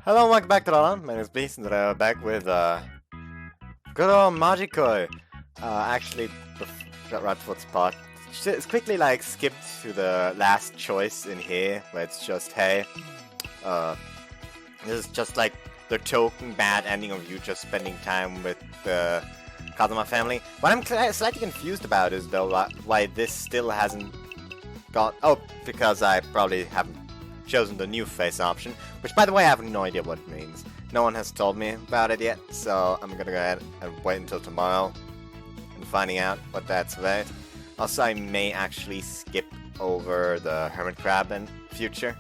Hello, welcome back to the Alan. My name is Beast, and today I'm back with good old Majikoi. Actually, right before the part, just quickly like skip to the last choice in here, where it's just hey, this is just like the token bad ending of you just spending time with the Kazuma family. What I'm slightly confused about is though why this still hasn't got. Oh, because I probably haven't chosen the new face option, which by the way I have no idea what it means. No one has told me about it yet, so I'm gonna go ahead and wait until tomorrow and finding out what that's about. Also, I may actually skip over the hermit crab in future.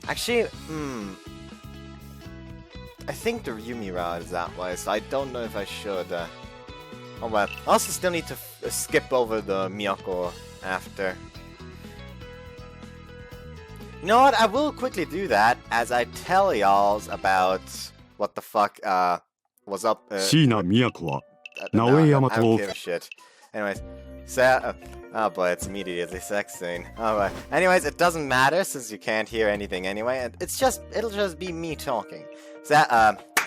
Actually, I think the Ryumi route is that way, so I don't know if I should. Oh well. I also still need to skip over the Miyako after. You know what? I will quickly do that as I tell y'all about what the fuck was up. Sheena Miyako I don't give a shit. Anyways, so oh boy, it's immediately sex scene. Alright. Anyways, it doesn't matter since you can't hear anything anyway. And it'll just be me talking. So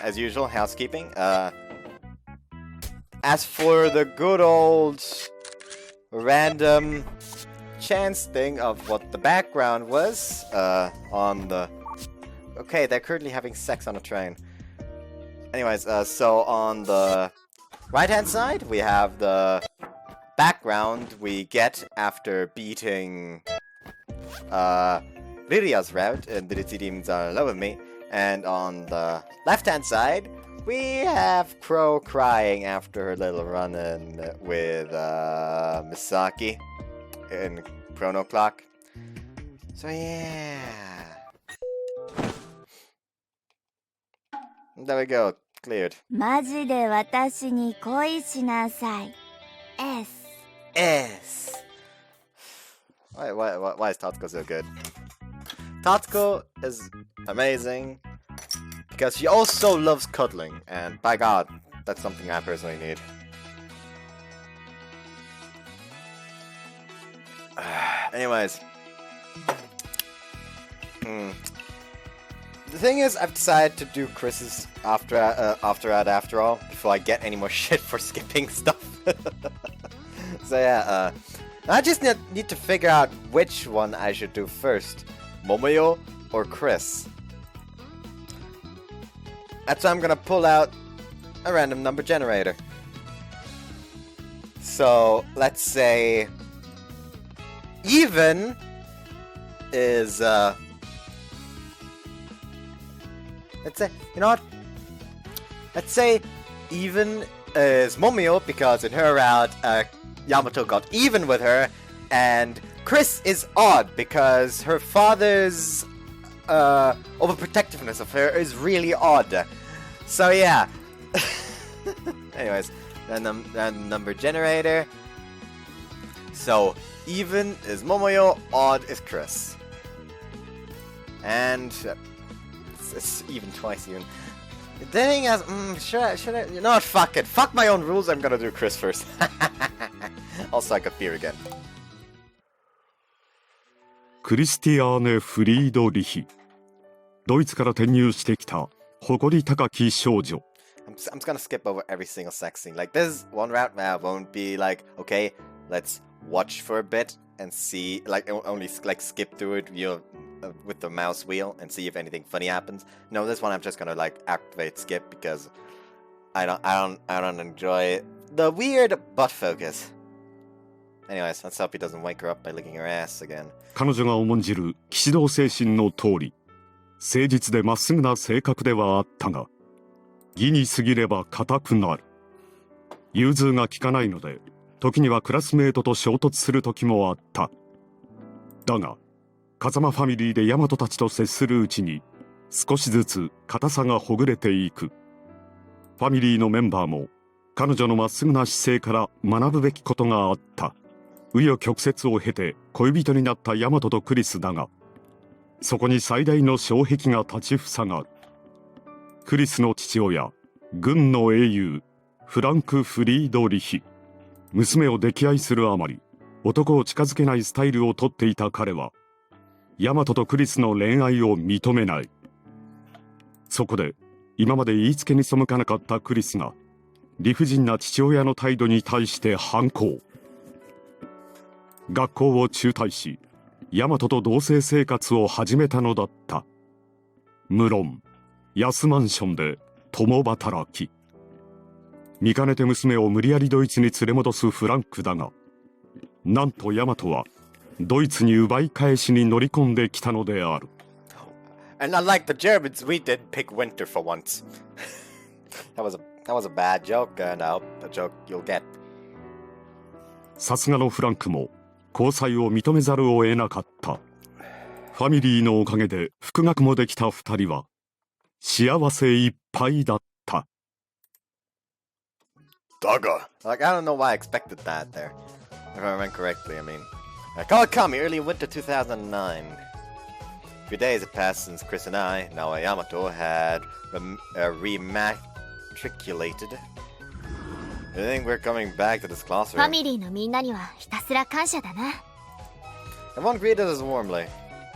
as usual, housekeeping. As for the good old random chance thing of what the background was on the... Okay, they're currently having sex on a train. Anyways, so on the right-hand side, we have the background we get after beating Riria's route, and Ritsurim's are in love with me. And on the left-hand side, we have Crow crying after her little run-in with Misaki in Chrono Clock. So yeah. There we go. Cleared. マジで私に恋しなさい。S. Why is Tatsuko so good? Tatsuko is amazing because she also loves cuddling, and by God, that's something I personally need. Anyways, the thing is, I've decided to do Chris's after all before I get any more shit for skipping stuff. So yeah, I just need to figure out which one I should do first, Momoyo or Chris. That's why I'm gonna pull out a random number generator. So let's say even is let's say, you know what? Let's say even is Momoyo because in her route Yamato got even with her, and Chris is odd because her father's overprotectiveness of her is really odd. So yeah. Anyways, random number generator. So even is Momoyo, odd is Chris. And it's even twice even. The thing is, should I? You know what? Fuck it. Fuck my own rules. I'm gonna do Chris first. Also, I got beer again. クリスティアーネ・フリードリヒ。ドイツから転入してきた誇り高き少女。I'm just gonna skip over every single sex scene. Like, there's one route where I won't be like, okay, let's watch for a bit and see, like, only like skip through it, you know, with the mouse wheel and see if anything funny happens. No, this one I'm just gonna like activate skip because I don't enjoy the weird butt focus. Anyways, let's hope he doesn't wake her up by licking her ass again. 彼女が重んじる騎士道精神の通り、誠実でまっすぐな性格ではあったが、義に過ぎれば固くなる。融通が利かないので、時にはクラスメートと衝突する時もあった。だが、風間ファミリーでヤマトたちと接するうちに、少しずつ硬さがほぐれていく。ファミリーのメンバーも、彼女のまっすぐな姿勢から学ぶべきことがあった。紆余曲折を経て恋人になったヤマトとクリスだが、そこに最大の障壁が立ちふさがる。クリスの父親、軍の英雄、フランク・フリードリヒ。娘を溺愛するあまり、男を近づけないスタイルをとっていた彼は、ヤマトとクリスの恋愛を認めない。そこで今まで言いつけに背かなかったクリスが理不尽な父親の態度に対して反抗。学校を中退しヤマトと同棲生活を始めたのだった。無論安マンションで共働き。見かねて娘を無理やりドイツに連れ戻すフランクだが、なんとヤマトはドイツに奪い返しに乗り込んできたのである。And unlike the Germans, we did pick winter for once. that was a bad joke, and I hope a joke you'll get. さすがのフランクも交際を認めざるを得なかった。ファミリーのおかげで復学もできた二人は幸せいっぱいだった。Dogger. Like, I don't know why I expected that there. If I remember correctly, I mean. Kawakami, early winter 2009. A few days had passed since Chris and I, Naoya Yamato, had rematriculated. I think we're coming back to this フ classroom. ァミリーのみんなにはひたすら感謝だな。 Everyone greeted us warmly,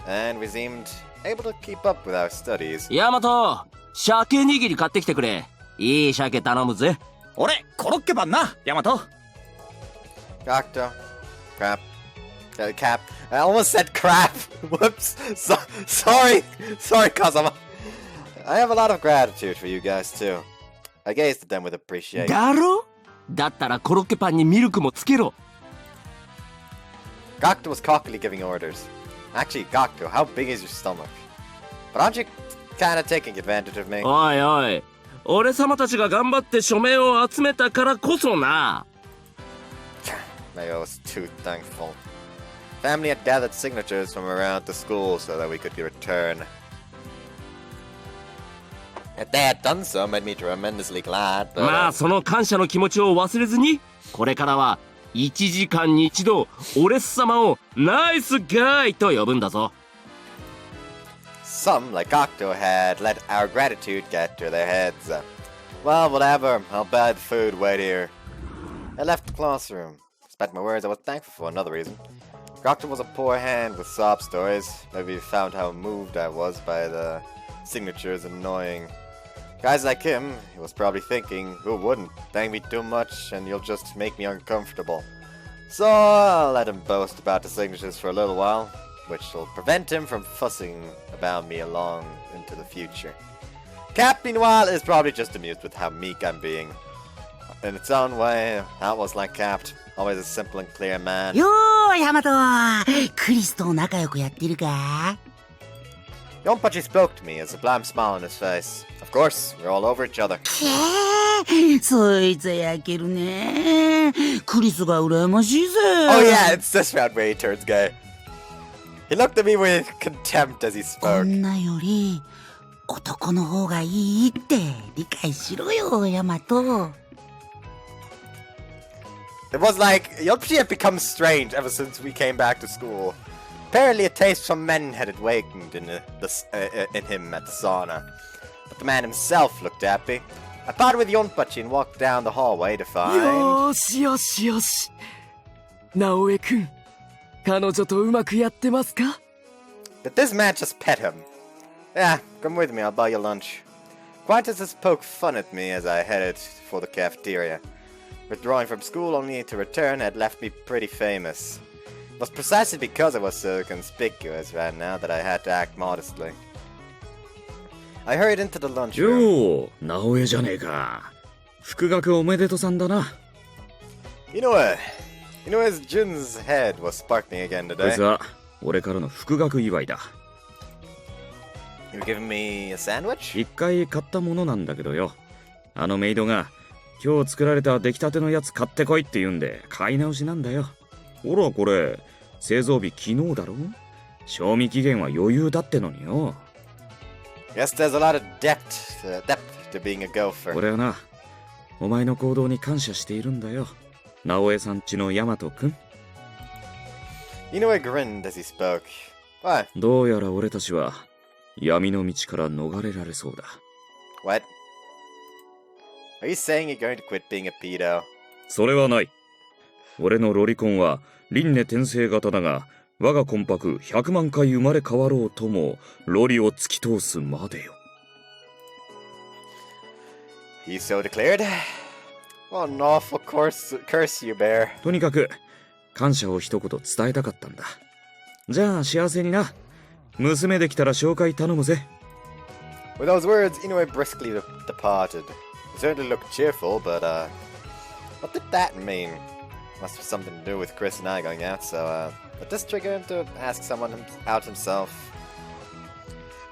and we seemed able to keep up with our studies. ヤマト、鮭握り買ってきてくれ。いい鮭頼むぜ。俺コロッケパンなヤマト。 Gakto. Crap. Cap. I almost said crap. Whoops. Sorry. Sorry, Kazama. I have a lot of gratitude for you guys, too. I gazed at them with appreciation. だろ？だったらコロッケパンにミルクもつけろ。Gakto was cockily giving orders. Actually, Gakto, how big is your stomach? But aren't you kinda taking advantage of me? おいおい、俺様たちが頑張って署名を集めたからこそな。Mayo was too thankful. Family had gathered signatures from around the school so that we could return. If they had done so, made me tremendously glad. But, まあその感謝の気持ちを忘れずに、これからは1時間に1度俺様をナイスガイと呼ぶんだぞ。Some, like Octo, had let our gratitude get to their heads. Well, whatever. I'll buy the food. Wait here. I left the classroom. Despite my words, I was thankful for another reason. Octo was a poor hand with sob stories. Maybe he found how moved I was by the signatures annoying. Guys like him, he was probably thinking, who wouldn't? Thank me too much and you'll just make me uncomfortable. So I'll let him boast about the signatures for a little while, which will prevent him from fussing about me along into the future. Cap, meanwhile, is probably just amused with how meek I'm being. In its own way, that was like Cap, always a simple and clear man. よーヤマト、クリスと仲良くやってるか？ Yonpachi spoke to me as a bland smile on his face. Of course, we're all over each other. そいつ焼けるね。クリスが羨ましいぜ。 Oh yeah, it's this round where he turns gay. He looked at me with contempt as he こ spoke. んなより男の方がいいって理解しろよ、ヤマト。 It was like Yonpachi had become strange ever since we came back to school. Apparently a taste for men had awakened in him at the sauna. But the man himself looked happy. I parted with Yonpachi and walked down the hallway to find... よーしよしよし。直江くん、彼女とうまくやってますか？ Did this man just pet him? Yeah, come with me, I'll buy you lunch. Acquaintances poked fun at me as I headed for the cafeteria. Withdrawing from school only to return had left me pretty famous. It was precisely because I was so conspicuous right now that I had to act modestly. I hurried into the lunchroom. よう直江じゃねえか。復学おめでとさんだな。You know what? You know as Jun's head was sparkling again こい today. つは俺からの復学祝いだ。 You giving me a sandwich? 一回買ったものなんだけどよ。あのメイドが今日作られた出来たてのやつ買ってこいって言うんで買い直しなんだよ。ほらこれ製造日昨日だろ。賞味期限は余裕だってのによ。 Guess there's a lot of depth to being a gopher. 俺はな、お前の行動に感謝しているんだよ。直江さんちのヤマトくん。 Inoue grinned as he spoke. What? どうやら俺たちは闇の道から逃れられそうだ。 What? Are you saying you're going to quit being a pedo? それはない。俺のロリコンは輪廻転生型だが、我が魂魄100万回生まれ変わろうともロリを突き通すまでよ。 He so declared. What an awful curse you bear. とにかく感謝を一言伝えたかったんだ。じゃあ幸せにな。娘できたら紹介頼むぜ。 With those words, Inoue briskly departed. He certainly looked cheerful, but what did that mean? Must have something to do with Chris and I going out, so did this trigger him to ask someone out himself?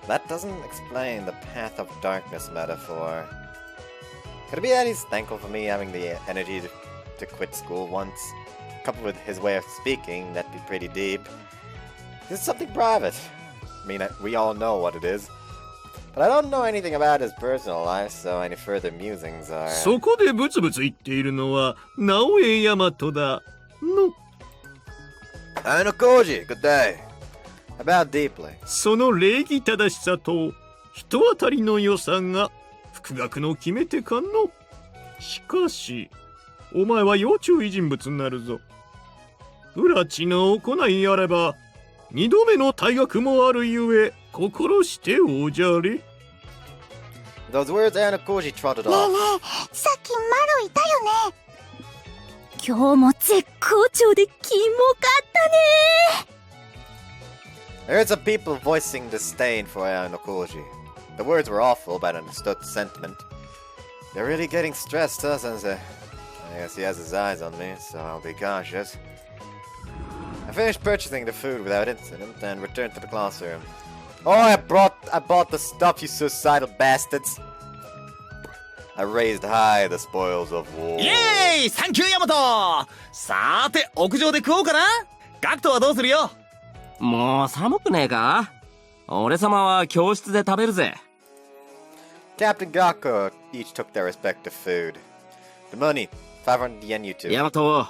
That doesn't explain the path of darkness metaphor. Could it be that he's thankful for me having the energy to quit school once? Coupled with his way of speaking, that'd be pretty deep. This is something private. I mean, we all know what it is. But I don't know anything about his personal life, so any further musings are... そこでブツブツ言っているのは直江大和だの。Koji, good day. About deeply. その礼儀正しさと人当たりの良さが復学の決め手かの。しかしお前は要注意人物になるぞ。不埒の行いあれば二度目の退学もあるゆえ心しておじゃれ。 Those words Koji trotted ねえ off. ねえ、さっきマロいたよね。今日も絶好調でキモかったね。 I heard some people voicing disdain for Koji. The words were awful, but I understood the sentiment. They're really getting stressed, huh, Sensei? I guess he has his eyes on me, so I'll be cautious. I finished purchasing the food without incident and returned to the classroom. Oh, I bought the stuff, you suicidal bastards! I raised high the spoils of war. イエーイ、サンキューヤマト。さーて屋上で食おうかな。ガクトはどうするよ。もう寒くねえか？俺様は教室で食べるぜ。 Captain Gakko each took their respective food. The money, 500 yen you two. ヤマト、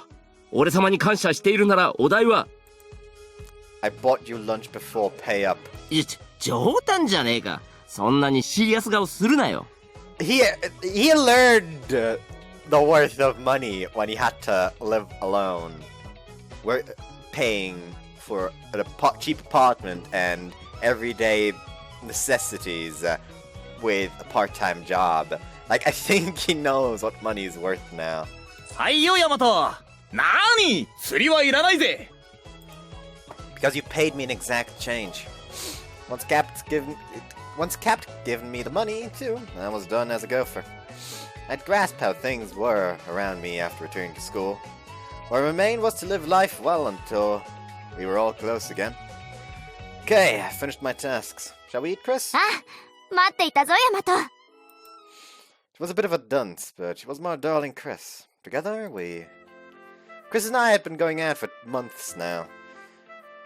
俺様に感謝しているならお代は。 I bought you lunch before pay up. 冗談じゃねえか。そんなにシリアス顔するなよ。He learned the worth of money when he had to live alone. We're paying for a cheap apartment and everyday necessities with a part-time job. Like, I think he knows what money is worth now. はいよヤマト。なーに、釣りはいらないぜ。 Because you paid me an exact change. Once Cap's given me the money, too, I was done as a gopher. I'd grasped how things were around me after returning to school. What remained was to live life well until we were all close again. Okay, I finished my tasks. Shall we eat, Chris? あ、待っていたぞ、ヤマト。She was a bit of a dunce, but she was my darling Chris. Together, Chris and I had been going out for months now.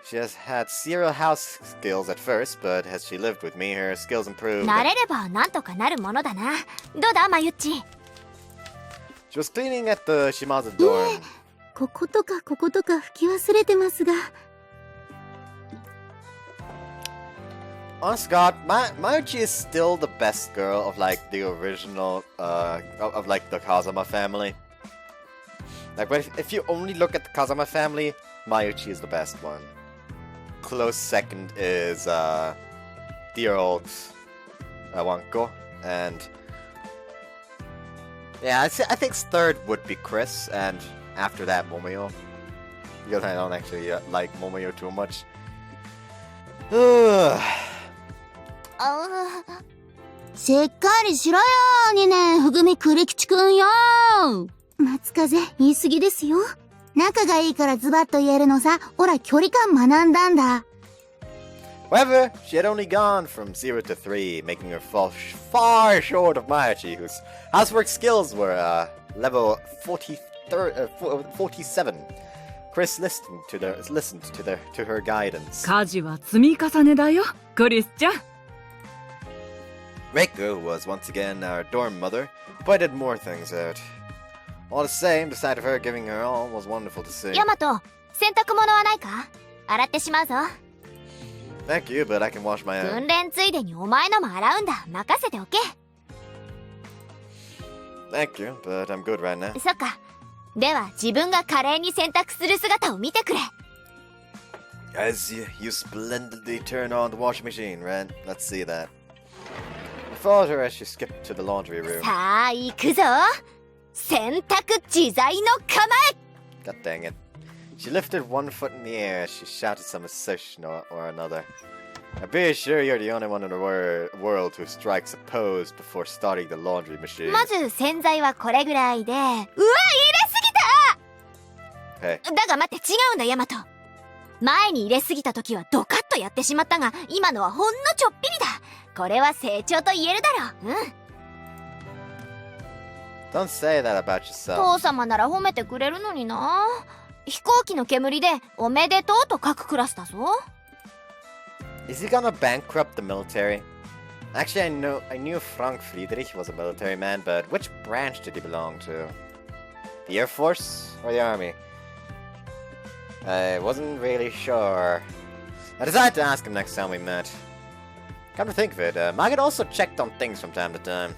She has had zero house skills at first, but as she lived with me, her skills improved. 慣れればなんとかなるものだな。どうだ、マユッチ。She was cleaning at the Shimazu dorm. こことかこことか拭き忘れてますが。Honest God, Mayuchi is still the best girl of like the original, of like the Kazama family. Like, but if you only look at the Kazama family, Mayuchi is the best one. Close second is dear old Wanko, and yeah, I think third would be Chris, and after that Momoyo. Because I don't actually like Momoyo too much. しっかりしろよ2年ふぐみ栗吉くんよ。松風言い過ぎですよ。仲がいいからズバッと言えるのさ。ほら距離感学んだんだ。 However, she had only gone from 0 to 3, making her fall far short of Mayachi, whose housework skills were level 47. Chris listened to her guidance. 家事は積み重ねだよ、クリスちゃん。 Reiko was once again our dorm mother, pointed more things out. All the same, the sight of her giving her all was wonderful to see. ヤマト、洗濯物はないか？洗ってしまうぞ。 Thank you, but I can wash my own. 訓練ついでにお前のも洗うんだ。任せておけ。 Thank you, but I'm good right now. そっか。では自分が華麗に洗濯する姿を見てくれ。As you splendidly turn on the washing machine, Ren. Let's see that. I followed her as she skipped to the laundry room. さあ行くぞ。洗濯自在の構え。 God dang it. She lifted one foot in the air as she shouted some assertion or another. I'm pretty sure you're the only one in the world who strikes a pose before starting the laundry machine. まず洗剤はこれぐらいで。うわ、入れすぎ Hey, た。だが待って、違うんだヤマト。前に入れすぎた時はドカッとやってしまったが、今のはほんのちょっぴりだ。これは成長と言えるだろう。うん。 don't say that about yourself. 父様なら褒めてくれるのにな。飛行機の煙でおめでとうと書くクラスだぞ。 Is he gonna bankrupt the military? Actually, I knew Frank Friedrich was a military man, but which branch did he belong to? The Air Force or the Army? I wasn't really sure. I decided to ask him next time we met. Come to think of it, Margaret also checked on things from time to time.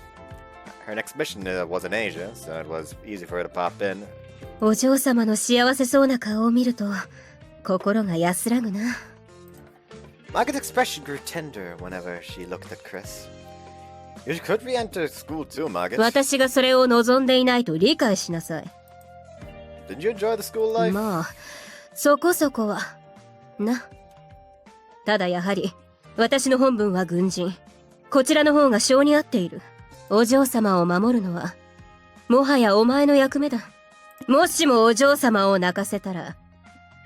Her next mission was in Asia, so it was easy for her to pop in. お嬢様の幸せそうな顔を見ると心が安らぐな。 Margaret's expression grew tender whenever she looked at Chris. You could re-enter school too, Margaret. 私がそれを望んでいないと理解しなさい。 Didn't you enjoy the school life? まあそこそこはな。ただやはり私の本分は軍人。こちらの方が性に合っている。お嬢様を守るのはもはやお前の役目だ。もしもお嬢様を泣かせたら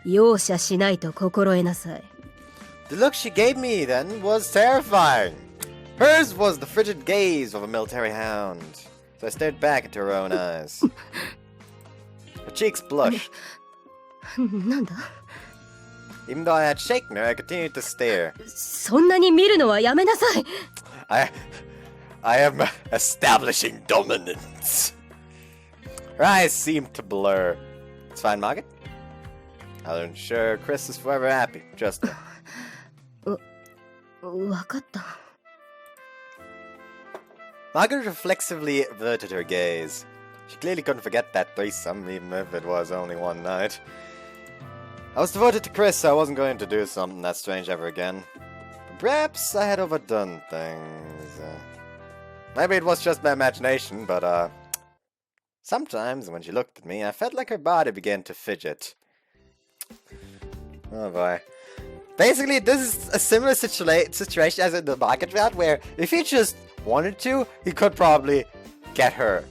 容赦しないと心得なさい。 The look she gave me then was terrifying. Hers was the frigid gaze of a military hound. So I stared back into her own eyes. Her cheeks blushed. なんだ Even though I had shaken her, I continued to stare. そんなに見るのはやめなさい。 I am establishing dominance. Her eyes seemed to blur. It's fine, Margaret. I'll ensure Chris is forever happy. Just her. わかった。 Margaret reflexively averted her gaze. She clearly couldn't forget that threesome, even if it was only one night. I was devoted to Chris, so I wasn't going to do something that strange ever again. But perhaps I had overdone things. Maybe it was just my imagination, but sometimes when she looked at me, I felt like her body began to fidget. Oh boy. Basically, this is a similar situation as in the market route, where if he just wanted to, he could probably get her.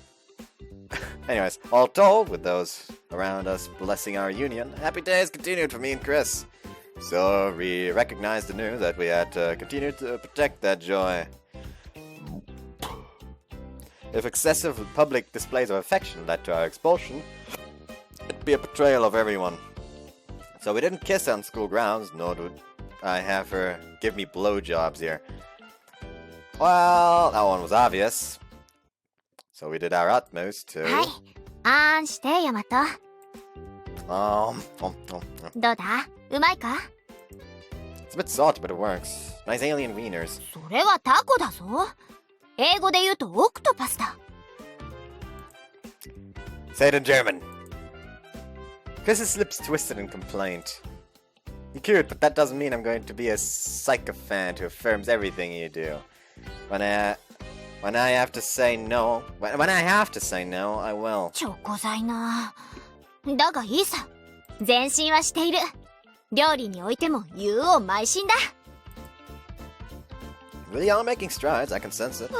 Anyways, all told, with those around us blessing our union, happy days continued for me and Chris. So we recognized anew that we had to continue to protect that joy. If excessive public displays of affection led to our expulsion, it'd be a betrayal of everyone. So we didn't kiss on school grounds, nor would I have her give me blowjobs here. Well, that one was obvious. So we did our utmost to... はい。あんしてヤマト。どうだ？うまいか？ It's a bit salty, but it works. Nice alien wieners. それはタコだぞ。英語で言うとオクトパスだ。 Say it in German. Chris's lips twisted in complaint. You're cute, but that doesn't mean I'm going to be a sycophant who affirms everything you do. When I have to say no, when I have to say no, I will. チョコ材な。だがいいさ。前進はしている。料理においても言うを邁進だ。Really are making strides, I can sense it.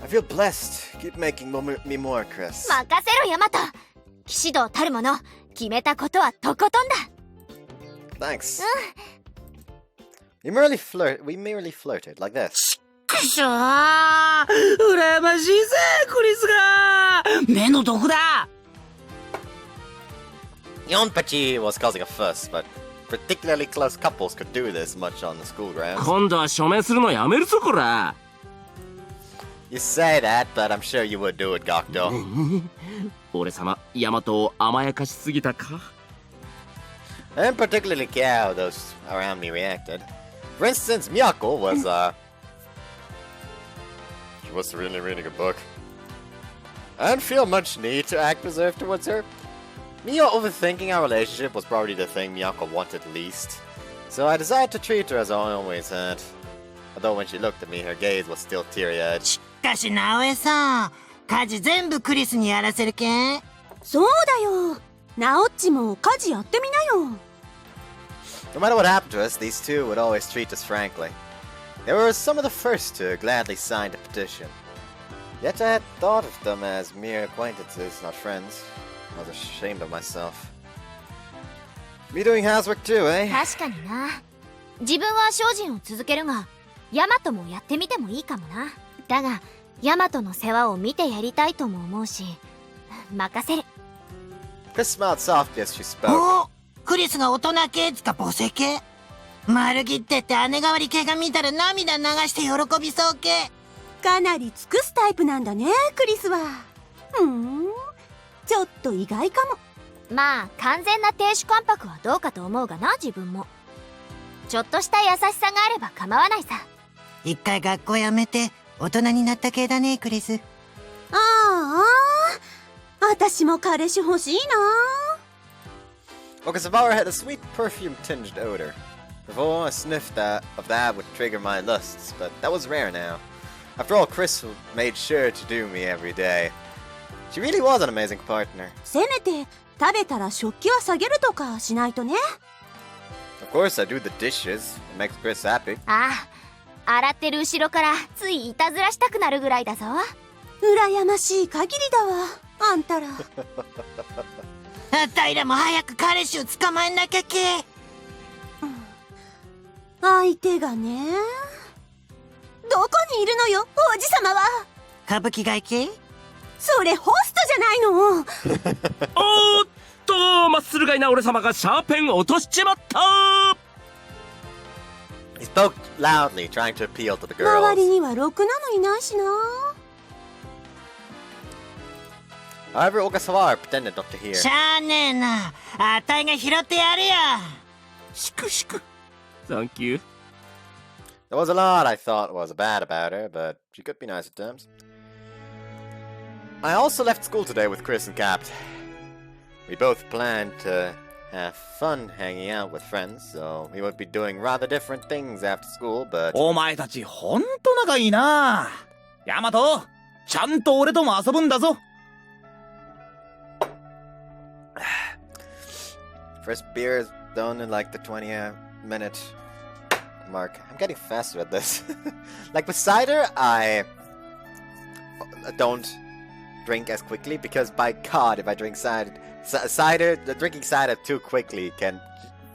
I feel blessed. Keep making me more, Chris. 任せろヤマト。騎士道たるもの、決めたことはとことんだ。 Thanks. We merely flirted like this. くしょー、羨ましいぜクリスが。目の毒だ。 Yonpachi was causing a fuss, but particularly close couples could do this much on the school grounds. 今度は署名するのやめるぞこら。 You say that, but I'm sure you would do it, Gokdo. 俺様ヤマトを甘やかしすぎたか。 I didn't particularly care how those around me reacted. For instance, Miyako was, she was really reading a book. I didn't feel much need to act reserved towards her. Me overthinking our relationship was probably the thing Miyako wanted least, so I decided to treat her as I always had. Although when she looked at me, her gaze was still teary-eyed. しかし直江さん、家事全部クリスにやらせるけん。そうだよ。ナオッチも家事やってみなよ。No matter what happened to us, these two would always treat us frankly. They were some of the first to gladly sign the petition. Yet I had thought of them as mere acquaintances, not friends. I was ashamed of myself. Me doing housework too, eh? 確かにな。自分は精進を続けるが、ヤマトもやってみてもいいかもな。だが、ヤマトの世話を見てやりたいとも思うし、任せる。Chris smiled softly as she spoke. お、クリスが大人系つかボセ系。丸切ってって姉代わり系が見たら涙流して喜びそう系。かなり尽くすタイプなんだね、クリスは。ちょっと意外かも。まあ、完全な亭主関白はどうかと思うがな、自分も。ちょっとした優しさがあれば構わないさ。一回学校辞めて大人になった系だね、クリス。ああ、私も彼氏欲しいな。 Okazawa had a sweet perfume-tinged odor. Before, a sniff of that would trigger my lusts, but that was rare now. After all, Chris made sure to do me every day. She really was an amazing partner. せめて食べたら食器は下げるとかしないとね。Of course, I do the dishes. It makes Chris happy. ああ、洗ってる後ろからついいたずらしたくなるぐらいだぞ。羨ましい限りだわ、あんたら。あたいらも早く彼氏を捕まえなきゃけ。相手がね。どこにいるのよ、王子様は。歌舞伎街系？それホストじゃないの。おーっと、マッスルガイな俺様がシャーペン落としちまった。 He spoke loudly, trying to appeal to the 周り girls. にはろくなのいないしな。However, Okazawa pretended not to hear. しゃあねえな。あたいが拾ってやるよ。しくしく。Thank you. There was a lot I thought was bad about her, but she could be nice at times. I also left school today with Chris and Cap. We both planned to have fun hanging out with friends, so we would be doing rather different things after school, but... お前たちほんと仲いいな。ヤマト、ちゃんと俺とも遊ぶんだぞ。First beer is done in like the 20-minute mark. I'm getting faster at this. Like with cider, I don't drink as quickly because by God, if I drink drinking cider too quickly can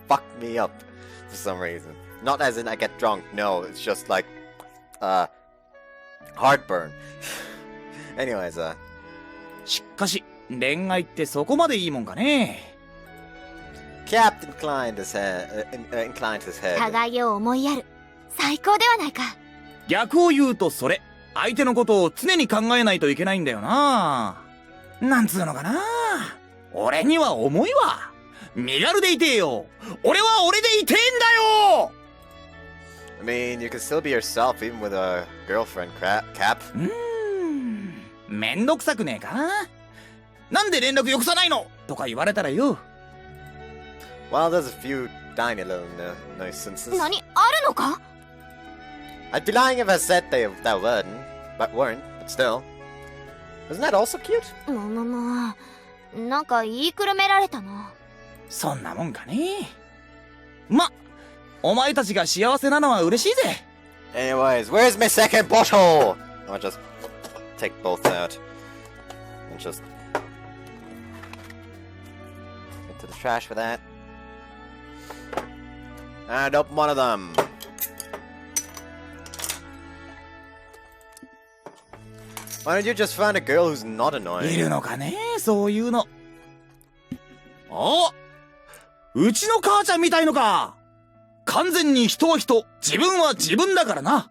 fuck me up for some reason. Not as in I get drunk, no, it's just like heartburn. Anyways, しかし恋愛ってそこまでいいもんかね。Cap inclined his head. 互いを思いやる。最高ではないか。逆を言うとそれ、相手のことを常に考えないといけないんだよな。なんつうのかな。俺には重いわ。身軽でいてえよ。俺は俺でいてえんだよ。I mean, you can still be yourself even with a girlfriend, Cap. めんどくさくねえか。なんで連絡よこさないのとか言われたらよ。Well, there's a few tiny little nuisances. 何あるのか？ I'd be lying if I said that weren't, but still. Isn't that also cute? なんか言いくるめられたな。そんなもんかね。ま、お前たちが幸せなのは嬉しいぜ。Anyways, where's my second bottle? I'll just take both out and just into the trash for that. And open one of them. Why don't you just find a girl who's not い annoying? るのかね、そういうの。あ、うちの母ちゃんみたいのか。完全に人は人、自分は自分だからな。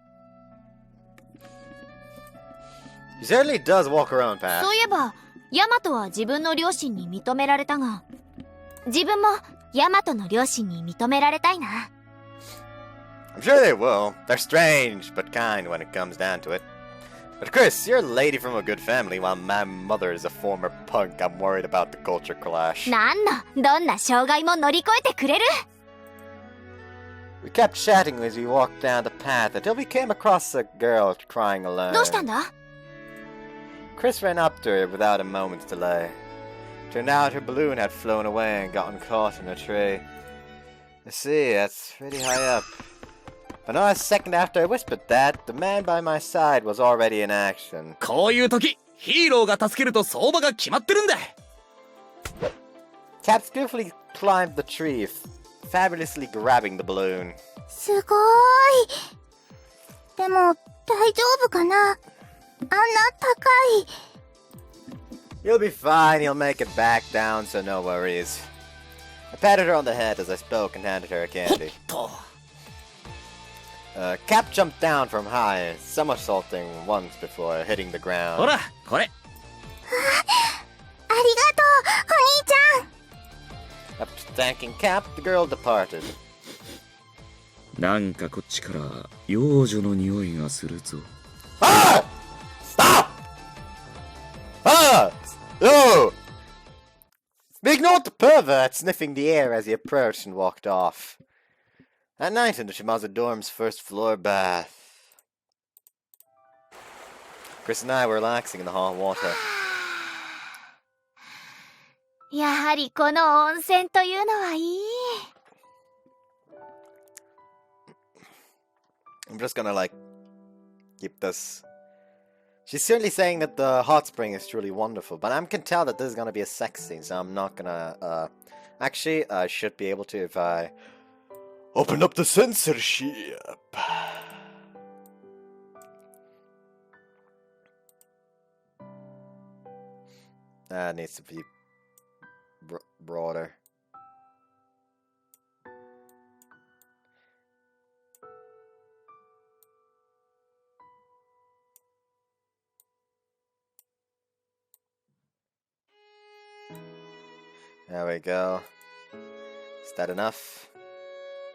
He certainly does walk around past. そういえば、ヤマトは自分の両親に認められたが、自分もヤマトの両親に認められたいな。I'm sure they will. They're strange but kind when it comes down to it. But Chris, you're a lady from a good family, while my mother is a former punk. I'm worried about the culture clash. なんのどんな障害も乗り越えてくれる。 We kept chatting as we walked down the path until we came across a girl crying alone. どうしたんだ？ Chris ran up to her without a moment's delay. Turned out her balloon had flown away and gotten caught in a tree. I see, that's pretty high up. But not a second after I whispered that, the man by my side was already in action. こういう時ヒーローが助けると相場が決まってるんだ。 Cap skillfully climbed the tree, fabulously grabbing the balloon. すごーい。でも、大丈夫かな？あんな高い。 You'll be fine, you'll make it back down, so no worries. I patted her on the head as I spoke and handed her a candy. Cap jumped down from high, somersaulting once before hitting the ground. ほら、これ。ありがとう、お兄ちゃん。 After thanking Cap, the girl departed. なんかこっちから幼女の匂いがするぞ。Ah! Stop! Ah! No! We ignored the pervert sniffing the air as he approached and walked off. That night in the Shimazu dorm's first floor bath, Chris and I were relaxing in the hot water. やはりこの温泉というのはいい。 I'm just gonna keep this. She's certainly saying that the hot spring is truly wonderful, but I can tell that this is gonna be a sex scene, so I'm not gonna, actually, I should be able to if I open up the censorship. That needs to be broader. There we go. Is that enough?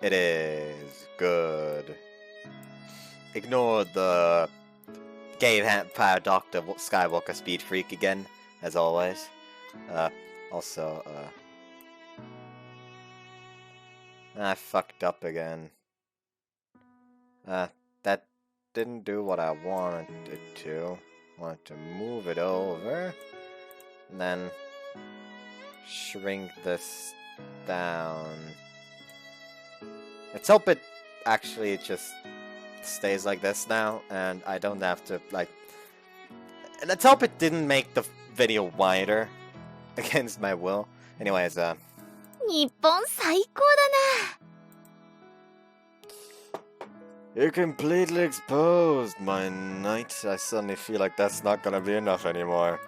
It is. Good. Ignore the gay vampire Dr. Skywalker speed freak again, as always. I fucked up again. That didn't do what I wanted it to. Wanted to move it over. And then shrink this down. Let's hope it actually just stays like this now, and I don't have to, let's hope it didn't make the video wider against my will. Anyways, 日本最高だな。 You're completely exposed, my knight. I suddenly feel like that's not gonna be enough anymore.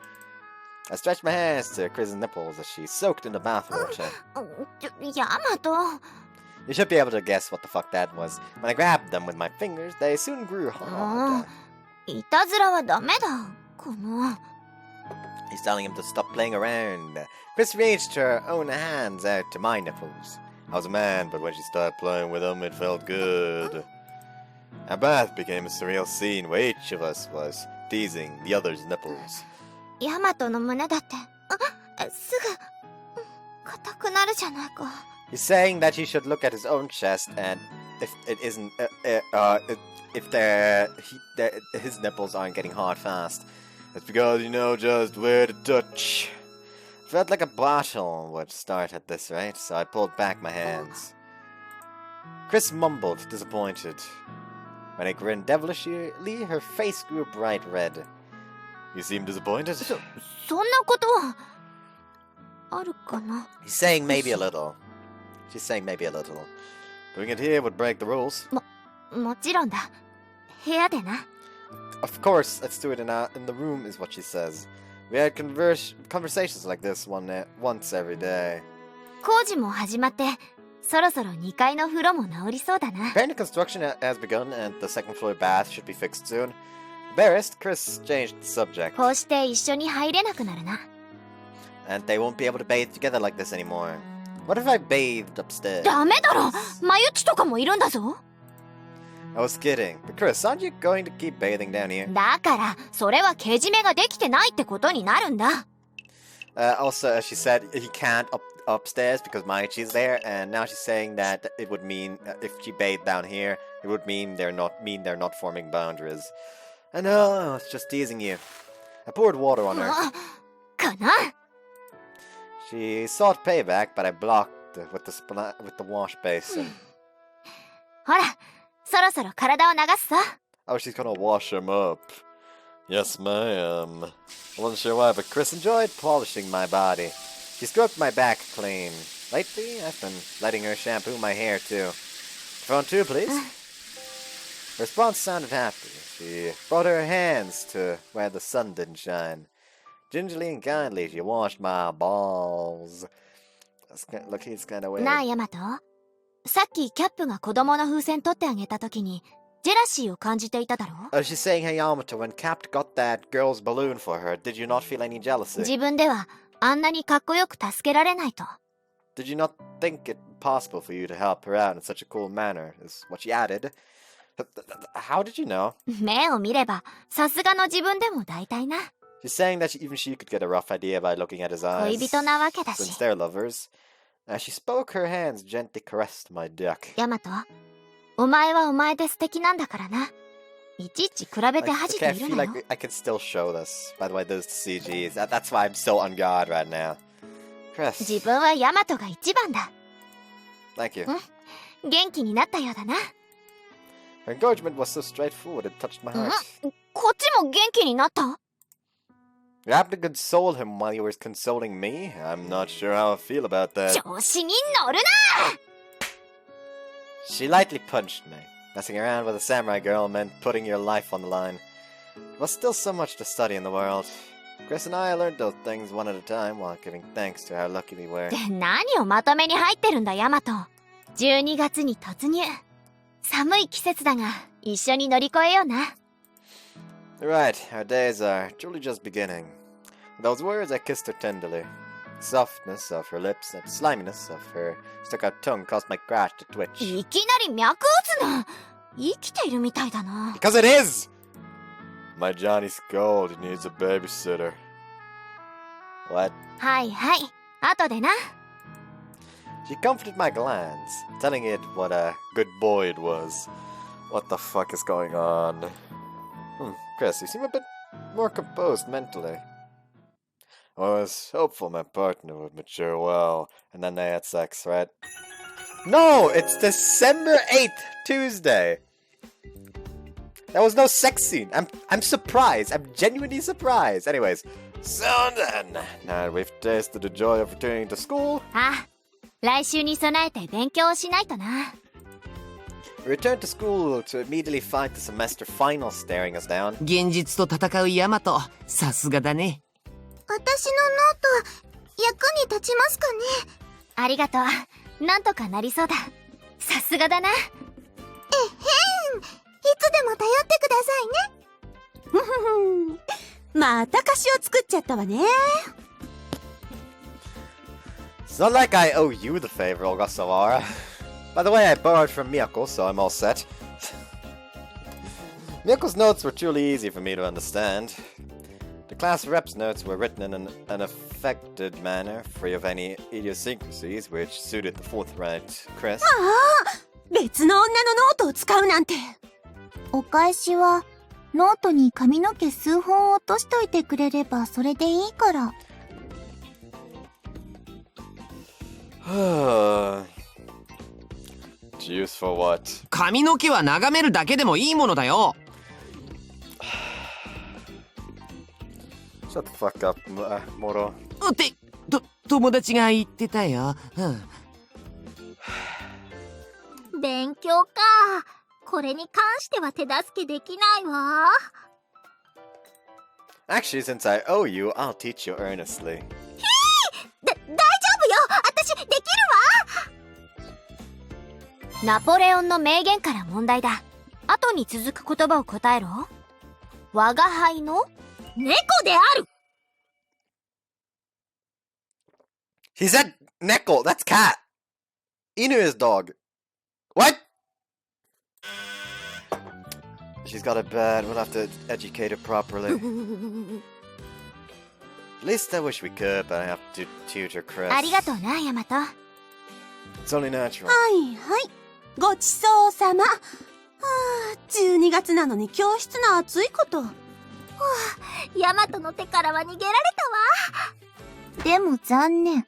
I stretched my hands to Chris's nipples as she soaked in the bathwater. ヤマト。 You should be able to guess what the fuck that was. When I grabbed them with my fingers, they soon grew hard. いたずらはダメだ。この。 He's telling him to stop playing around. Chris reached her own hands out to my nipples. I was a man, but when she started playing with them, it felt good. Our bath became a surreal scene where each of us was teasing the other's nipples. ヤマトの胸だって。すぐ硬くなるじゃないか。 He's saying that he should look at his own chest, and if it isn't, his nipples aren't getting hard fast, it's because you know just where to touch. Felt like a bottle would start at this rate, so I pulled back my hands. Chris mumbled, disappointed. When I grinned devilishly, her face grew bright red. You seem disappointed? そんなことはあるかな。 He's saying maybe a little. She's saying maybe a little. Doing it here would break the rules. もちろんだ。部屋でな。 Of course, let's do it in the room, is what she says. We had conversations like this once every day. 工事も始まって、そろそろ2階の風呂も治りそうだな。 Apparently construction has begun and the second floor bath should be fixed soon. Embarrassed, Chris changed the subject. こうして一緒に入れなくなるな。 And they won't be able to bathe together like this anymore. What if I bathed upstairs? ダメだろ。マユッチとかもいるんだぞ。I was kidding. But Chris, aren't you going to keep bathing down here? だから、それはけじめができてないってことになるんだ。Also, she said he can't upstairs because Maichi's there, and now she's saying that it would mean if she bathed down here, it would mean they're not forming boundaries. And no, it's just teasing you. I poured water on her. かな She sought payback, but I blocked with the wash basin. ほら、そろそろ体を流すさ。Oh, she's gonna wash him up. Yes, ma'am. I wasn't sure why, but Chris enjoyed polishing my body. She scrubbed my back clean. Lately, I've been letting her shampoo my hair, too. Phone 2, please. Her response sounded happy. She brought her hands to where the sun didn't shine. Gingerly and kindly, she washed my balls. Look, he's kind of weird. なあ、ヤマト。さっきキャップが子供の風船取ってあげたときに、ジェラシーを感じていただろ She's saying, hey, Yamato, when Cap got that girl's balloon for her, did you not feel any jealousy? 自分ではあんなにかっこよく助けられないと。Did you not think it possible for you to help her out in such a cool manner, is what she added. How did you know? 目を見れば、さすがの自分でも大体な。She's saying that even she could get a rough idea by looking at his eyes, 恋人なわけだし。 since they're lovers. As she spoke, her hands gently caressed my dick. ヤマト、お前はお前で素敵なんだからな。いちいち比べて恥じ Okay, I ている feel なよ。 like I can still show this. By the way, those CGs. That's why I'm so on guard right now. Chris, 自分はヤマトが一番だ。 thank you. 元気になったようだな。Her encouragement was so straightforward, it touched my heart. こっちも元気になった？ You happened to console him while you were consoling me? I'm not sure how I feel about that. 調子に乗るな！ She lightly punched me. Messing around with a samurai girl meant putting your life on the line. There was still so much to study in the world. Chris and I learned those things one at a time while giving thanks to how lucky we were. で、何をまとめに入ってるんだ、ヤマト。12月に突入。寒い季節だが、一緒に乗り越えような。Right, our days are truly just beginning. With those words, I kissed her tenderly. The softness of her lips and the sliminess of her stuck-out tongue caused my crotch to twitch. いきなり脈打つな。生きているみたいだな。 Because it is! My Johnny's cold, he needs a babysitter. What? はいはい、後でな。She comforted my glands, telling it what a good boy it was. What the fuck is going on? Chris, you seem a bit more composed mentally. I was hopeful my partner would mature well, and then they had sex, right? No! It's December 8th, Tuesday! There was no sex scene. I'm surprised. I'm genuinely surprised. Anyways, so then, now that we've tasted the joy of returning to school, あ、来週に備えて勉強しないとな。 we returned to school to immediately find the semester final staring us down. 現実と戦うヤマト、さすがだね。私のノート、役に立ちますかね？ありがとう。なんとかなりそうだ。さすがだな。いつでも頼ってくださいね。ふふふ。また歌詞を作っちゃったわね。It's not like I owe you the favor, Ogasawara. By the way, I borrowed from Miyako, so I'm all set. Miyako's notes were truly easy for me to understand. The class rep's notes were written in an affected manner, free of any idiosyncrasies, which suited the forthright Chris. 別の女のノートを使うなんて。お返しは、ノートに髪の毛数本落としといてくれればそれでいいから。Juice for what? 髪の毛は眺めるだけでもいいものだよ。Shut the fuck up, Moro. って友達が言ってたよ。勉強か。これに関しては手助けできないわ。Actually, since I owe you, I'll teach you earnestly. 大丈夫よ。私できるわ。ナポレオンの名言から問題だ。後に続く言葉を答えろ。我が輩の猫である。 He said Neko, that's cat. Inu is dog. What? She's got it bad. We'll have to educate her properly. At least I wish we could, but I have to tutor Chris. ありがとうな、ヤマト。 It's only natural. はいはい。ごちそうさま。12月なのに教室の暑いこと。ヤマトの手からは逃げられたわ。でも残念。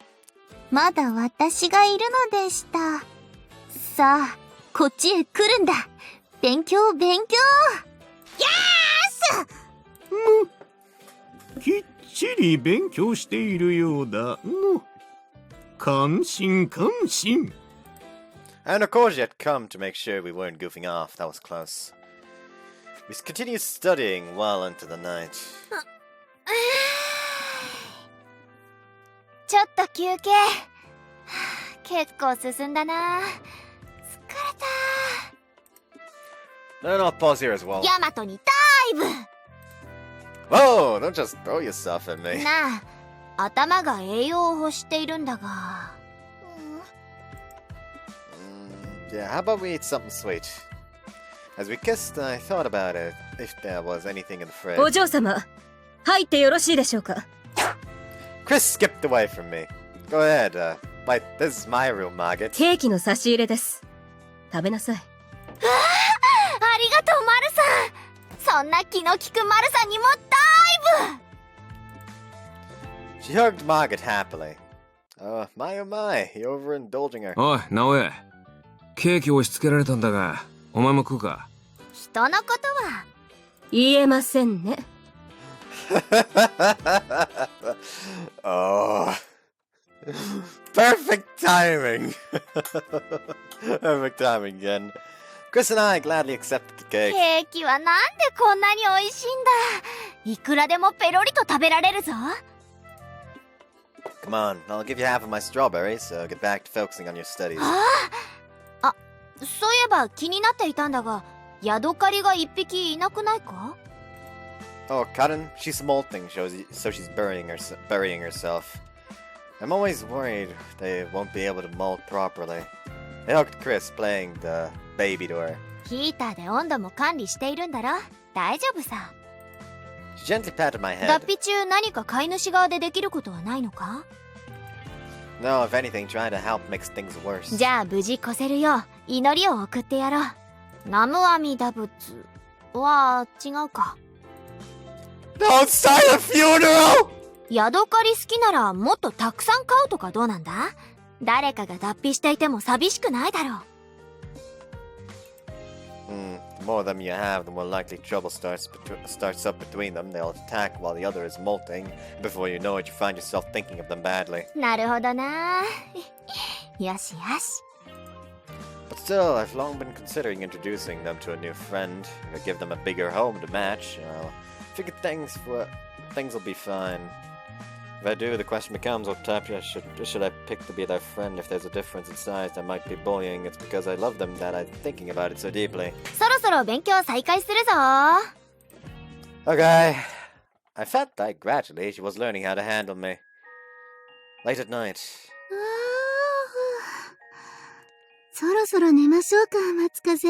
まだ私がいるのでした。さあ、こっちへ来るんだ。勉強勉強。きっちり勉強しているようだの。感心感心。 And of course, you had come to make sure we weren't goofing off. That was close. We continued studying well into the night. ちょっと休憩。結構進んだな。疲れた。 No, I'll pause here as well. ヤマトにダイ Whoa! Don't just throw yourself at ブ me. なあ、頭が栄養を欲しているんだが。Yeah, how about we eat something sweet? As we kissed, I thought about it, if there was anything in the fridge. お嬢様、入ってよろしいでしょうか。 Chris skipped away from me. Go ahead, bite. This is my room, Margaret. ケーキの差し入れです。食べなさい。ありがとう、マルさん。そんな気の利くマルさんにもダイブ。 She hugged Margaret happily. Oh my, you're overindulging her. おい、直江。ケーキを押し付けられたんだが、お前も食うか。人のことは言えませんね。Oh. Perfect timing. Perfect timing again. Chris and I gladly accepted the cake. ケーキはなんでこんなに美味しいんだ。いくらでもペロリと食べられるぞ。 Come on, I'll give you half of my strawberries, so get back to focusing on your studies. そういえば気になっていたんだが、ヤドカリが一匹いなくないか？ Oh, Cotton, she's molting, so she's burying herself. I'm always worried they won't be able to molt properly. I hugged Chris, playing the baby to her. ヒーターで温度も管理しているんだろ。大丈夫さ。 She gently patted my 脱 head. 皮中何か飼い主側でできることはないのか？ No, if anything, trying to help makes things worse. じゃあ無事越せるよう祈りを送ってやろう。ナムアミダ仏は違うか。 Don't start a funeral! ヤドカリ好きならもっとたくさん飼うとかどうなんだ？誰かが脱皮していても寂しくないだろう。The more of them you have, the more likely trouble starts up between them. They'll attack while the other is molting. Before you know it, you find yourself thinking of them badly. なるほどな。よしよし。 But still, I've long been considering introducing them to a new friend. If I give them a bigger home to match, I'll figure things will be fine. If I do, the question becomes what type should I pick to be their friend. If there's a difference in size that might be bullying, it's because I love them that I'm thinking about it so deeply. そろそろ勉強再開するぞ。 Okay. I felt like gradually she was learning how to handle me. Late at night. そろそろ寝ましょうか、松風。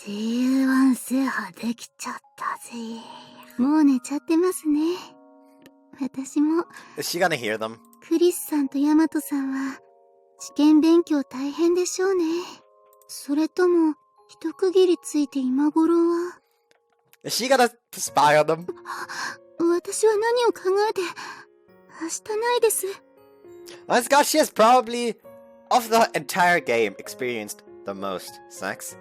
G1 制覇できちゃったぜ。もう寝ちゃってますね。私も。 Is she gonna hear them? クリスさんとヤマトさんは試験勉強大変でしょうね。それとも一区切りついて今頃は。 Is she gonna spy on them? 私は何を考えて。明日ないです。 My God, she has probably, of the entire game, experienced the most sex.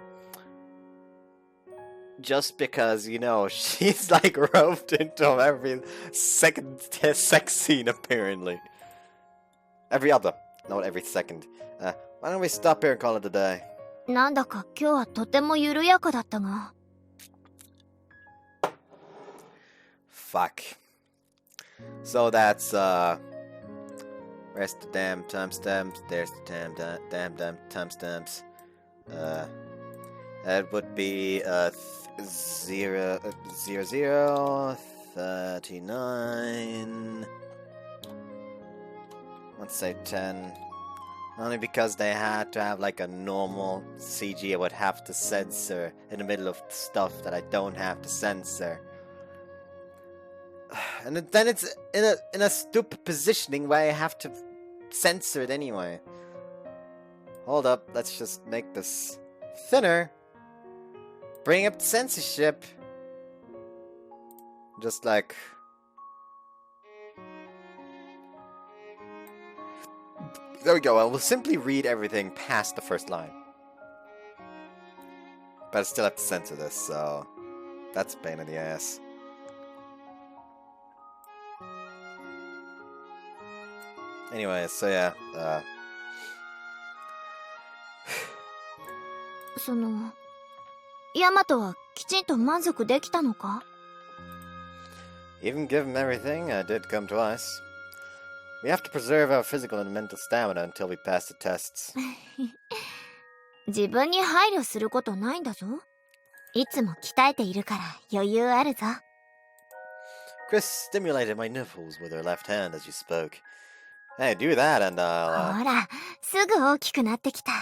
Just because, you know, she's like roped into every second sex scene, apparently. Every other, not every second. Why don't we stop here and call it a day? なんだか今日はとても緩やかだったが。 Fuck. So that's, where's the damn timestamps? There's the damn timestamps. That would be, 0, 39. Let's say 10. Only because they had to have like a normal CG I would have to censor in the middle of stuff that I don't have to censor. And then it's in a stupid positioning where I have to censor it anyway. Hold up, let's just make this thinner. Bring up the censorship. Just like... There we go, I will simply read everything past the first line. But I still have to censor this, so... That's a pain in the ass. Anyway, so yeah, その、ヤマトはきちんと満足できたのか? Even give him everything, I did come twice. We have to preserve our physical and mental stamina until we pass the tests. 自分に配慮することないんだぞ。いつも鍛えているから余裕あるぞ。Chris stimulated my nipples with her left hand as you spoke. Hey, do that and I'll... ほら、すぐ大きくなってきた。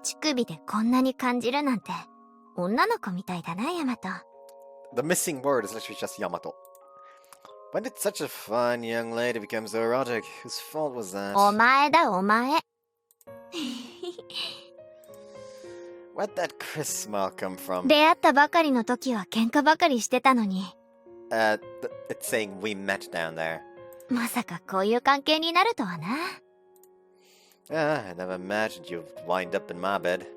乳首でこんなに感じるなんて、女の子みたいだな、ヤマト。The missing word is literally just Yamato. When did such a fine young lady become so erotic? Whose fault was that? お前だ、お前。Where'd that Chris smell come from? 出会ったばかりの時は喧嘩ばかりしてたのに。It's saying we met down there. まさかこういう関係になるとはな。I never imagined you'd wind up in my bed.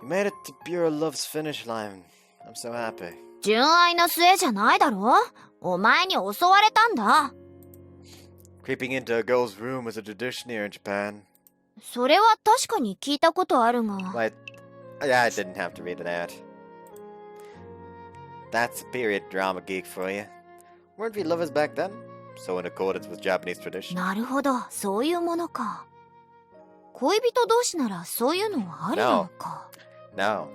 You made it to pure love's finish line. I'm so happy. 純愛の末じゃないだろ？お前に襲われたんだ。Creeping into a girl's room is a tradition here in Japan. それは確かに聞いたことあるが。But yeah, I didn't have to read it out. That's a period drama geek for you. Weren't we lovers back then? So in accordance with Japanese tradition. なるほど、そういうものか。恋人同士ならそういうのはありなのか。No.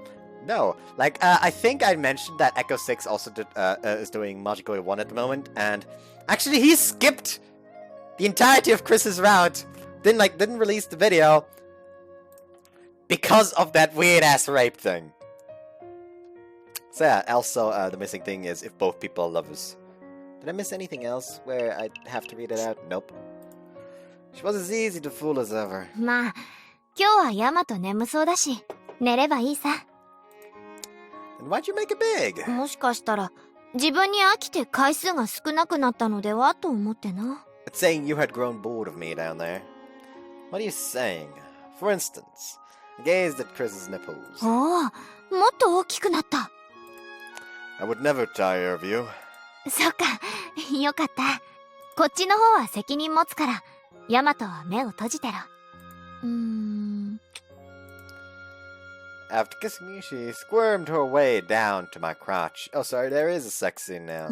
Like, I think I mentioned that Echo 6 also is doing Majikoi 1 at the moment, and actually he skipped the entirety of Chris's route. Didn't release the video because of that weird ass rape thing. So yeah, also the missing thing is if both people are lovers. Did I miss anything else where I'd have to read it out? Nope. She was as easy to fool as ever. まあ、今日はヤマト眠そうだし、寝ればいいさ。And why'd you make it big? もしかしたら、自分に飽きて回数が少なくなったのではと思ってな。It's saying you had grown bored of me down there. What are you saying? For instance, I gazed at Chris's nipples. おお、もっと大きくなった。I would never tire of you. そっか、よかった。こっちの方は責任持つから、ヤマトは目を閉じてろ。After kissing me, she squirmed her way down to my crotch. Oh, sorry, there is a sex scene now.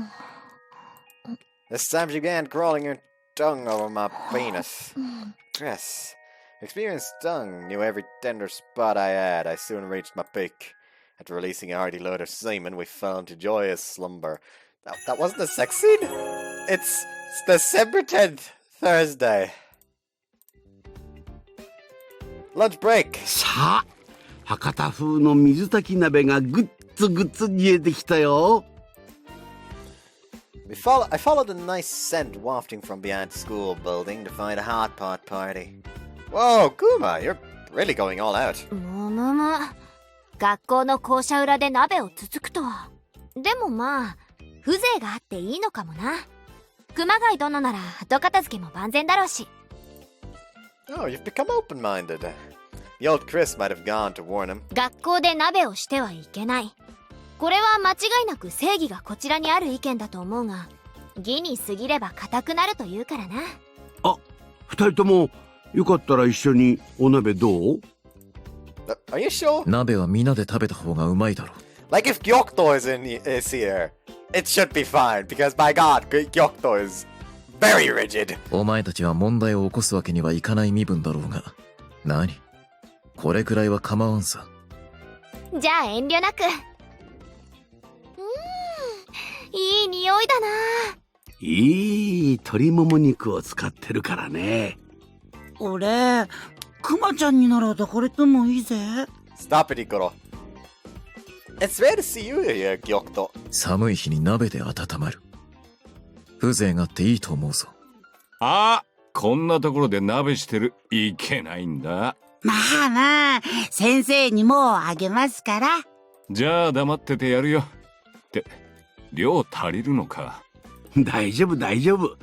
This time she began crawling her tongue over my penis. Yes. Experienced tongue knew every tender spot I had. I soon reached my peak. After releasing a hearty load of semen, we fell into joyous slumber. That wasn't a sex scene? It's December 10th, Thursday. Lunch break. さあ、博多風の水炊き鍋がぐっつぐっつ煮えてきたよ。I followed a nice scent wafting from behind the school building to find a hot pot party. Whoa, Kuma, you're really going all out. 学校の校舎裏で鍋をつつくとは。でもまあ、風情があっていいのかもな。熊谷殿なら後片付けも万全だろうし。Oh, you've become open-minded. The old Chris might have gone to warn him. 学校で鍋をしてはいけない。これは間違いなく正義がこちらにある意見だと思うが、義に過ぎれば固くなると言うからな。あ、二人ともよかったら一緒にお鍋どう？ Are you sure? 鍋はみんなで食べた方がうまいだろう。Like if Gyokto is here, it should be fine, because by God, Gyokto is very rigid. お前たちは問題を起こすわけにはいかない身分だろうが。何？これくらいは構わんさ。じゃあ遠慮なく。いい匂いだな。いい鶏もも肉を使ってるからね。俺、クマちゃんになら抱かれてもいいぜ。Stop it, Ikoro. It's rare to see you here, Gyokto. 寒い日に鍋で温まる。風情があっていいと思うぞ。あ、こんなところで鍋してる。いけないんだ。まあまあ、先生にもうあげますから。じゃあ黙っててやるよ。って、量足りるのか。大丈夫大丈夫。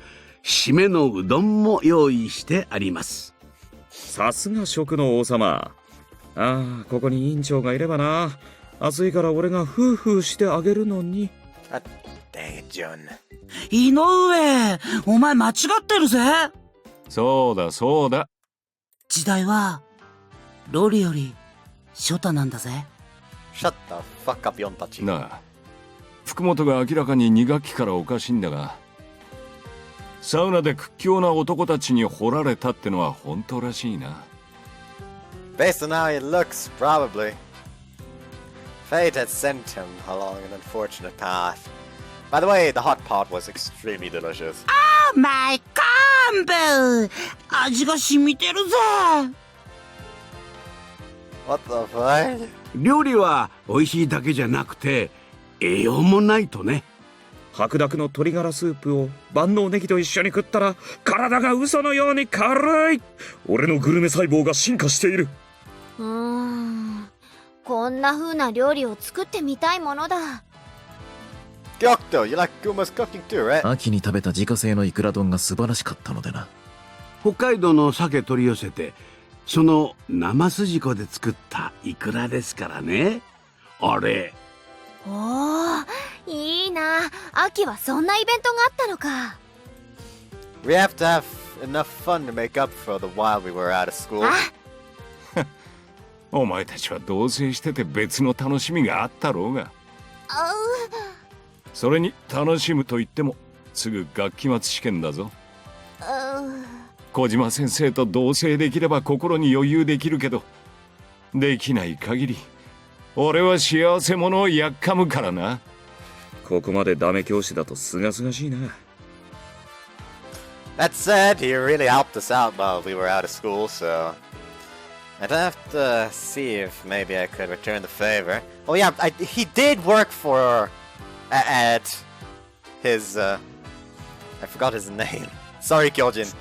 締めのうどんも用意してあります。さすが食の王様。ああ、ここに委員長がいればな。暑いから俺がフーフーしてあげるのに。Dang it, Jun. 井上、お前間違ってるぜ。そうだそうだ。時代はロリよりショタなんだぜ。Shut the fuck up, ヨンたち。なあ、福本が明らかに2学期からおかしいんだが、サウナで屈強な男たちに掘られたってのは本当らしいな。Based on how he looks, probably. Fate had sent him along an unfortunate path. By the way, the hot pot was extremely delicious. マイ昆布、味が染みてるぜ。What the fuck? 料理は美味しいだけじゃなくて栄養もないとね。白濁の鶏ガラスープを万能ネギと一緒に食ったら体が嘘のように軽い。俺のグルメ細胞が進化している。こんな風な料理を作ってみたいものだ。Gyokto, you like Guma's cooking too, right? 秋に食べた自家製のイクラ丼が素晴らしかったのでな。北海道の鮭取り寄せて、その生筋子で作ったイクラですからね。あれ。おー、いいな。秋はそんなイベントがあったのか。We have to have enough fun to make up for the while we were out of school. お前たちは同棲してて別の楽しみがあったろうが。それに楽しむと言ってもすぐ学期末試験だぞ。小島先生と同棲できれば心に余裕できるけど、できない限り俺は幸せ者をやっかむからな。ここまでダメ教師だとすがすがしいな。That said, he really helped us out while we were out of school, so I'd have to see if maybe I could return the favor. Oh yeah, he did work for at his I forgot his name. Sorry, Kyojin.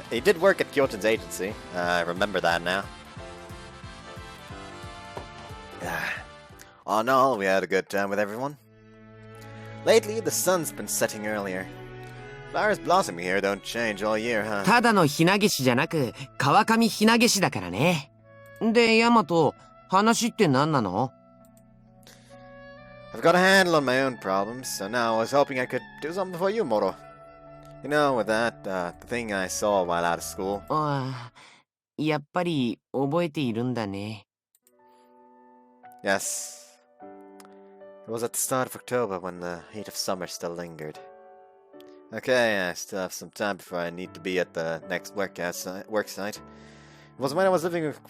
He did work at Kyojin's agency. I remember that now. All in all, we had a good time with everyone. Lately, the sun's been setting earlier. Flowers blossoming here don't change all year, huh? ただのひなげしじゃなく、川上ひなげしだからね。で、ヤマト、話って何なの？ I've got a handle on my own problems, so now I was hoping I could do something for you, Moro. You know, with that, the thing I saw while out of school. ああ、やっぱり覚えているんだね。Yes. It was at the start of October when the heat of summer still lingered. Okay, I still have some time before I need to be at the next work site. It was when I was living with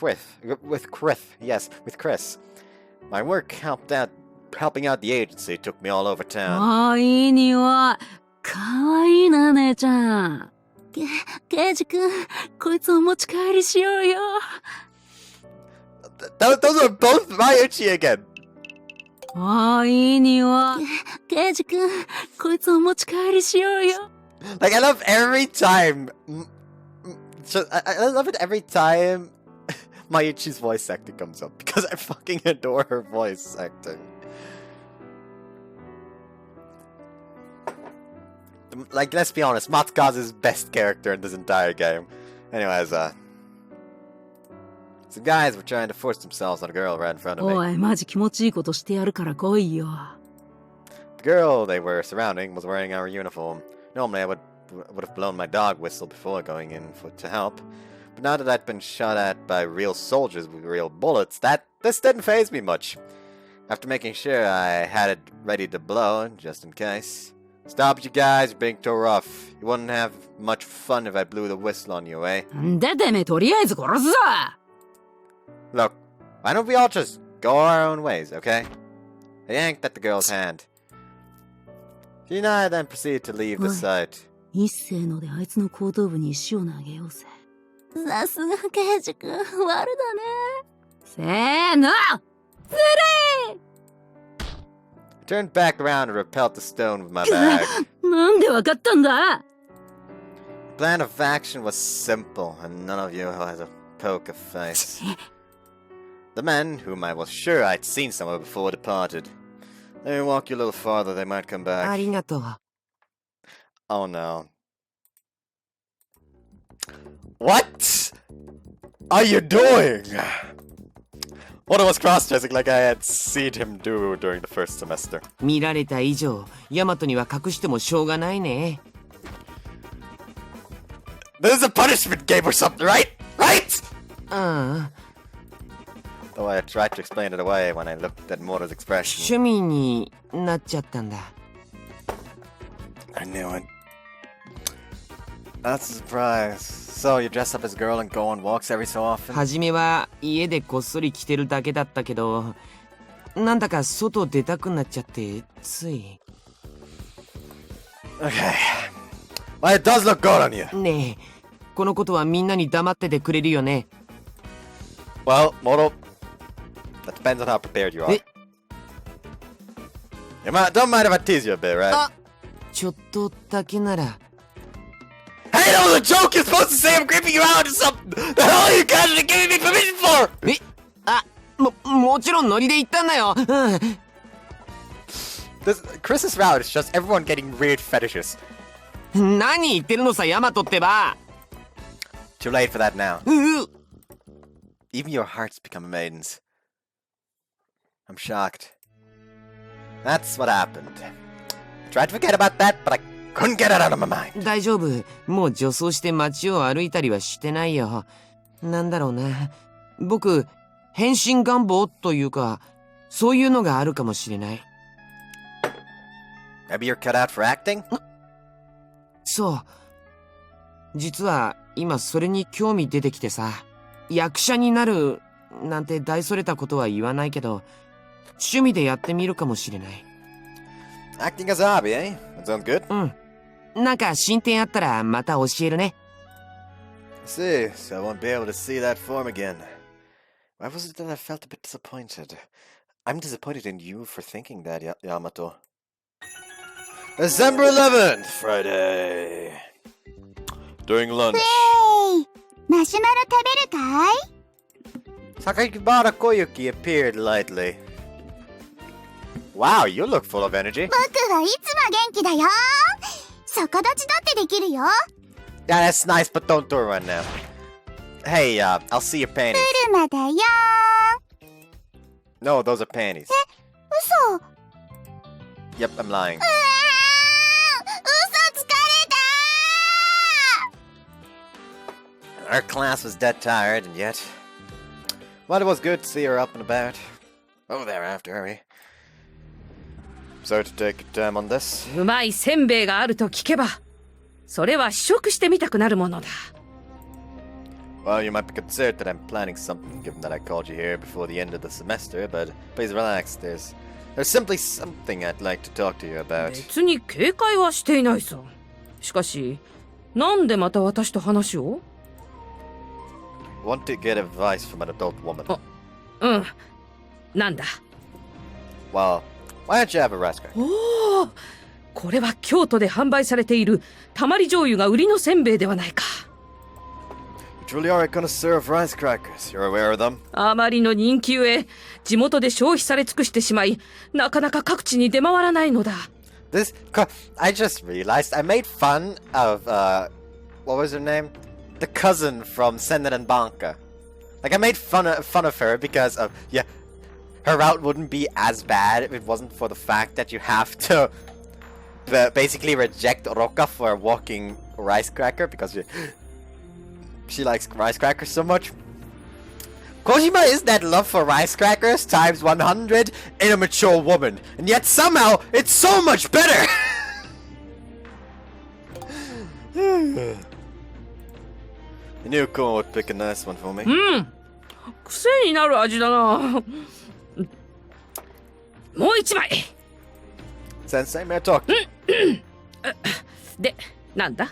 Chris. My work helping out the agency took me all over town. ああ、いい匂い。かわいいな、姉ちゃん。ケイジ君、こいつお持ち帰りしようよ。Those are both Mayuchi again. ああ、いい匂い。ケイジ君、こいつお持ち帰りしようよ。Like, I love every time. I love it every time Mayuchi's voice acting comes up because I fucking adore her voice acting. Like, let's be honest, Matsukazu's best character in this entire game. Anyways, some guys were trying to force themselves on a girl right in front of me. おい、マジ気持ちいいことしてやるから来いよ。The girl they were surrounding was wearing our uniform. Normally I would have blown my dog whistle before going in to help. But now that I'd been shot at by real soldiers with real bullets, this didn't faze me much. After making sure I had it ready to blow, just in case. Stop it, you guys, you're being too rough. You wouldn't have much fun if I blew the whistle on you, eh? んでてめえとりあえず殺すぞ。 Look, why don't we all just go our own ways, okay? I yanked at the girl's hand. Deny, then proceed to leave the site. 一斉のであいつの後頭部に石を投げようぜ。さすが刑事君、悪だね。せーの、ずるい Turned back around and repelled the stone with my bag. なんでわかったんだ Plan of action was simple, and none of you has a poker face. The men, whom I was sure I'd seen somewhere before, departed. Let me walk you a little farther, they might come あ back. りがとう。 Oh no. What are you doing? One was cross-dressing like I had seen him do during the first semester. 見られた以上、ヤマトには隠してもしょうがないね。This is a punishment game or something, right? Right? ああ。 Though I tried to explain it away when I looked at Mora's expression. 趣味になっちゃったんだ。I knew it. That's a surprise. So you dress up as a girl and go on walks every so often? はじめは家でこっそり着てるだけだったけど、なんだか外出たくなっちゃってつい。Okay. Well, it does look good on you. ねえ、このことはみんなに黙っててくれるよね。Well, Moro, that depends on how prepared you are. Don't mind if I tease you a bit, right? あ、ちょっとだけなら。Hey, that was a joke! You're supposed to say I'm creeping you out or something! The hell are you casually giving me permission for? あ、もちろんノリで言ったんだよ。Chris's route is just everyone getting weird fetishes. 何言ってるのさ、ヤマトってば。Too late for that now. Even your hearts become maidens. I'm shocked. That's what happened. I tried to forget about that, but I couldn't get it out of my mind. 大丈夫。もう女装して街を歩いたりはしてないよ。なんだろうな。僕、変身願望というか、そういうのがあるかもしれない。Maybe you're cut out for acting? そう。実は今それに興味出てきてさ。役者になるなんて大それたことは言わないけど、趣味でやってみるかもしれない。Acting as a hobby, eh? That sounds good. うん。なんか進展あったらまた教えるね。See, so I won't be able to see that form again. Why was it that I felt a bit disappointed? I'm disappointed in you for thinking that, Yamato. December 11th, Friday. During lunch. マシュマロ食べるかい Sakakibara Koyuki appeared lightly. Wow, you look full of energy. 僕はいつも元気だよ。逆立ちだってできるよ。Yeah, that's nice, but don't do it right now. Hey, I'll see your panties. ブルマだよ。No, those are panties. 嘘。 Yep, I'm lying. 嘘つかれた。 Our class was dead tired, and yet... Well, it was good to see her up and about. Oh, thereafter, hurry. Sorry to take your time on this. うまいせんべいがあると聞けば、それは試食してみたくなるものだ。Well, you might be concerned that I'm planning something, given that I called you here before the end of the semester, but please relax. There's simply something I'd like to talk to you about. 別に警戒はしていないさ。しかし、なんでまた私と話を？ Want to get advice from an adult woman. うん。なんだ？ Well, why don't you have a rice cracker? おお、これは京都で販売されているたまり醤油が売りのせんべいではないか。You truly are a connoisseur of rice crackers. You're aware of them? あまりの人気ゆえ、地元で消費され尽くしてしまい、なかなか各地に出回らないのだ。I just realized I made fun of, what was her name? The cousin from Senden and Banka. Like, I made fun of her because of, yeah, her route wouldn't be as bad if it wasn't for the fact that you have to basically reject Roka for a walking rice cracker because she likes rice crackers so much. Kojima is that love for rice crackers times 100 in a mature woman, and yet somehow it's so much better! I knew Ko would pick a nice one for me. うん。癖になる味だな。もう一枚。Sensei, may I talk? で、なんだ？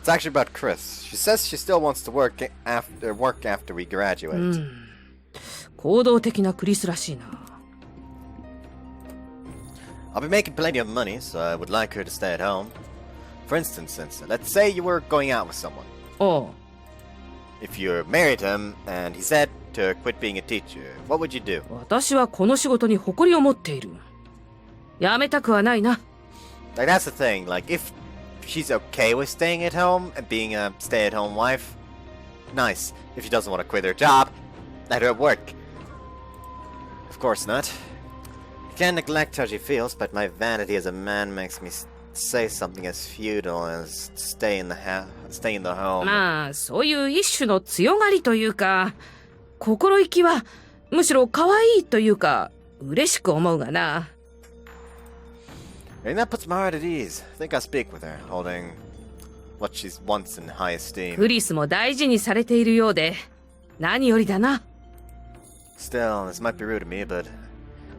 It's actually about Chris. She says she still wants to work after we graduate. 行動的なクリスらしいな。I'll be making plenty of money, so I would like her to stay at home. For instance, let's say you were going out with someone. おう。 If you married him and he said to quit being a teacher, what would you do? 私はこの仕事に誇りを持っている。やめたくはないな。Like, that's the thing. Like, if she's okay with staying at home and being a stay-at-home wife, nice. If she doesn't want to quit her job, let her work. Of course not. I can't neglect how she feels, but my vanity as a man makes me say something as futile as stay in the home. まあ、そういう一種の強がりというか、心意気はむしろ可愛いというか、嬉しく思うがな。And that puts my heart at ease. I think I'll speak with her, holding what she wants in high esteem. クリスも大事にされているようで、何よりだな。Still, this might be rude to me, but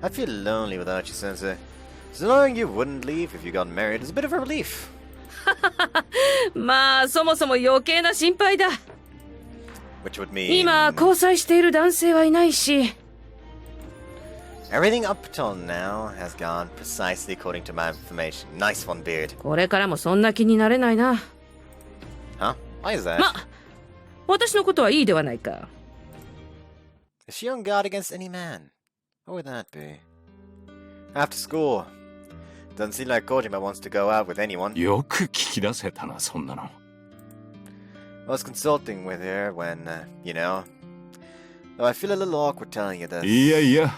I feel lonely without you, Sensei. So knowing you wouldn't leave if you got married is a bit of a relief. まあ、そもそも余計な心配だ。Which would mean 今、交際している男性はいないし。everything up till now has gone precisely according to my information. Nice one, Beard. これからもそんな気になれないな。Huh? Why is that? ま、私のことはいいではないか。Is she on guard against any man? What would that be? After school. Doesn't seem like Kojima wants to go out with anyone. よく聞き出せたな、そんなの。I was consulting with her when, you know. Though I feel a little awkward telling you this. いやいや、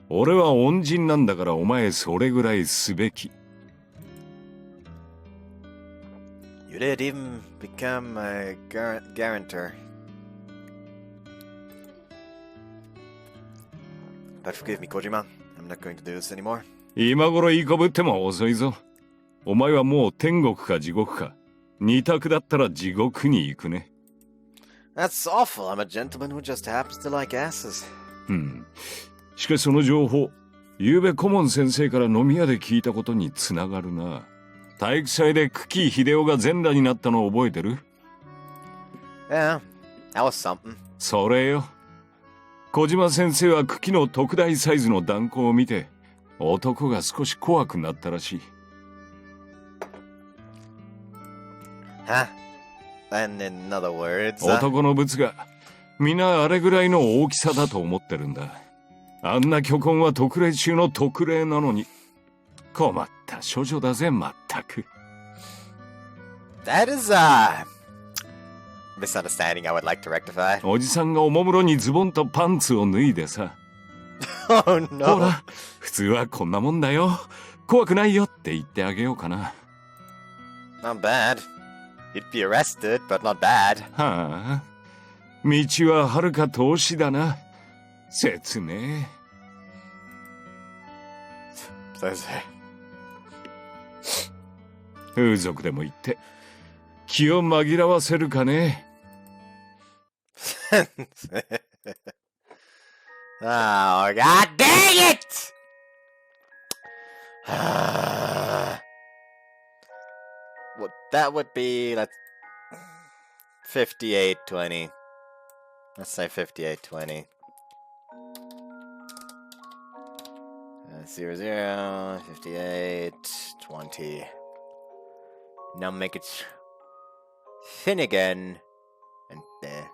俺は恩人なんだからお前それぐらいすべき。You did even become a guarantor. But forgive me, Kojima. I'm not going to do this anymore. 今頃いいこぶっても遅いぞ。お前はもう天国か地獄か。二択だったら地獄に行くね。That's awful. I'm a gentleman who just happens to like asses. しかしその情報、昨べ顧問先生から飲み屋で聞いたことにつながるな。体育祭で久喜秀夫が全裸になったのを覚えてる？ Yeah, that was something. それよ。小島先生は久喜の特大サイズの弾痕を見て、男が少し怖くなったらしい。Huh? And in other words, 男のブツが皆あれぐらいの大きさだと思ってるんだ。あんな巨根は特例中の特例なのに。困った処女だぜ、まったく。That is misunderstanding I would like to rectify. おじさんがおもむろにズボンとパンツを脱いでさ。Oh no. ほら、普通はこんなもんだよ。怖くないよって言ってあげようかな。Not bad. You'd be arrested, but not bad. はあ。道は遥か遠しだな。説明。先生。風俗でも行って、気を紛らわせるかね。先生。Oh, god dang it! Well, that would be, let's 58-20. Let's say 58-20. 0-0, 58-20. Now make it Finnegan and there.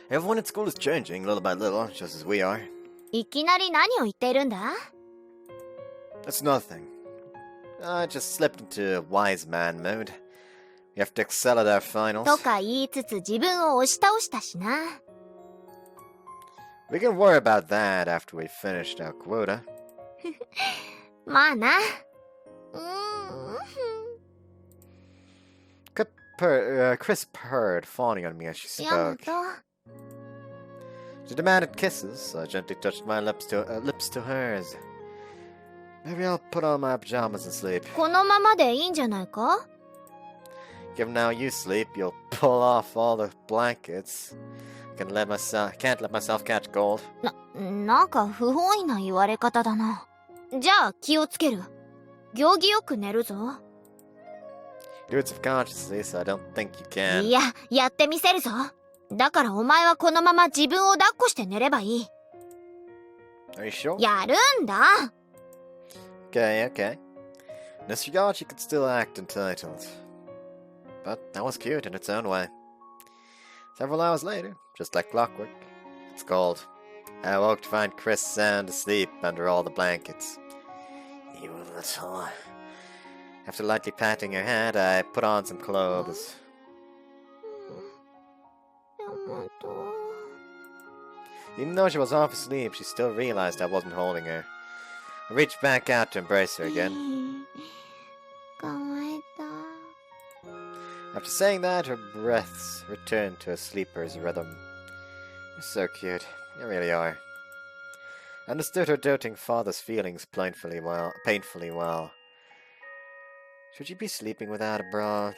Everyone at school is changing little by little, just as we are. いきなり何を言っているんだ？ That's nothing. I just slipped into wise man mode. We have to excel at our finals. とか言いつつ自分を押し倒したしな。We can worry about that after we finished our quota. まあな。Chris purred, fawning on me as she やめ spoke. た。 She demanded kisses, so I gently touched my lips to hers. Maybe I'll put on my pajamas and sleep. このままでいいんじゃないか？ Given how you sleep, you'll pull off all the blankets. can't let myself catch cold. なんか不本意な言われ方だな。じゃあ気をつける。行儀よく寝るぞ。Do it subconsciously, so I don't think you can. いや、やってみせるぞ。だからお前はこのまま自分を抱っこして寝ればいい。Are you sure? やるんだ。Okay, okay. In this regard, she could still act entitled. But that was cute in its own way. Several hours later, just like clockwork, it's cold. I awoke to find Chris sound asleep under all the blankets. You little... After lightly patting her head, I put on some clothes. Even though she was half asleep, she still realized I wasn't holding her. I reached back out to embrace her again. After saying that, her breaths returned to a sleeper's rhythm. You're so cute. You really are. I understood her doting father's feelings painfully well. Should she be sleeping without a bra?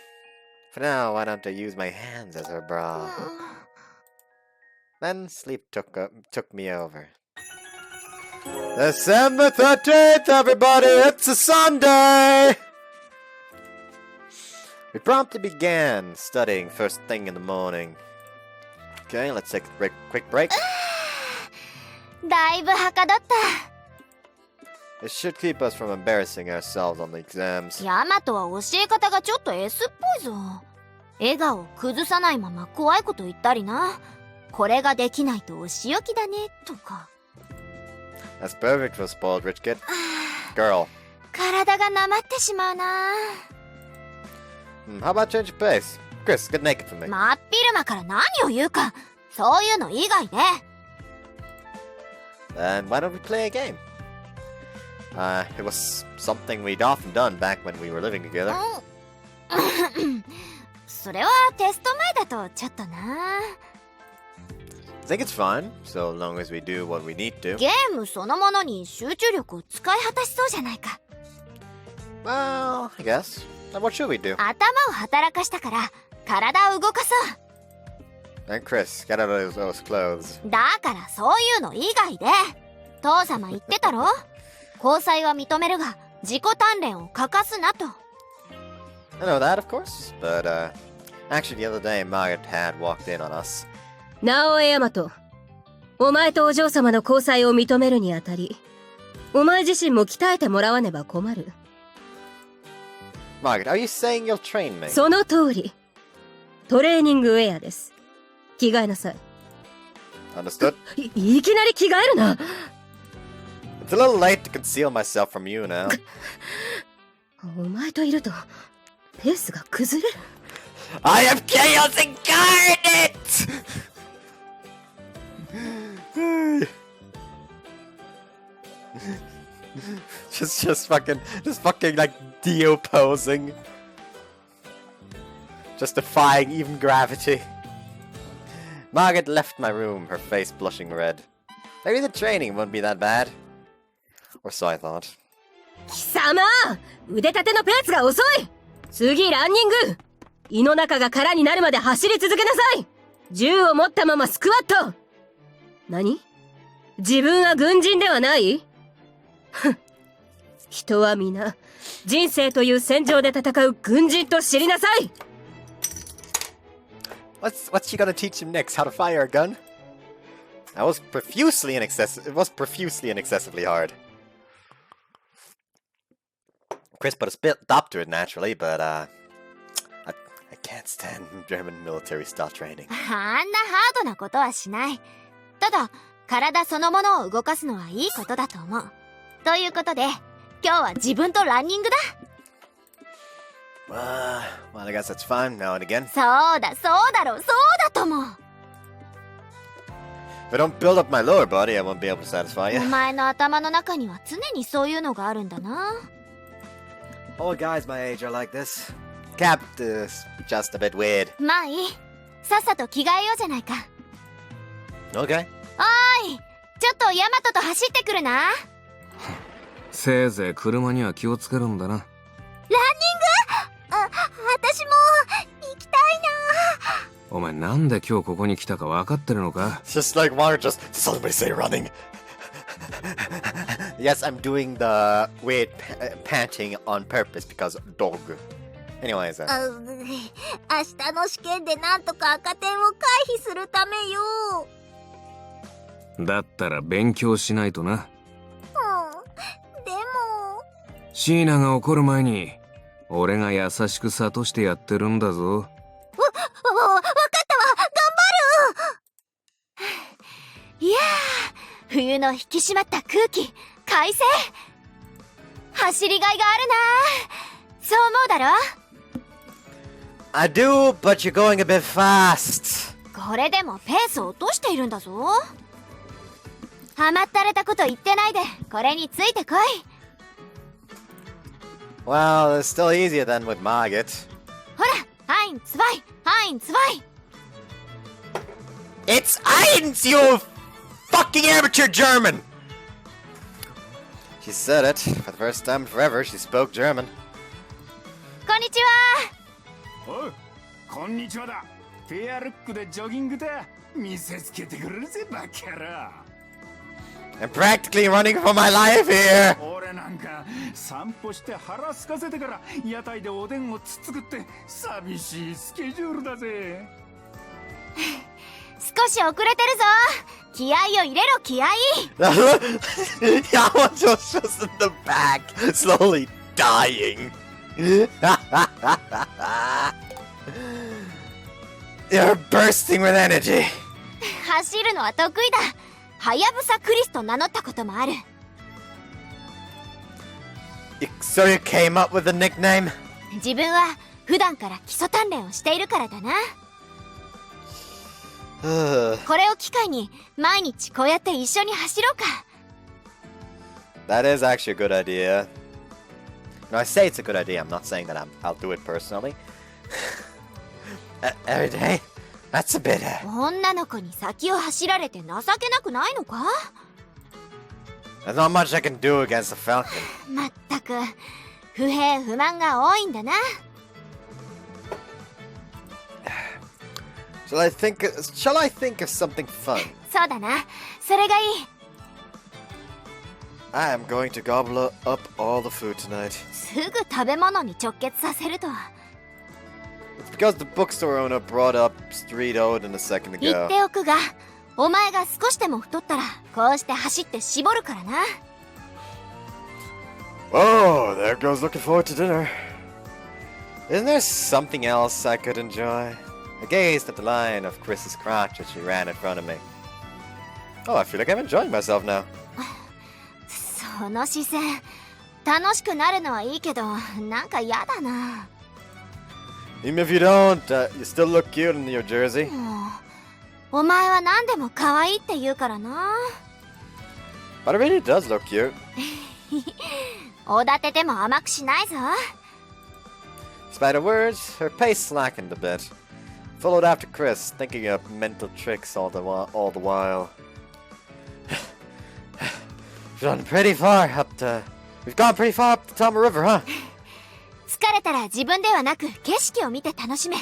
For now, why don't I use my hands as her bra? Then sleep took me over. December 13th, everybody! It's a Sunday! We promptly began studying first thing in the morning. Okay, let's take a quick break. だいぶはかどった。This should keep us from embarrassing ourselves on the exams. ヤマトは教え方がちょっと S っぽいぞ。笑顔を崩さないまま怖いこと言ったりな。これができないとお仕置きだね、とか。That's perfect for a spoiled rich kid. Girl. 体がなまってしまうな。How about change of pace? Chris, get naked for me. 真っ昼間から何を言うか。そういうの以外で。Then why don't we play a game? It was something we'd often done back when we were living together. それはテスト前だとちょっとな。I think it's fine, so long as we do what we need to. ゲームそのものに集中力を使い果たしそうじゃないか。Well, I guess. What should we do? 頭を働かしたから体を動かそう。And Chris, get out of those clothes. だからそういうの以外で。父様言ってたろ？交際は認めるが自己鍛錬を欠かすなと。I know that, of course, but actually the other day Margaret had walked in on us. 直江大和、お前とお嬢様の交際を認めるにあたり、お前自身も鍛えてもらわねば困る。Margaret, are you saying you'll train me? その通り。トレーニングウェアです。着替えなさい。Understood? いきなり着替えるな。It's a little late to conceal myself from you now. お前といるとペースが崩れる。I am chaos incarnate! just fucking like Dio posing. Just defying even gravity. Margaret left my room, her face blushing red. Maybe the training won't be that bad. Or so I thought. 貴様！腕立てのペースが遅い！次ランニング！胃の中が空になるまで走り続けなさい！銃を持ったままスクワット！何？自分は軍人ではない？ふん。人は皆、人生という戦場で戦う軍人と知りなさい！ What's she gonna teach him next? How to fire a gun? It was profusely and excessively hard. Chris put a stop to it naturally, but I can't stand German military style training. あんなハードなことはしない。ただ、体そのものを動かすのはいいことだと思う。ということで、今日は自分とランニングだ。Well, I guess that's fine now and again. そうだと思う。If I don't build up my lower body, I won't be able to satisfy お you. 前の頭の中には常にそういうのがあるんだな。All guys my age are like this. Cap is just a bit weird. まあいい。さっさと着替えようじゃないか。Okay. おーい、ちょっとヤマトと走ってくるな。せいぜい車には気をつけるんだな。ランニング？私も行きたいな。お前なんで今日ここに来たか分かってるのか？ Just like Mario, just somebody say running. Yes, I'm doing the weird panting on purpose because dog. Anyways. 明日の試験でなんとか赤点を回避するためよ。だったら勉強しないとな。でも。椎名が怒る前に俺が優しく諭してやってるんだぞ。わかったわ、頑張る。いやー、冬の引き締まった空気、快晴。走りがいがあるな。そう思うだろ？ I do, but you're going a bit fast. これでもペースを落としているんだぞ。ハマったれたこと言ってないで、これについてこい。Well, it's still easier than with Margit. ほら、1, 2, 1, 2. It's eins, you fucking amateur German! She said it. For the first time forever, she spoke German. こんにちは。おう、こんにちはだ。フェアルックでジョギングだ。見せつけてくれるぜ、バカ野郎。I'm practically running for my life here! 俺なんか散歩して腹空かせてから屋台でおでんをつつくって寂しいスケジュールだぜ。少し遅れてるぞ。気合を入れろ、気合。Yamajo's just in the back, slowly dying. You're bursting with energy. 走るのは得意だ。はやぶさクリスと名乗ったこともある。So you came up with the nickname? 自分は普段から基礎鍛錬をしているからだな。これを機会に毎日こうやって一緒に走ろうか。That is actually a good idea. No, I say it's a good idea. I'm not saying that I'll do it personally. Every day? That's a bit... 女の子に先を走られて情けなくないのか？ There's not much I can do against the Falcon. まったく不平不満が多いんだな。Shall I think of something fun? そうだな、それがいい。I am going to gobble up all the food tonight. すぐ食べ物に直結させるとは。It's because the bookstore owner brought up street Odin a second 言 ago. っておくが、お前が少しでも太ったらこうして走って絞るからな。Oh, there goes looking forward to dinner. Isn't there something else I could enjoy? I gazed at the line of Chris's crotch as she ran in front of me. Oh, I feel like I'm enjoying myself now. その視線、楽しくなるのはいいけど、なんか嫌だな。Even if you don't, you still look cute in your jersey. お前は何でも可愛いって言うからな。But it really does look cute. おだてても甘くしないぞ。Despite her words, her pace slackened a bit. Followed after Chris, thinking of mental tricks all the while. We've gone pretty far up the Tama River, huh? 疲れたら自分ではなく景色を見て楽しめ。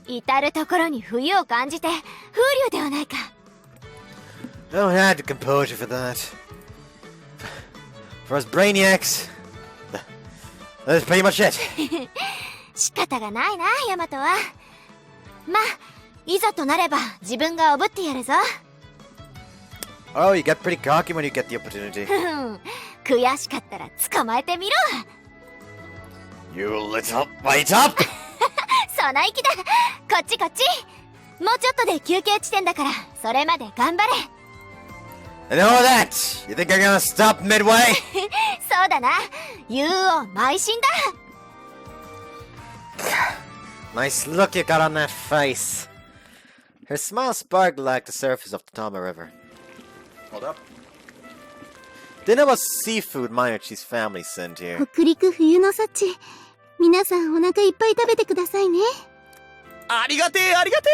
至る所に冬を感じて風流ではないか。Don't have the composure for that. For us brainiacs, that's pretty much it. 仕方がないな、ヤマトは。まあ、いざとなれば自分がおぶってやるぞ。Oh, you get pretty cocky when you get the opportunity. 悔しかったら捕まえてみろ。You little wait up! その意気だ。こっちこっち。もうちょっとで休憩地点だから、それまで頑張れ。I know that! You think I'm gonna stop midway? そうだな。言うを邁進だ。Nice look you got on that face. Her smile sparkled like the surface of the Tama River. Hold up. Dinner was seafood Mayuchi's family sent here. 北陸冬の幸。皆さんお腹いっぱい食べてくださいね。ありがてえありがて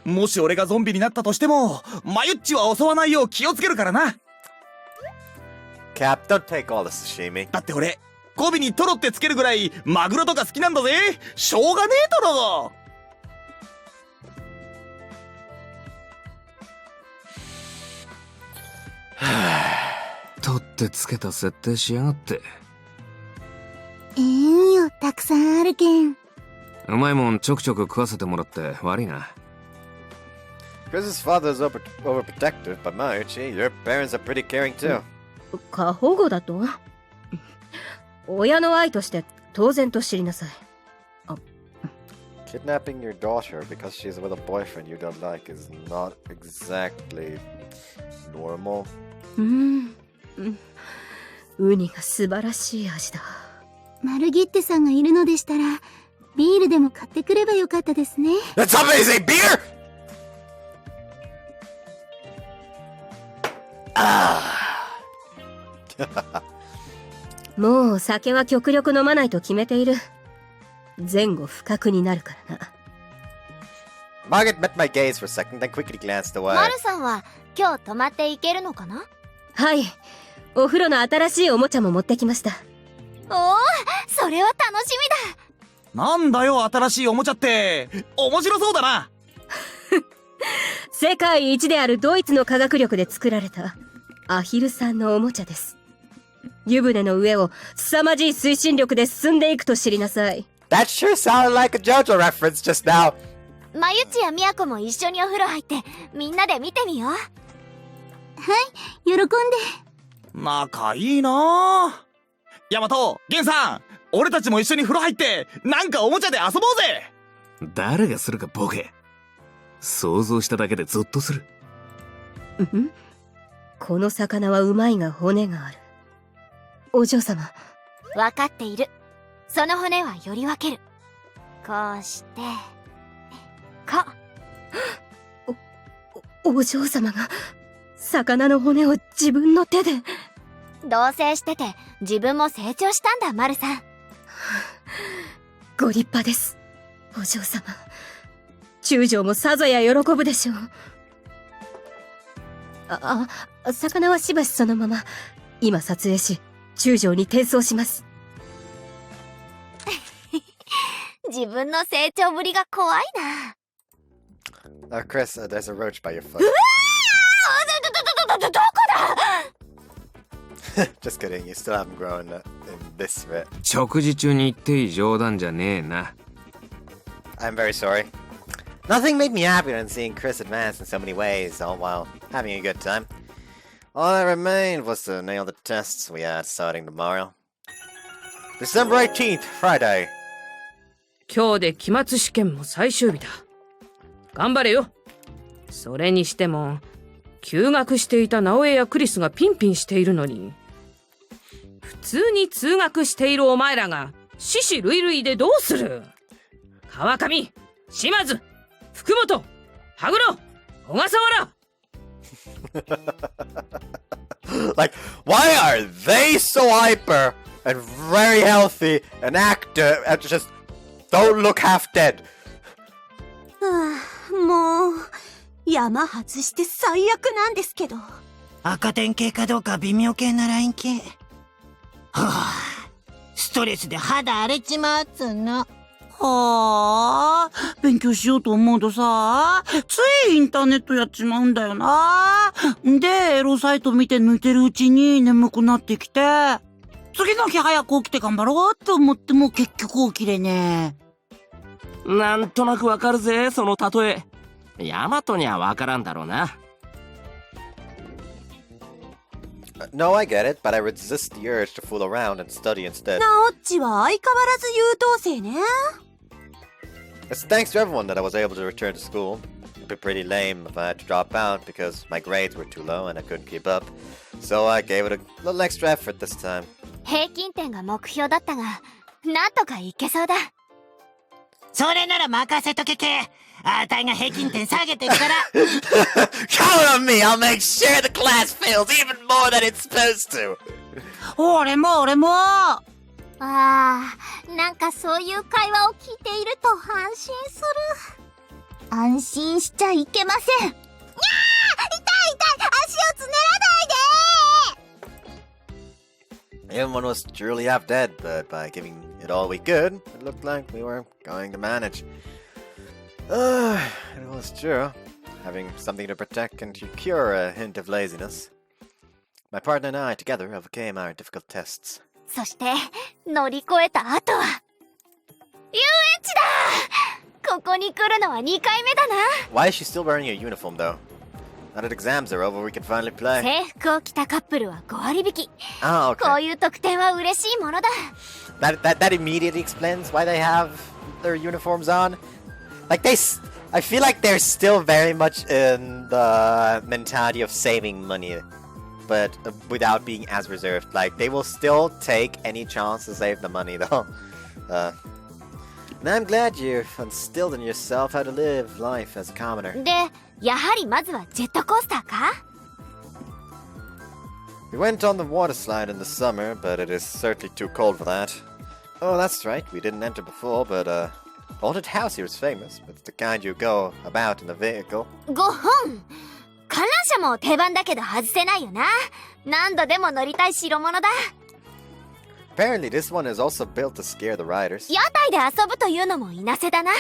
え。もし俺がゾンビになったとしてもマユッチは襲わないよう気をつけるからな。 Cap, don't take all the sashimi. だって俺語尾にトロってつけるぐらいマグロとか好きなんだぜ。しょうがねえだろ。取ってつけた設定しやがって。ええんよ、たくさんあるけん。うまいもんちょくちょく食わせてもらって悪いな。Chris's father is overprotective, but Maiuchi, your parents are pretty caring too. 過保護だと？親の愛として当然と知りなさい。Kidnapping your daughter because she's with a boyfriend you don't like is not exactly normal. ウニが素晴らしい味だ。マルギッテさんがいるのでしたら、ビールでも買ってくればよかったですね。Did somebody say beer? もう酒は極力飲まないと決めている。前後不覚になるからな。Margaret met my gaze for a second, then quickly glanced away. マルさんは今日泊まっていけるのかな？はい。お風呂の新しいおもちゃも持ってきました。おお、それは楽しみだ。なんだよ、新しいおもちゃって。面白そうだな。世界一であるドイツの科学力で作られたアヒルさんのおもちゃです。湯船の上を凄まじい推進力で進んでいくと知りなさい。That sure sounded like a JoJo reference just now. まゆちやみやこも一緒にお風呂入ってみんなで見てみよう。はい、喜んで。仲いいな。ヤマト、ゲンさん、俺たちも一緒に風呂入ってなんかおもちゃで遊ぼうぜ。誰がするかボケ。想像しただけでゾッとする。この魚はうまいが骨がある。お嬢様。分かっている。その骨はより分ける。こうしてお嬢様が魚の骨を自分の手で。同棲してて自分も成長したんだ、マルさん。ご立派です、お嬢様。中将もさぞや喜ぶでしょう。魚はしばしそのまま今撮影し中将に転送します。自分の成長ぶりが怖いな。Chris, there's a roach by your foot. どこだ？Just kidding, you still haven't grown in this bit. 食事中に言っていい冗談じゃねえな。I'm very sorry. Nothing made me happier than seeing Chris advance in so many ways, all while having a good time. All that remained was to nail the tests we had starting tomorrow. December 18th, Friday. 今日で期末試験も最終日だ。頑張れよ。それにしても休学していた直江やクリスがピンピンしているのに、普通に通学しているお前らが獅子類類でどうする？川上、島津、福本、羽黒、小笠原。Like, why are they so hyper and very healthy and active and just don't look half dead? もう山外して最悪なんですけど。赤点系かどうか微妙系なライン系。ストレスで肌荒れちまうっつうの。はあ、勉強しようと思うとさ、ついインターネットやっちまうんだよな。で、エロサイト見て抜いてるうちに眠くなってきて、次の日早く起きて頑張ろうって思っても結局起きれねえ。なんとなくわかるぜ、その例え。ヤマトにはわからんだろうな。No, I get it, but I resist the urge to fool around and study instead. ナオッチは相変わらず優等生ね。It's thanks to everyone that I was able to return to school. It'd be pretty lame if I had to drop out because my grades were too low and I couldn't keep up. So I gave it a little extra effort this time. 平均点が目標だったが、なんとかいけそうだ。それなら任せとけけ。あたいが平均点下げてるから。Count on me! I'll make sure the class fails even more than it's supposed to! 俺もなんかそういう会話を聞いていると安心する。安心しちゃいけません。にゃー！痛い足をつねらないで Everyone was truly half dead, but by giving it all we could, it looked like we were going to manage. It was true. Having something to protect can cure a hint of laziness. My partner and I together overcame our difficult tests. そして乗り越えた後は遊園地だ。ここに来るのは2回目だな。 Why is she still wearing a uniform though? Now that exams are over, we can finally play. 制服を着たカップルは5割引き。 Oh, okay. こういう特典は嬉しいものだ。 That immediately explains why they have their uniforms on. Like I feel like they're still very much in the mentality of saving money, but without being as reserved. Like they will still take any chance to save the money though. And I'm glad you've instilled in yourself how to live life as a commoner. で、やはりまずはジェットコースターか？ We went on the water slide in the summer, but it is certainly too cold for that. Oh, that's right, we didn't enter before, but haunted house here is famous. It's the kind you go about in a vehicle. 5本観覧車も定番だけど外せないよな。何度でも乗りたい代物だ。 Apparently this one is also built to scare the riders. 屋台で遊ぶというのもいなせだな。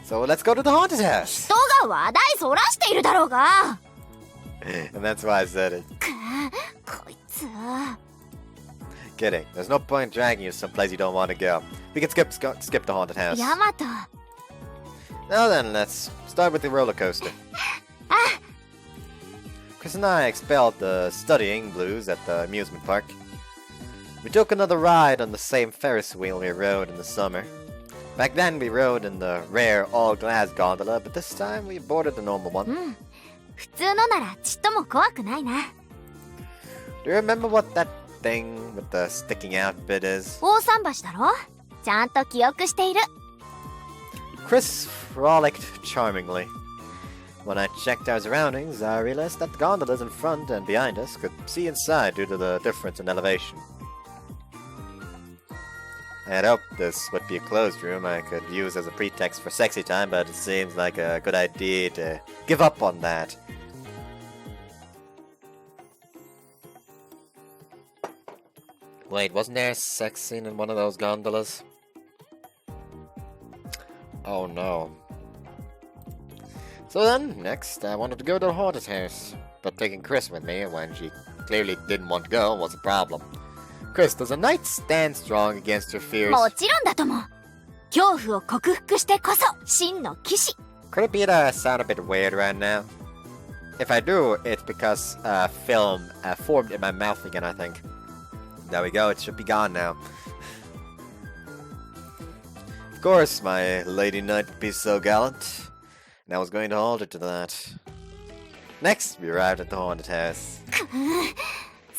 So let's go to the haunted house. 人が話題そらしているだろうが。 And that's why I said it. こいつ。 Kidding. There's no point dragging you someplace you don't want to go. We can skip the haunted house. ヤマト。 Now then, let's start with the roller coaster. Chris and I expelled the studying blues at the amusement park. We took another ride on the same Ferris wheel we rode in the summer. Back then we rode in the rare all-glass gondola, but this time we boarded the normal one. 普通のならちっとも怖くないな。 Do you remember what that thing with the sticking out bit is? 大桟橋だろ？ちゃんと記憶している。 Chris frolicked charmingly. When I checked our surroundings, I realized that the gondolas in front and behind us could see inside due to the difference in elevation. I had hoped this would be a closed room I could use as a pretext for sexy time, but it seems like a good idea to give up on that. Wait, wasn't there a sex scene in one of those gondolas? Oh no. So then, next, I wanted to go to the haunted house, but taking Chris with me when she clearly didn't want to go was a problem. Chris, does a knight stand strong against her fears? もちろんだとも。恐怖を克服してこそ真の騎士。 Could it be that I sound a bit weird right now? If I do, it's because film formed in my mouth again, I think. There we go, it should be gone now. Of course, my lady knight would be so gallant. And I was going to hold her to that. Next, we arrived at the haunted house.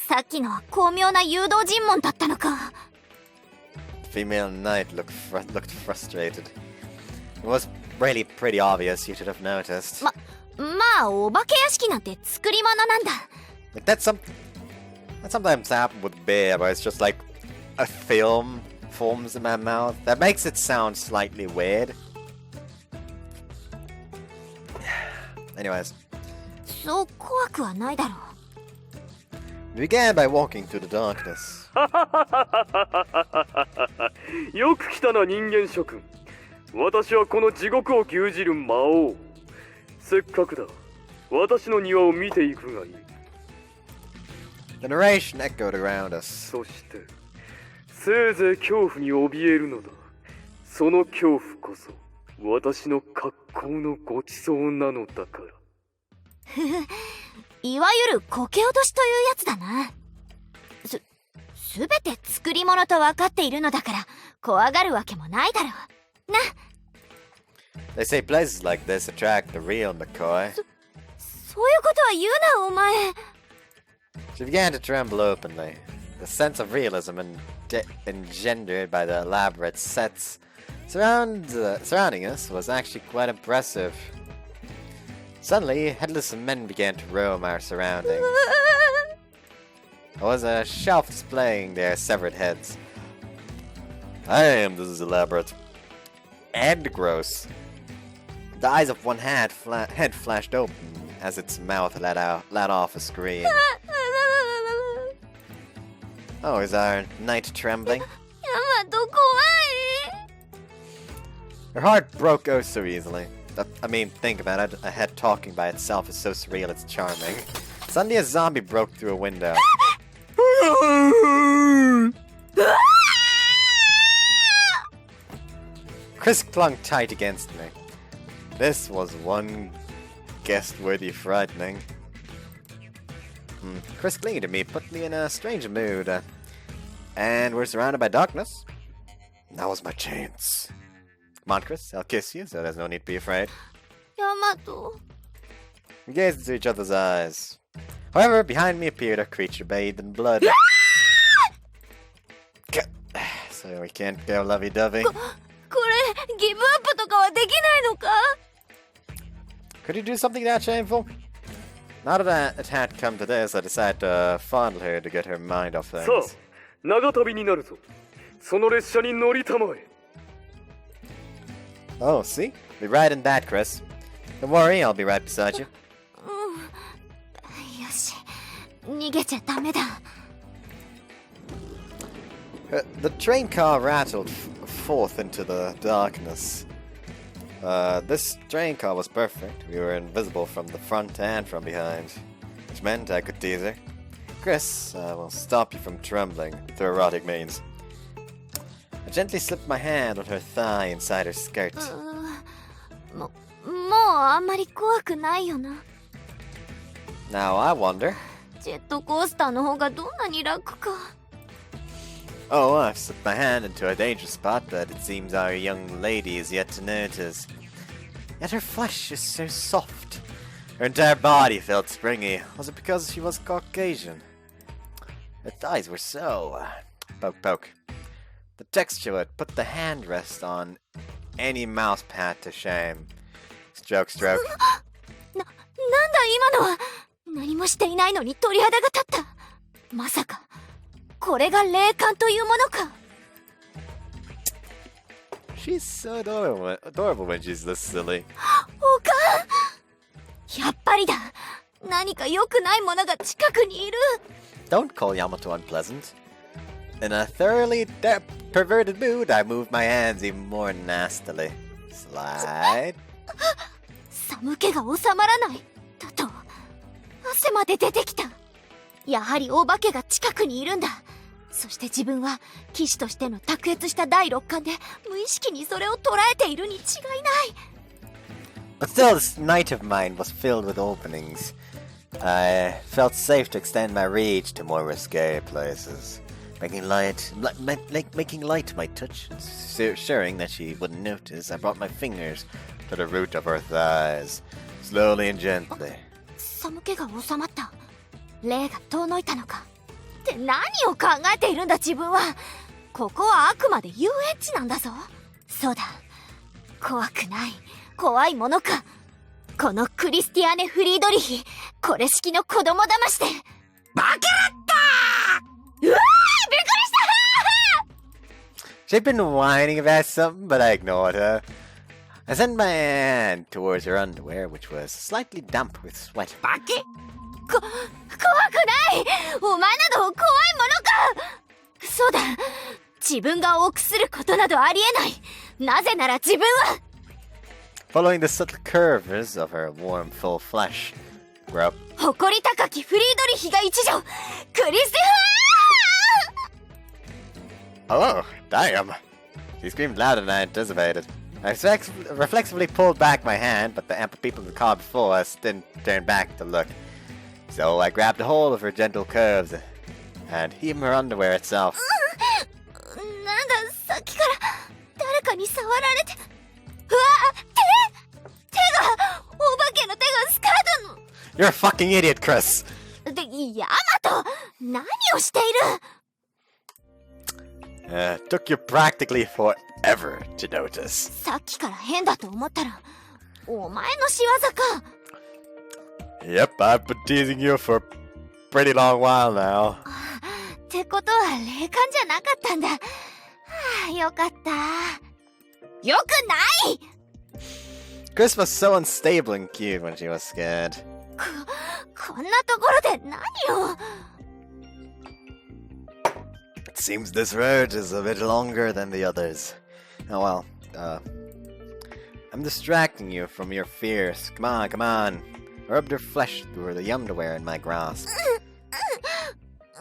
さっきのは巧妙な誘導尋問だったのか。 The female knight looked frustrated. It was really pretty obvious, you should have noticed. まあお化け屋敷なんて作り物なんだ。 Like that sometimes happens with beer, where it's just like a film forms in my mouth. That makes it sound slightly weird. Anyways. そう怖くはないだろう。 We began by walking through the darkness. よく来たな人間諸君。私はこの地獄を牛耳る魔王。せっかくだ。私の庭を見ていくがいい。 The narration echoed around us. そして、せいぜい恐怖に怯えるのだ。その恐怖こそ、私の格好のごちそうなのだから。いわゆるこけ落としというやつだな。すべて作り物と分かっているのだから怖がるわけもないだろう。な。 They say places like this attract the real McCoy. そういうことは言うなお前。 She began to tremble openly. The sense of realism engendered by the elaborate sets surrounding us was actually quite impressive. Suddenly, headless men began to roam our surroundings. There was a shelf displaying their severed heads. Damn, this is elaborate. And gross. The eyes of one head flashed open as its mouth let off a scream. Oh, is our knight trembling? ヤマト怖い。 Her heart broke oh so easily. I mean, think about it. A head talking by itself is so surreal, it's charming. Suddenly a zombie broke through a window. Chris clung tight against me. This was one guest-worthy frightening. Chris clinging to me put me in a strange mood. And we're surrounded by darkness. That was my chance. Come on, Chris, I'll kiss you, so there's no need to be afraid. Yamato. We gazed into each other's eyes. However, behind me appeared a creature bathed in blood. So we can't go lovey-dovey. これ、ギブアップとかはできないのか? Could you do something that shameful? Now that it had come to this, I decided to fondle her to get her mind off things. さあ、長旅になるぞ。その列車に乗りたまえ。Oh, see? Be right in that, Chris. Don't worry, I'll be right beside you. よし、逃げちゃダメだ。The train car rattled forth into the darkness. This train car was perfect. We were invisible from the front and from behind, which meant I could tease her. Chris, I will stop you from trembling through erotic means. I gently slipped my hand on her thigh inside her skirt. もうあんまり怖くないよな。Now I wonder. ジェットコースターの方がどんなに楽か。Oh, I've slipped my hand into a dangerous spot, but it seems our young lady is yet to notice. Yet her flesh is so soft. Her entire body felt springy. Was it because she was Caucasian? Her thighs were so... poke poke. The texture would put the hand rest on any mouse pad to shame. Stroke stroke. なんだ今のは。何もしていないのに鳥肌が立った。まさかこれが霊感というものか。She's so adorable when she's this silly. おかん。やっぱりだ。何か良くないものが近くにいる。Don't call Yamato unpleasant. In a thoroughly perverted mood, I moved my hands even more nastily. Slide. 寒気が収まらない。だと汗まで出てきた。やはりお化けが近くにいるんだ。そして自分は騎士としての卓越した第六感で無意識にそれを捉えているに違いない。But still, this night of mine was filled with openings. I felt safe to extend my reach to more risque places. Making light to my touch, ensuring that she wouldn't notice, I brought my fingers to the root of her thighs, slowly and gently. 寒気が収まった。霊が遠のいたのか。って何を考えているんだ自分は。ここはあくまで遊園地なんだぞ。そうだ。怖くない。怖いものか。このクリスティアーネ・フリードリヒ、これ式の子供騙して。バカだった。うわー、びっくりした She'd been whining about something, but I ignored her. I sent my hand towards her underwear, which was slightly damp with sweat. バケ？怖くない。お前など怖いものか。そうだ。自分が臆することなどありえない。なぜなら自分は。Following the subtle curves of her warm, full flesh, we're up. 誇り高きフリードリヒが一女。クリスティファー。 Oh, damn. She screamed louder than I anticipated. I reflexively pulled back my hand, but the ample people in the car before us didn't turn back to look. So I grabbed a hold of her gentle curves, and even her underwear itself. なんだ、さっきから誰かに触られて。うわ、手が、お化けの手がスカートの。You're a fucking idiot, Chris. で、ヤマト、何をしている。Took you practically forever to notice. さっきから変だと思ったら、お前の仕業か。Yep, I've been teasing you for a pretty long while now. ってことは霊感じゃなかったんだ。はあ、よかった。よくない。 Chris was so unstable and cute when she was scared. こんなところで何を。 It seems this road is a bit longer than the others. Oh well, I'm distracting you from your fears. Come on, come on. Rub their flesh through the underwear in my grasp.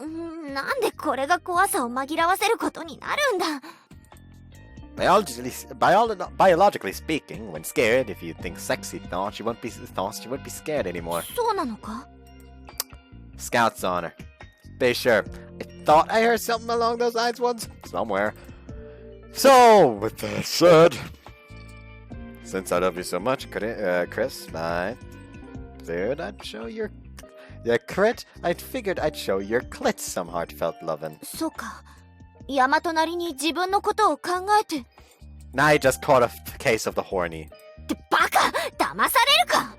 なんでこれが怖さを紛らわせることになるんだ。Biologically speaking, when scared, if you think sexy thoughts, you won't be scared anymore. そうなのか？ Scout's honor. Be sure. I thought I heard something along those lines once, somewhere. So, with that said, since I love you so much, Chris, I figured I'd show your clit some heartfelt lovin'. そうか。ヤマトなりに自分のことを考えて。Now I just caught a case of the horny. ってバカ！騙されるか！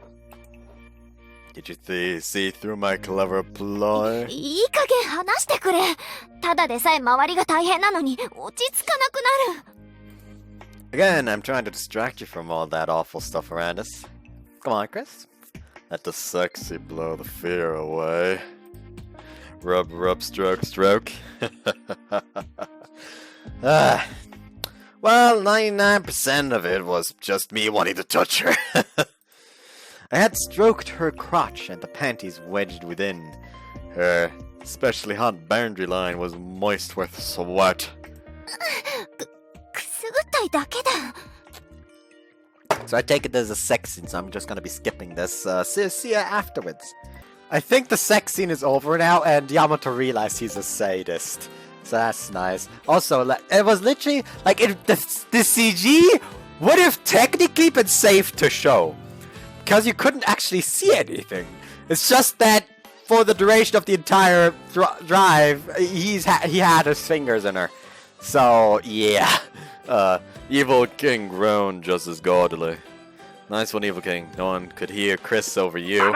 Did you see through my clever ploy? いい加減話してくれ。ただでさえ周りが大変なのに落ち着かなくなる。Again, I'm trying to distract you from all that awful stuff around us. Come on, Chris. Let the sexy blow the fear away. Rub, rub, stroke, stroke. Well, 99% of it was just me wanting to touch her. I had stroked her crotch and the panties wedged within. Her especially hot boundary line was moist with sweat. くすぐったいだけだ。 So I take it there's a sex scene, so I'm just gonna be skipping this. See ya afterwards. I think the sex scene is over now, and Yamato realized he's a sadist. So that's nice. Also, it was literally, like, the CG would have technically been safe to show. Because you couldn't actually see anything. It's just that, for the duration of the entire drive, he had his fingers in her. So, yeah. Evil King groaned just as gaudily. Nice one, Evil King. No one could hear Chris over you.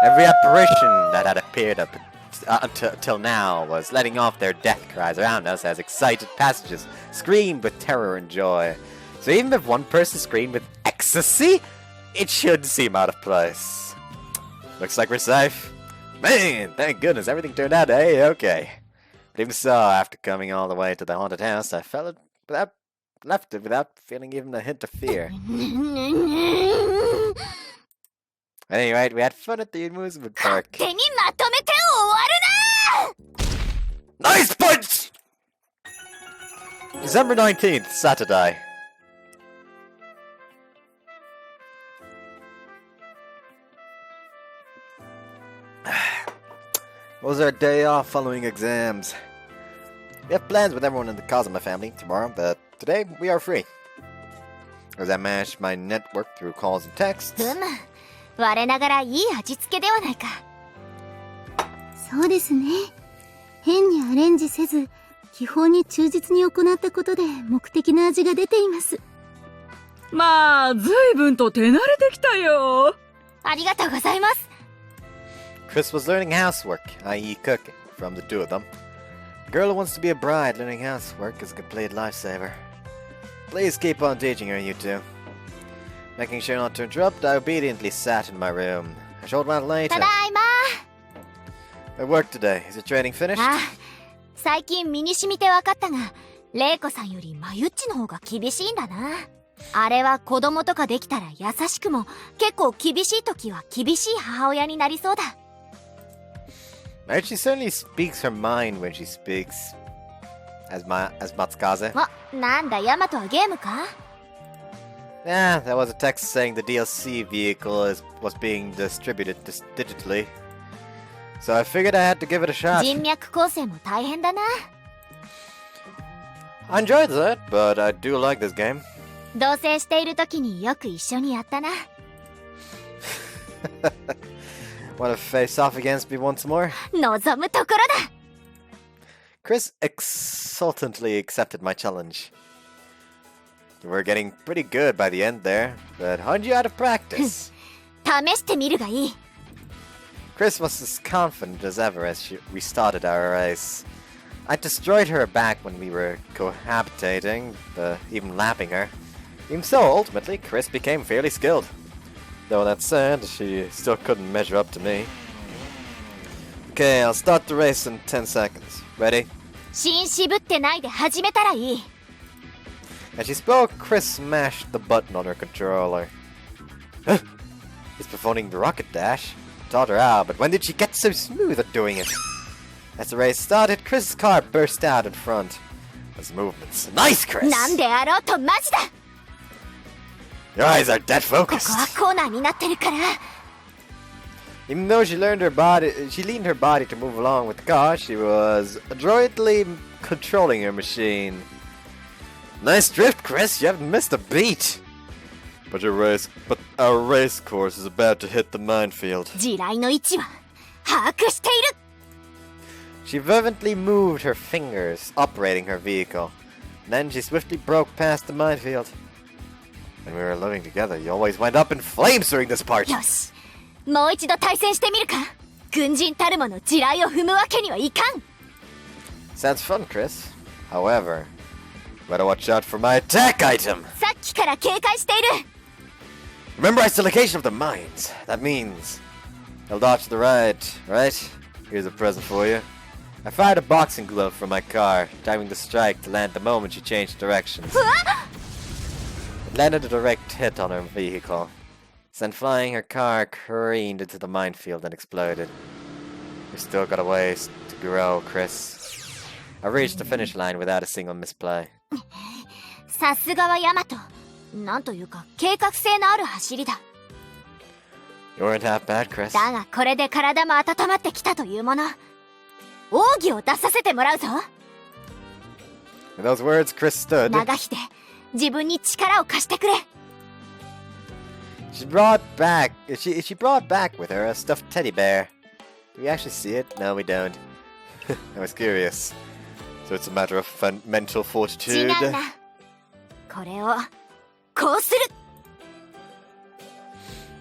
Every apparition that had appeared up until now was letting off their death cries around us as excited passengers screamed with terror and joy. So even if one person screamed with ecstasy, it shouldn't seem out of place. Looks like we're safe. Man, thank goodness everything turned out A-okay. But even so, after coming all the way to the haunted house, I left it without feeling even a hint of fear. At any rate, we had fun at the amusement park. 手にまとめて終わるな！ Nice punch! December 19th, Saturday. It was our day off following exams. We have plans with everyone in the Kazuma family tomorrow, but today we are free. As I managed my network through calls and texts. 我ながらいい味付けではないか。そうですね。変にアレンジせず、基本に忠実に行ったことで目的の味が出ています。まあ、随分と手慣れてきたよ。ありがとうございます。Chris was learning housework, i.e. cooking, from the two of them. A girl who wants to be a bride learning housework is a complete lifesaver. Please keep on teaching her, you two. Making sure not to interrupt, I obediently sat in my room. A short while later... ただいま。 I worked today. Is your training finished? ああ、最近身に染みて分かったが、玲子さんよりマユッチの方が厳しいんだな。あれは子供とかできたら優しくも、結構厳しい時は厳しい母親になりそうだ。She certainly speaks her mind when she speaks as Matsukaze. あ、なんだヤマトはゲームか？ Yeah, there was a text saying the DLC vehicle was being distributed digitally. So I figured I had to give it a shot. 人脈構成も大変だな。I enjoyed that, but I do like this game. 同棲している時によく一緒にやったな。Want to face off against me once more? 望むところだ。Chris exultantly accepted my challenge. We were getting pretty good by the end there, but how'd you out of practice? 試してみるがいい。Chris was as confident as ever as we started our race. I destroyed her back when we were cohabitating, even lapping her. Even so, ultimately, Chris became fairly skilled. Though that said, she still couldn't measure up to me. Okay, I'll start the race in 10 seconds. Ready? 心渋ってないで始めたらいい。As she spoke, Chris smashed the button on her controller. Huh? It's performing the rocket dash. I taught her how, but when did she get so smooth at doing it? As the race started, Chris's car burst out in front. Those movements. Nice, Chris! なんであろうとマジだ Your eyes are dead こ focused. こはコーナーになってるから Even though she leaned her body to move along with the car, she was adroitly controlling her machine. Nice drift, Chris. You haven't missed a beat. But our race course is about to hit the minefield. 地雷の位置は把握している She fervently moved her fingers, operating her vehicle. Then she swiftly broke past the minefield. When we were living together, you always went up in flames during this part. よしもう一度対戦してみるか軍人たるもの地雷を踏むわけにはいかん Sounds fun, Chris. However, better watch out for my attack item. さっきから警戒している Remember isolation of the mines. That means I'll dodge to the right, right? Here's a present for you. I fired a boxing glove from my car, timing the strike to land the moment she changed directions. It landed a direct hit on her vehicle. Sent flying, her car careened into the minefield and exploded. You've still got a ways to grow, Chris. I reached the finish line without a single misplay. さすがはヤマトなんというか計画性のある走りだ You weren't half bad, Chris. だがこれで体も温まってきたというもの奥義を出させてもらうぞ With those words, Chris stood. 長秀自分に力を貸してくれ She brought back with her a stuffed teddy bear. Do we actually see it? No, we don't. I was curious. So it's a matter of mental 違 fortitude. うなこれをこうする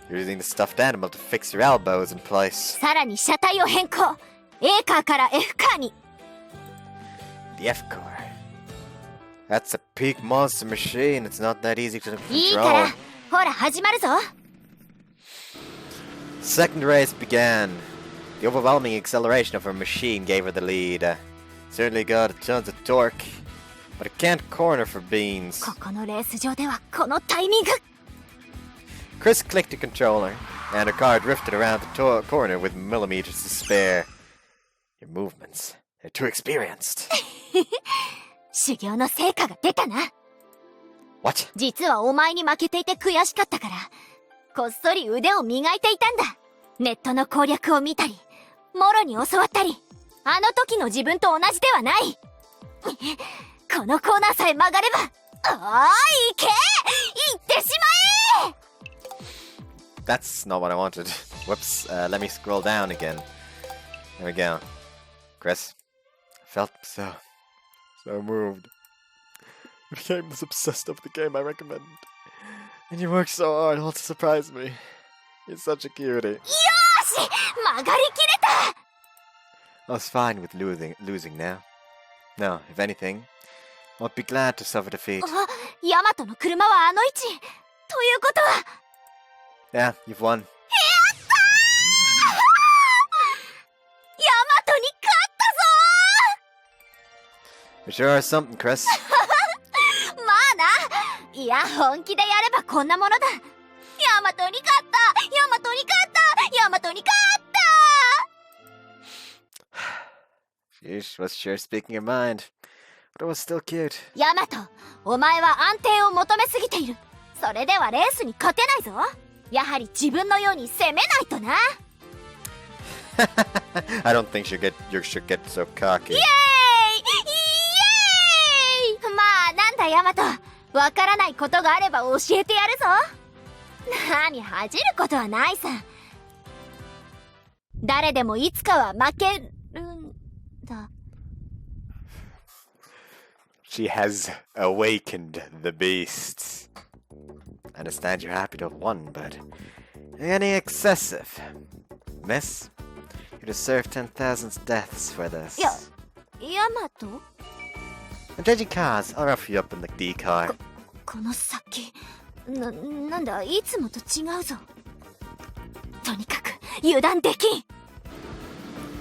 You're using the stuffed animal to fix your elbows in place. さらに車体を変更 A カーから F カーに The F car. That's a peak monster machine. It's not that easy to いいから control. ほら始まるぞ Second race began. The overwhelming acceleration of her machine gave her the lead. Certainly got tons of torque, but it can't corner for beans. ここのレース場ではこのタイミング Chris clicked the controller, and her car drifted around the corner with millimeters to spare. Your movements, they're too experienced. 修行の成果が出たな What? 実はお前に負けていて悔しかったからこっそり腕を磨いていたんだネットの攻略を見たりもろに教わったりあの時の自分と同じではないこのコーナーさえ曲がればおーい行け行ってしまえ That's not what I wanted. Whoops, let me scroll down again. There we go. Chris, I felt so moved. You became this obsessed over the game I recommend. And you worked so hard all to surprise me. You're such a cutie. よーし曲がりきれた I was fine with losing now. No, if anything, I'll be glad to suffer defeat. あヤマトの車はあの位置ということは Yeah, you've won. ヤマトに勝ったぞ You sure are something, Chris. まあないや本気でやればこんなものだヤマトに勝ったヤマトに勝ったヤマトに勝った She was sure speaking her mind. But it was still cute. ヤマトお前は安定を求めすぎているそれではレースに勝てないぞやはり自分のように攻めないとな I don't think you should get so cocky. イエーイイエーイまあなんだヤマトわからないことがあれば教えてやるぞ何恥じることはないさ誰でもいつかは負けるんだ She has awakened the beasts. I understand you're happy to have won, but you're getting excessive. Miss, you deserve 10,000 deaths for this. ヤマト I'm changing cars. I'll rough you up in the D car. この先なんだいつもと違うぞとにかく油断できん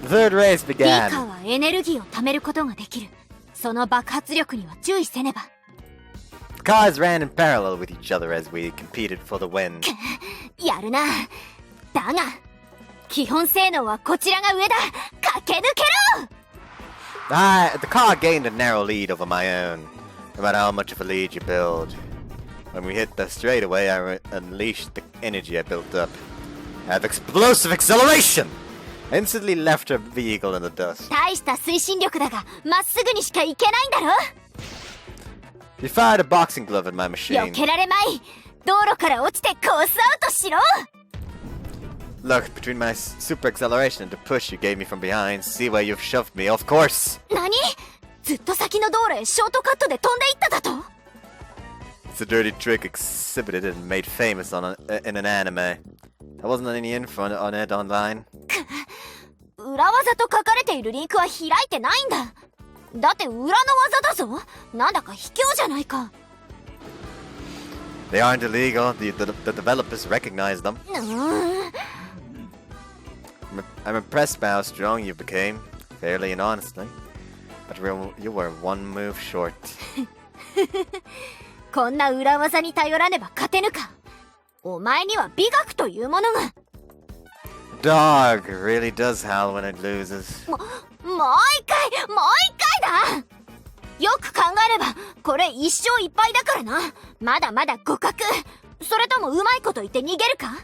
The third race D カ began. ーはエネルギーを貯めることができるその爆発力には注意せねば The cars ran in parallel with each other as we competed for the win. やるな。だが、基本性能はこちらが上だ。駆け抜けろ。The car gained a narrow lead over my own, no matter how much of a lead you build. When we hit the straightaway, I unleashed the energy I built up. I have explosive acceleration! I instantly left her vehicle in the dust. 大した推進力だが、まっすぐにしか行けないんだろ。She fired a boxing glove at my machine. 避けられまい。道路から落ちてコースアウトしろ。Look, between my super acceleration and the push you gave me from behind, see where you've shoved me, of course! 何？ずっと先の道路へショートカットで飛んでいっただと？ It's a dirty trick exhibited and made famous in an anime. There wasn't any info on it online. 裏技と書かれているリンクは開いてないんだ。だって裏の技だぞ。なんだか卑怯じゃないか。They aren't illegal. The developers recognize them. I'm impressed by how strong you became, fairly and honestly. But you were one move short. こんな裏技に頼らねば勝てぬか。お前には美学というものが。Dog really does howl when it loses. もう一回だ。よく考えればこれ一勝一敗だからな。まだまだ互角。それともうまいこと言って逃げるか？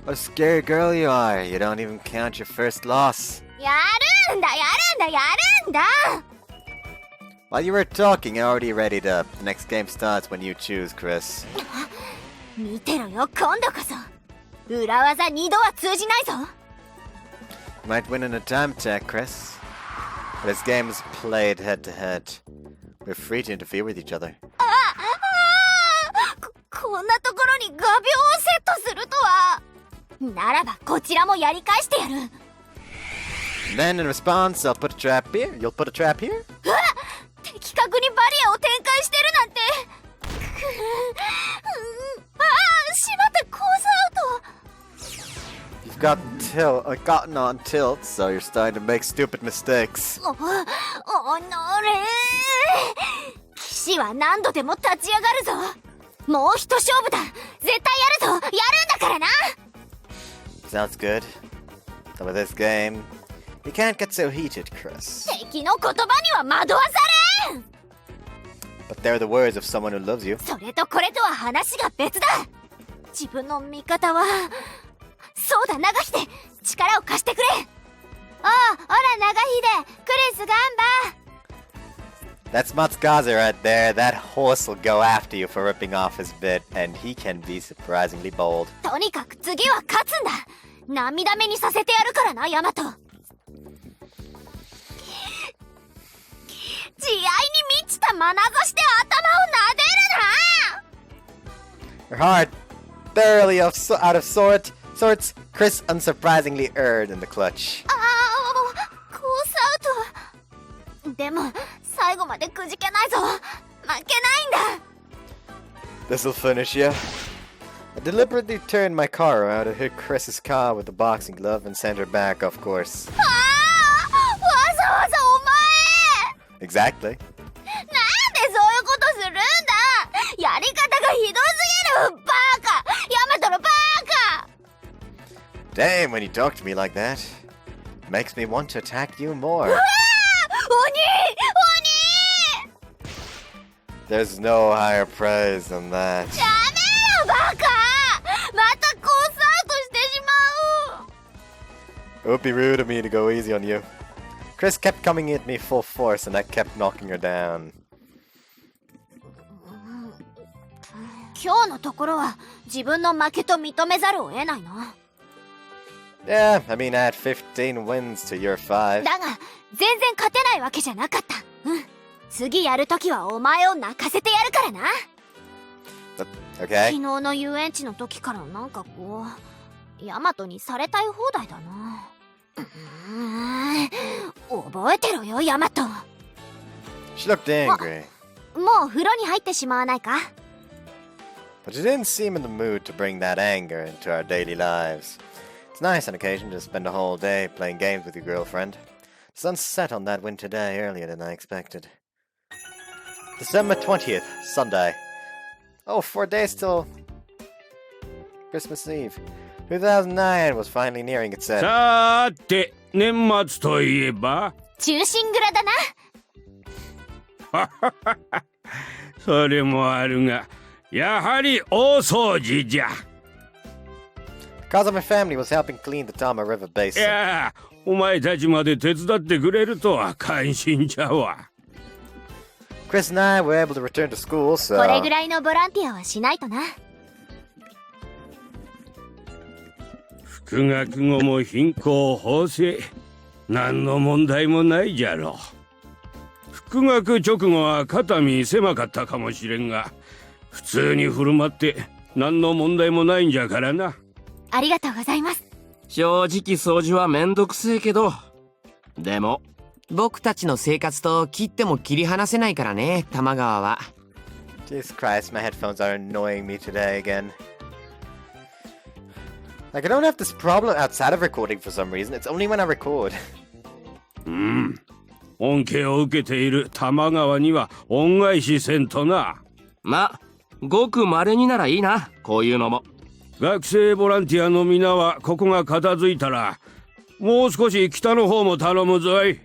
What a scary girl you are. You don't even count your first loss. やるんだ。While you were talking, I already readied up. The next game starts when you choose, Chris. 見てろよ、今度こそ。裏技2度は通じないぞ。You might win in a time attack, Chris. But this game is played head to head. We're free to interfere with each other. こんなところに画鋲をセットするとは。ならばこちらもやり返してやる。Then in response, I'll put a trap here. You'll put a trap here? 的確にバリアを展開してるなんて。しまった、コースアウト。You've gotten on tilt, so you're starting to make stupid mistakes. おのれ。騎士は何度でも立ち上がるぞ。もう一勝負だ。絶対やるぞ。やるんだからな。Sounds good. So with this game, you can't get so heated, Chris. 敵の言葉には惑わされん。 But they're the words of someone who loves you. それとこれとは話が別だ。自分の味方は。そうだ、長秀。力を貸してくれ。おら、長秀。クリスガンバ。 That's Matsukaze right there. That horse will go after you for ripping off his bit, and he can be surprisingly bold. とにかく次は勝つんだ。涙目にさせてやるからな、ヤマト。慈愛に満ちた眼差しで頭を撫でるな。 Her heart thoroughly out of sorts. Chris unsurprisingly erred in the clutch. コースアウト。でも最後までくじけないぞ。負けないんだ。 This'll finish you. I deliberately turned my car around and hit Chris's car with the boxing glove and sent her back, of course. わざわざお前。 Exactly. なんでそういうことするんだ。やり方がひどすぎる。バカ。ヤマトのバカ。 Damn, when you talk to me like that, it makes me want to attack you more. 鬼。 There's no higher praise than that. やめろ、バカ。またコースアウトしてしまう。 It would be rude of me to go easy on you. Chris kept coming at me full force and I kept knocking her down. 今日のところは自分の負けと認めざるを得ないな。 Yeah, I mean I had 15 wins to your 5. だが全然勝てないわけじゃなかった。次やるときはお前を泣かせてやるからな。 Okay. 昨日の遊園地の時からなんかこうヤマトにされたい放題だな。覚えてろよ、ヤマト。 She looked angry. もう風呂に入ってしまわないか。 But you didn't seem in the mood to bring that anger into our daily lives. It's nice on occasion to spend a whole day playing games with your girlfriend. The sun set on that winter day earlier than I expected. December 20th, Sunday. Oh, 4 days till Christmas Eve. 2009 was finally nearing its end. さーて、年末といえば忠臣蔵だな。それもあるが、やはり大掃除じゃ。Kazama family was helping clean the Tama River い basin. や、お前たちまで手伝ってくれるとは感心じゃわ。Chris and I were able to return to school, so... これぐらいのボランティアはしないとな。復学後も貧困法制、何の問題もないじゃろう。復学直後は肩身狭かったかもしれんが、普通に振る舞って何の問題もないんじゃからな。ありがとうございます。正直掃除はめんどくせえけど、でも僕たちの生活と切っても切り離せないからね、玉川は。 Jesus Christ, my headphones are annoying me today again. Like, I don't have this problem outside of recording for some reason. It's only when I record. 恩恵を受けている玉川には恩返しせんとな。ま、ごく稀にならいいな、こういうのも。学生ボランティアの皆はここが片付いたら、もう少し北の方も頼むぞい。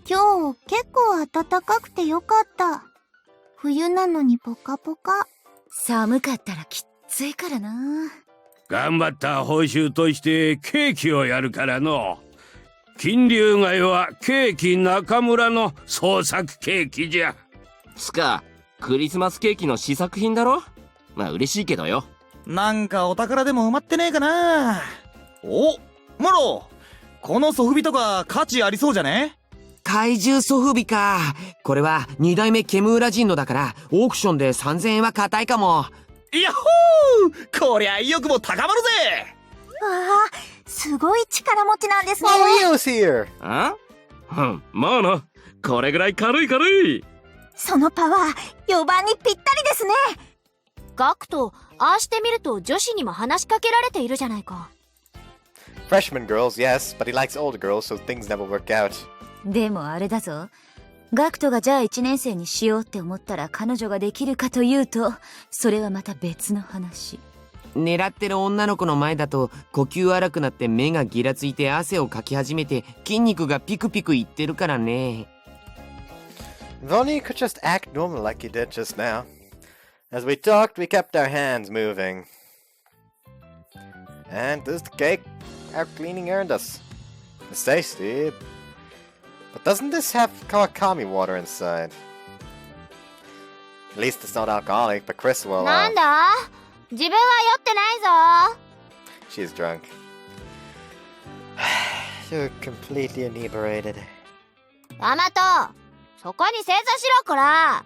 今日結構暖かくてよかった。冬なのにポカポカ。寒かったらきっついからな。頑張った報酬としてケーキをやるからの。金龍街はケーキ中村の創作ケーキじゃ。つか、クリスマスケーキの試作品だろ。まあ嬉しいけどよ。なんかお宝でも埋まってねえかな。お、モロ、このソフビとか価値ありそうじゃね？怪獣ソフビか。これは2代目ケムーラ人のだからオークションで3000円は硬いかも。やっほー、こりゃ意欲も高まるぜ。わあ、すごい力持ちなんですね。Leo's here! あ？まあな、これぐらい軽い軽い。そのパワー、4番にぴったりですね。ガクト、ああしてみると女子にも話しかけられているじゃないか。Freshman girls, yes, but he likes older girls, so things never work out. でもあれだぞ。ガクトがじゃあ1年生にしようって思ったら彼女ができるかというと、それはまた別の話。狙ってる女の子の前だと呼吸荒くなって目がギラついて汗をかき始めて筋肉がピクピクいってるからね。If only you could just act normal like you did just now. As we talked, we kept our hands moving. And this is the cake our cleaning earned us. It's tasty. But doesn't this have Kawakami water inside? At least it's not alcoholic, but Chris will... なんだ？自分は酔ってないぞ。 She's drunk. You're completely inebriated. ヤマト、そこに正座しろこら。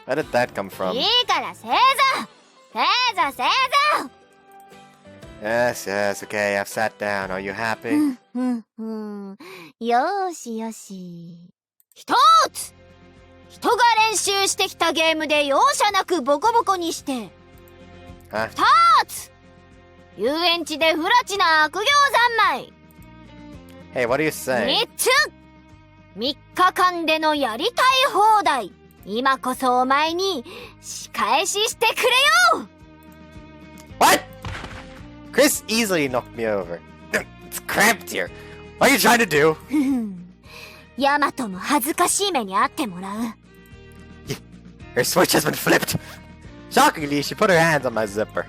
Where did that come from? いいから正座。正座正座。 Yes, yes, okay, I've sat down. Are you happy? よーしよし。一つ、人が練習してきたゲームで容赦なくボコボコにして。Huh? 二つ、遊園地で不埒な悪行三昧。 Hey, what are you saying? 三つ、3日間でのやりたい放題。今こそお前に仕返ししてくれよ。 What? Chris easily knocked me over. It's cramped here. What are you trying to do? ヤマトも恥ずかしい目に遭ってもらう。 Her switch has been flipped. Shockingly, she put her hands on my zipper.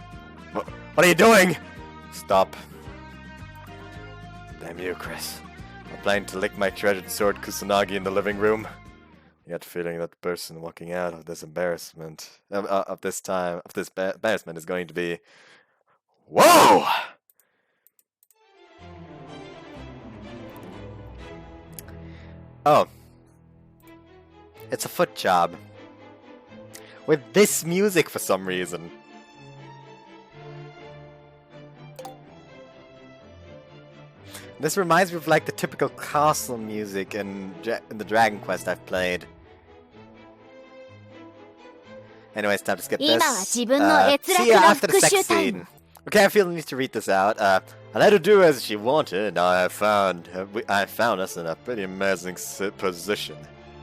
What are you doing? Stop. Damn you, Chris. I'm planning to lick my treasured sword Kusanagi in the living room. I got the feeling that the person walking out of this embarrassment, of this embarrassment is going to be... Whoa! Oh. It's a foot job. With this music for some reason. This reminds me of like the typical castle music in the Dragon Quest I've played. Anyways, time to skip this. See you after the sex scene. Okay, I feel the need to read this out. I let her do as she wanted. Now I found us in a pretty amazing position.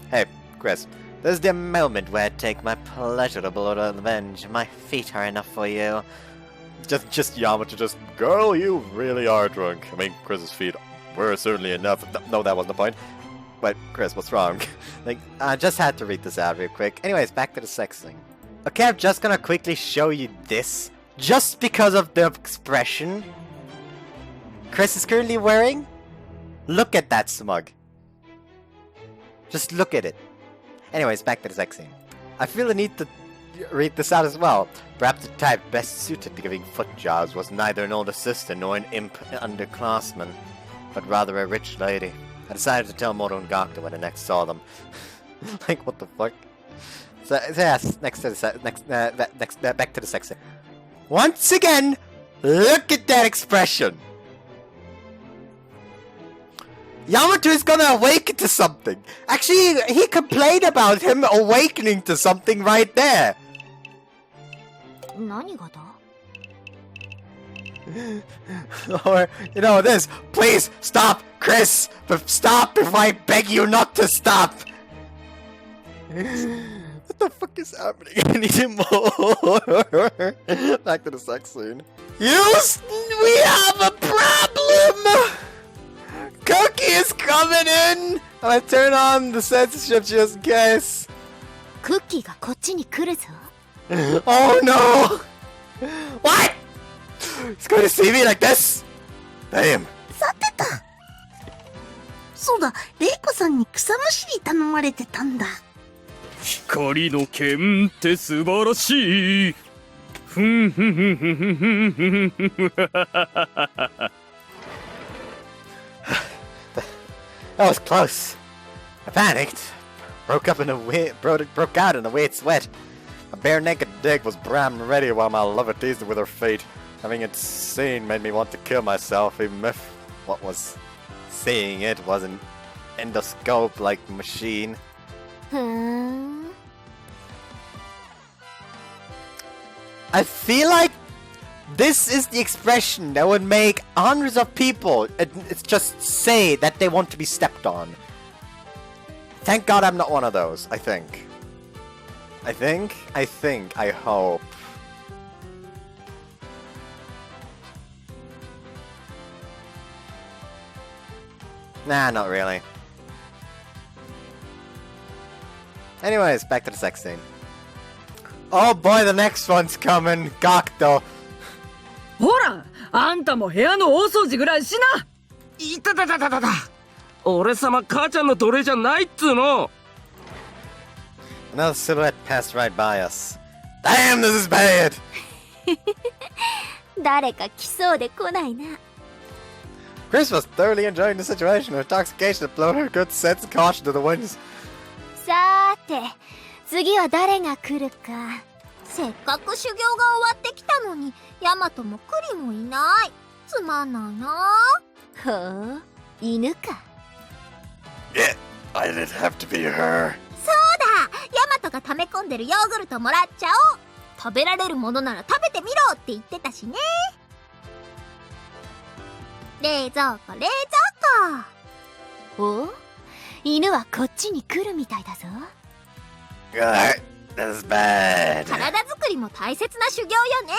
Hey, Chris. This is the moment where I take my pleasurable revenge. My feet are enough for you. Just Yamato just, girl, you really are drunk. I mean, Chris's feet were certainly enough. No, that wasn't the point. But, Chris, what's wrong? Like, I just had to read this out real quick. Anyways, back to the sex thing. Okay, I'm just gonna quickly show you this. Just because of the expression Chris is currently wearing. Look at that smug. Just look at it. Anyways, back to the sex scene. I feel the need to read this out as well. Perhaps the type best suited to giving foot jobs was neither an older sister nor an imp underclassman, but rather a rich lady. I decided to tell Moro and Gakta when I next saw them. Like, what the fuck? So yes, back to the sex scene. Once again, look at that expression. Yamato is gonna awaken to something. Actually, he complained about him awakening to something right there. 何がだ? Or, you know, this. Please, stop, Chris. Stop if I beg you not to stop. What the fuck is happening? I need more. Back to the sex scene. We have a problem! Cookie is coming in! I'm gonna turn on the censorship just in case. Cookie がこっちに来るぞ。Oh no! What? He's going to see me like this? Damn. さてと。そうだ、レイコさんに草むしり頼まれてたんだ。光の剣って素晴らしい。ふんふんふんふんふんふんふんふんふん。 That was close. I panicked. Broke out in a weird sweat. A bare naked dick was primed and ready while my lover teased it with her feet. Having it seen made me want to kill myself, even if what was seeing it was an endoscope-like machine. I feel like this is the expression that would make hundreds of people it's just say that they want to be stepped on. Thank God I'm not one of those, I think. I hope. Nah, not really. Anyways, back to the sex scene. Oh boy, the next one's coming. Gakto. ほら、あんたも部屋の大掃除ぐらいしな。いたたたたたた。俺様母ちゃんの奴隷じゃないっつうの。Another silhouette passed right by us. Damn, this is bad. 誰か来そうで来ないな。 Chris was thoroughly enjoying the situation. Her intoxication had blown her good sense and caution to the winds. さーて、次は誰が来るか。せっかく修行が終わってきたのに、ヤマトもクリもいない。つまんないな。ほう、犬か。Yeah, I didn't have to be her. そうだ、ヤマトが溜め込んでるヨーグルトもらっちゃおう。食べられるものなら食べてみろって言ってたしね。冷蔵庫、冷蔵庫。お？犬はこっちに来るみたいだぞ。That's bad. 体作りも大切な修行よね。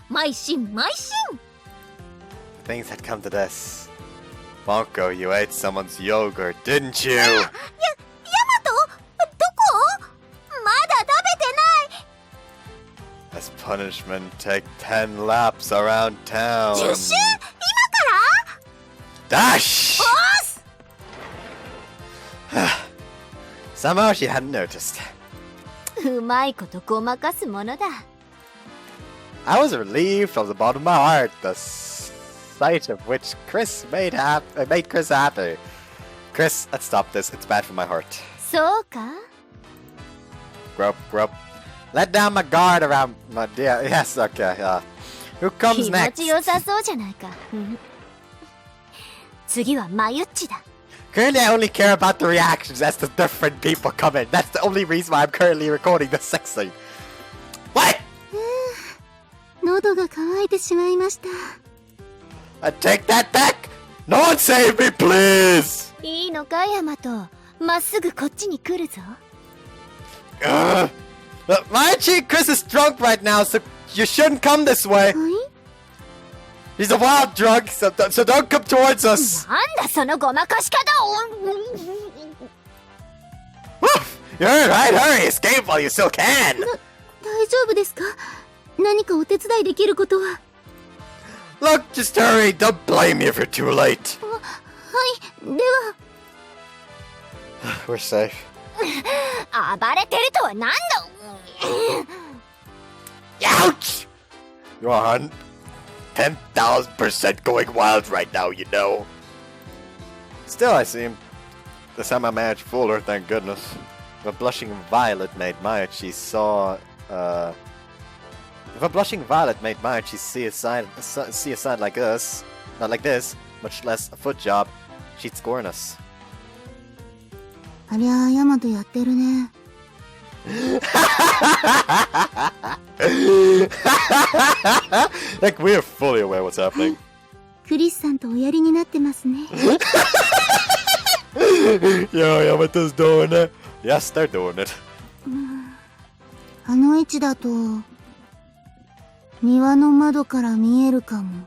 邁進、邁進。Things had come to this. Bonko, you ate someone's yogurt, didn't you? ヤマト？どこ？まだ食べてない。As punishment, take 10 laps around town. 10周？今から？ Dash! おーす！Somehow she hadn't noticed. うまいことごまかすものだ。I was relieved from the bottom of my heart, the sight of which Chris made Chris happy. Chris, let's stop this. It's bad for my heart. そうか？ Grope, grope. Let down my guard around my dear. Yes, okay. Who comes next? 気持ちよさそうじゃないか。次はマユッチだ。Currently, I only care about the reactions as the different people come in. That's the only reason why I'm currently recording the sex scene. What? 喉が渇いてしまいました。I take that back. No one save me, please. いいのか、ヤマト。まっすぐこっちに来るぞ。Machi, Chris is drunk right now, so you shouldn't come this way. He's a wild drunk, so don't come towards us. なんだそのごまかし方を。 You're right, hurry, escape while you still can. 大丈夫ですか？何かお手伝いできることは。 Look, just hurry, don't blame me if you're too late. はい、では。 We're safe. 暴れてるとはなんだ。 Ouch! You're on 10,000% going wild right now, you know. Still, I seem. This time I managed to fool her, thank goodness. If a blushing violet made Mayachi saw, if a blushing violet made Mayachi see a side like us, not like this, much less a foot job, she'd scorn us. ありゃあ、ヤマトやってるね。Like we're fully aware what's happening. クリスさんとおやりになってますね。Yo, Yamato's doing it. Yes, they're doing it. あの位置だと庭の窓から見えるかも。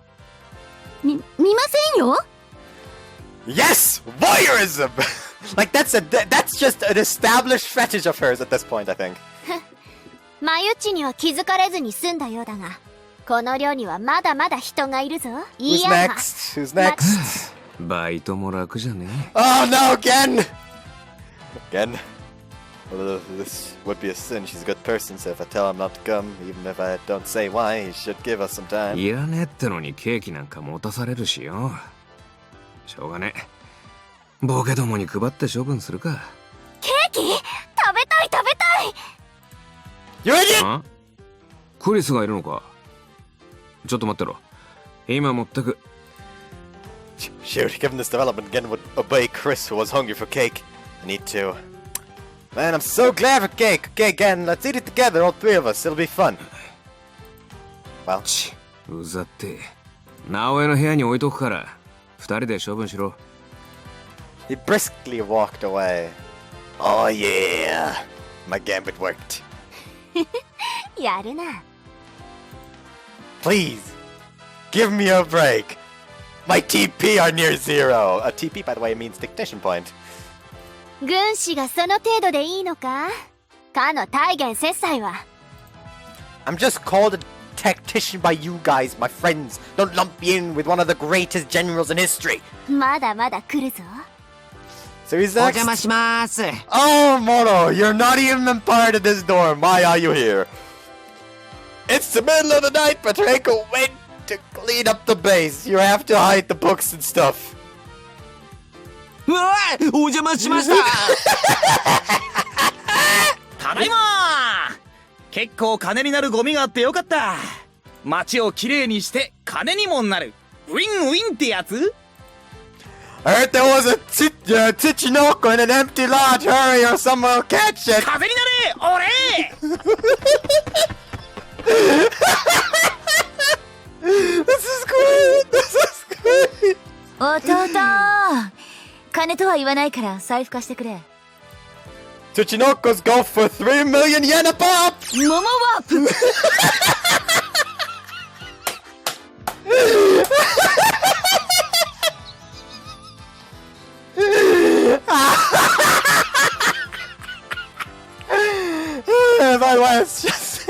見ませんよ。 Yes, voyeurism. Like that's just an established fetish of hers at this point, I think. マユッチには気づかれずに済んだようだが、この寮にはまだまだ人がいるぞ。 Who's next? Who's next? バイトも楽じゃね。 Oh no, again! Again? Well, this would be a sin. She's a good person, so if I tell him not to come, even if I don't say why, he should give us some time. いらねえってのにケーキなんか持たされるしよ。しょうがねえ。ボケどもに配って処分するか。ケーキ？食べたい食べたい。 You idiot! クリスがいるのか。ちょっと待ってろ。今持ってく。 Shoot, given this development, again would obey Chris, who was hungry for cake. I need to. Man, I'm so glad for cake. Okay, again, let's eat it together, all three of us. It'll be fun. Well. うざって。直江の部屋に置いとくから、二人で処分しろ。 He briskly walked away. Oh yeah, my gambit worked. やるな。 Please, give me a break. My TP are near zero. A TP, by the way, means dictation point. 軍師がその程度でいいのか？かの大元切裁は。 I'm just called a tactician by you guys, my friends. Don't lump me in with one of the greatest generals in history. まだまだ来るぞ。 So he's お next. 邪魔します。 Oh, Moro, you're not even part of this dorm. Why are you here? It's the middle of the night, Patrico went to clean up the base. You have to hide the books and stuff. うわー、お邪魔しました。ただいま。結構金になるゴミがあってよかった。街をきれいにして金にもなる。ウィンウィンってやつ？ I heard there was a Tichinoko in an empty lot. Hurry or someone will catch it. 風になれ、俺。 This is great. This is great. 弟、金とは言わないから財布貸してくれ。 Tichinokos go for 3 million yen a pop. モモワープ。My wife's just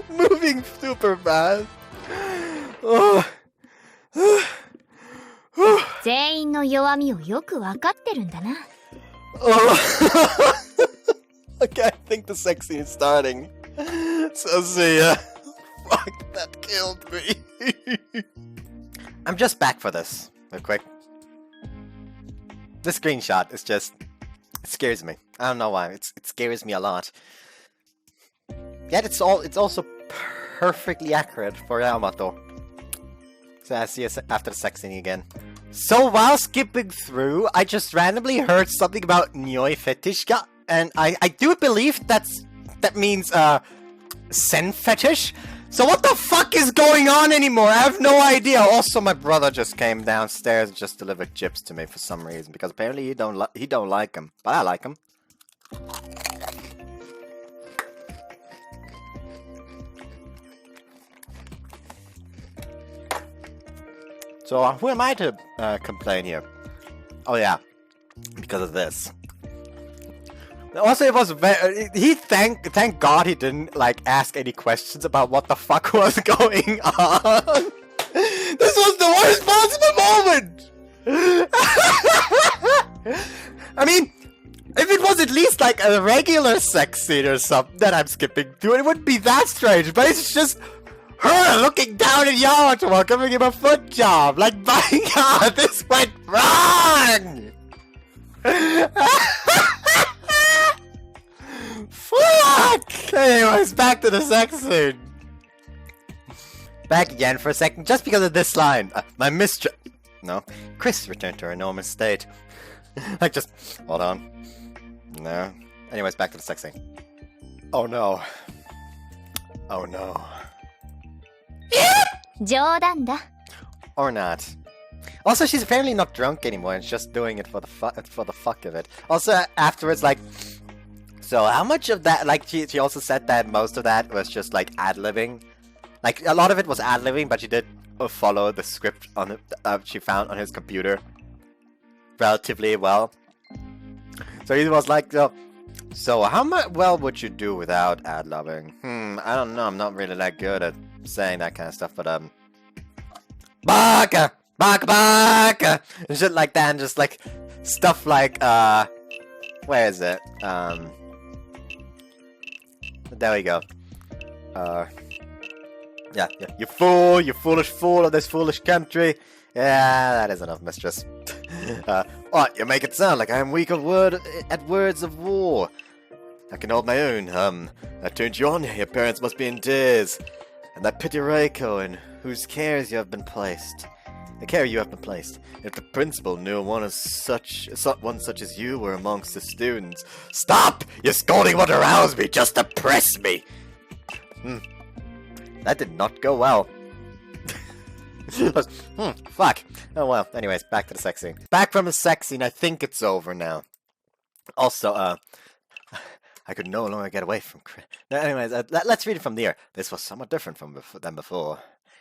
moving super fast. Oh. 全員の弱みをよくわかってるんだな。Oh. Okay, I think the sex scene is starting. So see ya. Fuck, that killed me. I'm just back for this, real quick. The screenshot is just... It scares me. I don't know why. It scares me a lot. Yet it's also perfectly accurate for Yamato. So I see it after the sex scene again. So while skipping through, I just randomly heard something about Nyoi Fetishka, and I do believe that means sen fetish. So what the fuck is going on anymore? I have no idea. Also, my brother just came downstairs and just delivered chips to me for some reason, because apparently he don't like them, but I like them. So who am I to complain here? Oh yeah, because of this. Also, it was very. Thank God he didn't like ask any questions about what the fuck was going on. This was the worst possible moment. I mean, if it was at least like a regular sex scene or something that I'm skipping through, it wouldn't be that strange. But it's just her looking down at Yamato while giving him a foot job. Like, my God, this went wrong. Fuck! Anyways, back to the sex scene. Back again for a second, just because of this line. My mistress... No. Chris returned to her normal state. Like, just... Hold on. No. Anyways, back to the sex scene. Oh no. Oh no. 冗談だ. Or not. Also, she's apparently not drunk anymore and just doing it for the fuck of it. Also, afterwards, like... So, how much of that... Like, she also said that most of that was just, like, ad-libbing. Like, a lot of it was ad-libbing, but she did follow the script on she found on his computer relatively well. So he was like, so how much well would you do without ad-libbing? I don't know. I'm not really that good at saying that kind of stuff, but Baka! Baka Baka! And shit like that, and just like stuff like where is it? There we go. Yeah, you fool, you foolish fool of this foolish country. Yeah, that is enough, mistress. What, you make it sound like I am weak at words of war. I can hold my own, I turned you on, your parents must be in tears. And that pity Reiko in whose cares you have been placed. The care you have been placed. If the principal knew one such as you were amongst the students. Stop! Your scolding won't arouse me, just oppress me! That did not go well. Fuck. Oh well, anyways, back to the sex scene. Back from the sex scene, I think it's over now. Also, I could no longer get away from Chris. Anyways, let's read it from there. This was somewhat different than before.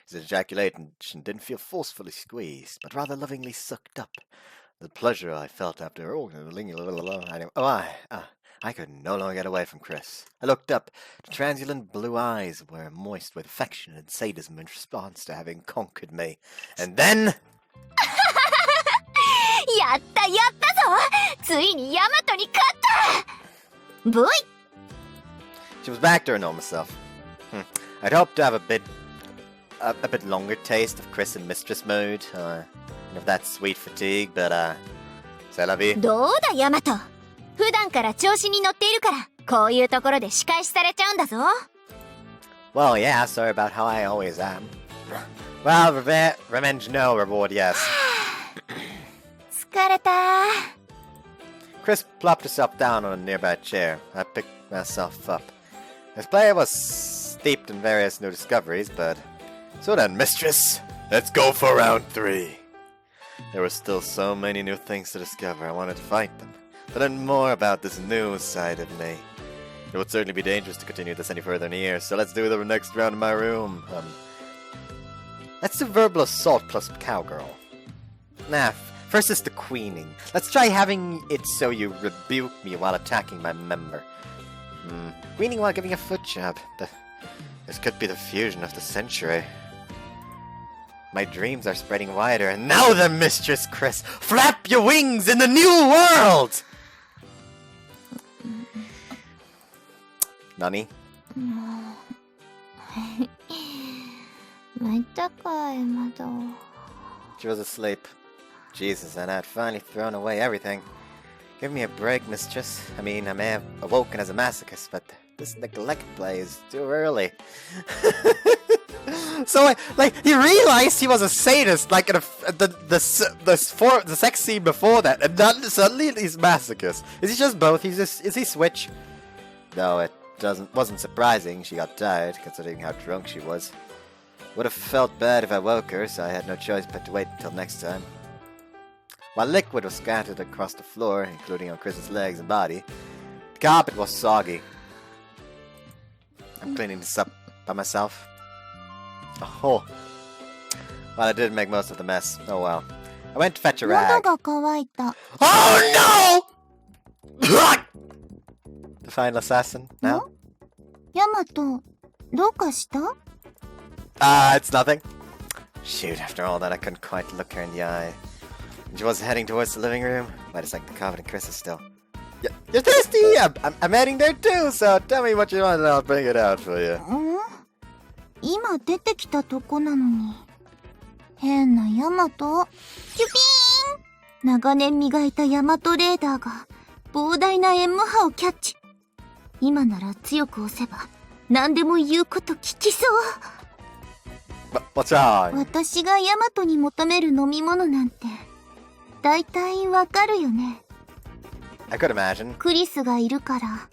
His ejaculation didn't feel forcefully squeezed, but rather lovingly sucked up. The pleasure I felt after I could no longer get away from Chris. I looked up. The translucent blue eyes were moist with affection and sadism in response to having conquered me. And then... やったやったぞ! ついにヤマトに勝った! Boy! She was back to her normal self. I'd hoped to have a bit longer taste of Chris in mistress mode, and of that sweet fatigue, but c'est la vie. どうだヤマト! 普段から調子に乗っているから、こういうところで仕返しされちゃうんだぞ。Well, yeah, sorry about how I always am. Well, revenge no, reward yes. 疲れた。Chris plopped herself down on a nearby chair. I picked myself up. This play was steeped in various new discoveries, but... So then, mistress, let's go for round 3. There were still so many new things to discover, I wanted to fight them. To learn more about this new side of me. It would certainly be dangerous to continue this any further in here, so let's do the next round in my room. Let's do verbal assault plus cowgirl. Nah, first is the queening. Let's try having it so you rebuke me while attacking my member. Queening while giving a foot job. This could be the fusion of the century. My dreams are spreading wider, and now then, Mistress Chris, flap your wings in the new world! Nani? またかい、まだ。 She was asleep. Jesus, and I'd finally thrown away everything. Give me a break, mistress. I mean, I may have awoken as a masochist, but this neglect play is too early. So, like, he realized he was a sadist, like, in the sex scene before that, and then suddenly he's masochist. Is he just both? Is he switch? No, it wasn't surprising she got tired, considering how drunk she was. Would have felt bad if I woke her, so I had no choice but to wait until next time. While liquid was scattered across the floor, including on Chris's legs and body, the carpet was soggy. I'm cleaning this up by myself. Oh. Well, I did make most of the mess. Oh well. I went to fetch a 喉 rag. が渇いた。Oh no! The final assassin now? ヤマト、どうかした？ It's nothing. Shoot, after all that, I couldn't quite look her in the eye. She was heading towards the living room, but it's like the carpet and Chris is still. You're thirsty? I'm heading there too, so tell me what you want and I'll bring it out for you. 今出てきたとこなのに。変なヤマト。キュピーン！長年磨いたヤマトレーダーが膨大な M 波をキャッチ。今なら強く押せば何でも言うこと聞きそう。What's wrong? 私がヤマトに求める飲み物なんてだいたいわかるよね。I could imagine. クリスがいるから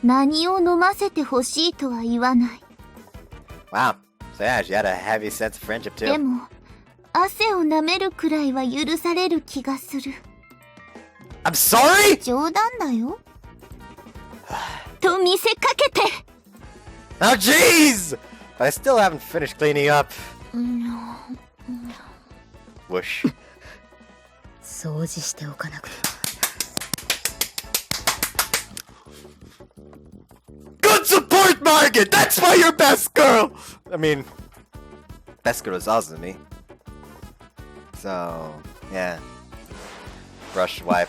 何を飲ませてほしいとは言わない。Wow. So yeah, she had a heavy sense of friendship too. でも汗を舐めるくらいは許される気がする。I'm sorry? 冗談だよ。と見せかけて。 Oh jeez! But I still haven't finished cleaning up. Whoosh. 掃除しておかなくて。Good support, Margaret! That's why you're best girl! I mean, best girl is Azumi. So, yeah. Brush wipe.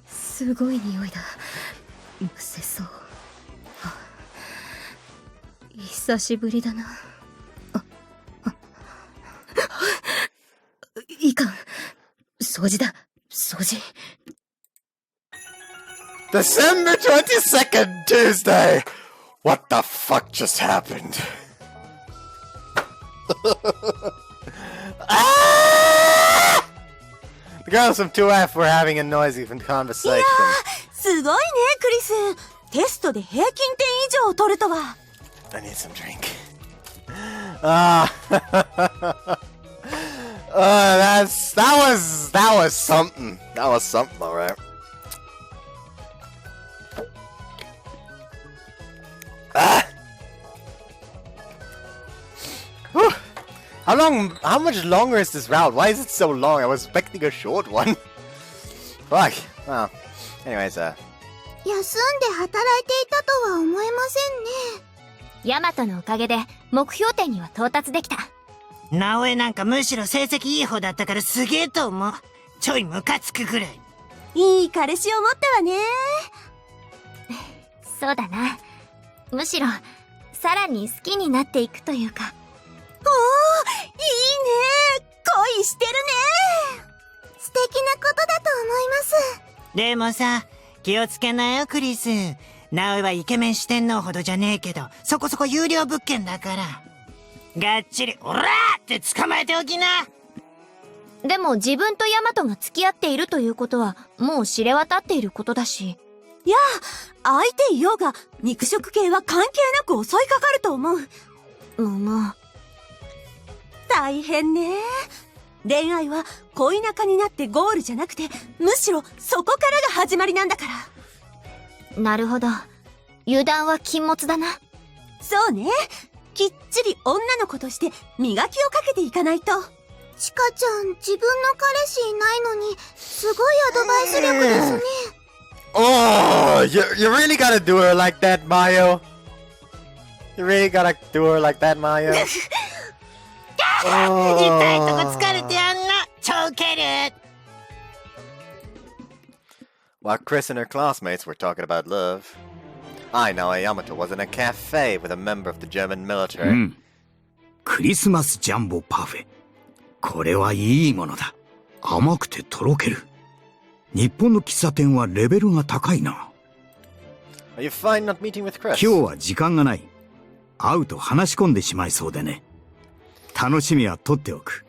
すごい匂いだ。むせそう。久しぶりだな。いかん。掃除だ。掃除。December 22nd, Tuesday! What the fuck just happened? Ah! The girls from 2F were having a noisy conversation. いやー、すごいね、クリス。テストで平均点以上を取るとは。I need some drink. That was something. That was something, alright. Whew. How much longer is this route? Why is it so long? I was expecting a short one. Fuck. Well, anyways, 休んで働いていたとは思えませんね。ヤマトのおかげで目標点には到達できた。直江なんかむしろ成績いい方だったからすげえと思う。ちょいムカつくぐらい。いい彼氏を持ったわね。そうだな。むしろさらに好きになっていくというか。おー、いいね。恋してるね。素敵なことだと思います。でもさ、気をつけなよクリス。直江はイケメン四天王ほどじゃねえけど、そこそこ有料物件だから。がっちりオラーって捕まえておきな。でも自分とヤマトが付き合っているということはもう知れ渡っていることだし。いや、相手いようが肉食系は関係なく襲いかかると思う。大変ね。恋愛は恋仲になってゴールじゃなくて、むしろそこからが始まりなんだから。なるほど。油断は禁物だな。そうね。きっちり女の子として磨きをかけていかないと。チカちゃん、自分の彼氏いないのにすごいアドバイス力ですね。Oh, you really gotta do her like that, Mayo. You really gotta do her like that, Mayo. 痛いとこ疲れてやんな。ちょける。While Chris and her classmates were talking about love, I know Yamato was in a cafe with a member of the German military. クリスマスジャンボパフェ。これはいいものだ。甘くてとろける。日本の喫茶店はレベルが高いな。Are you fine not meeting with Chris? 今日は時間がない。会うと話し込んでしまいそうでね。楽しみは取っておく。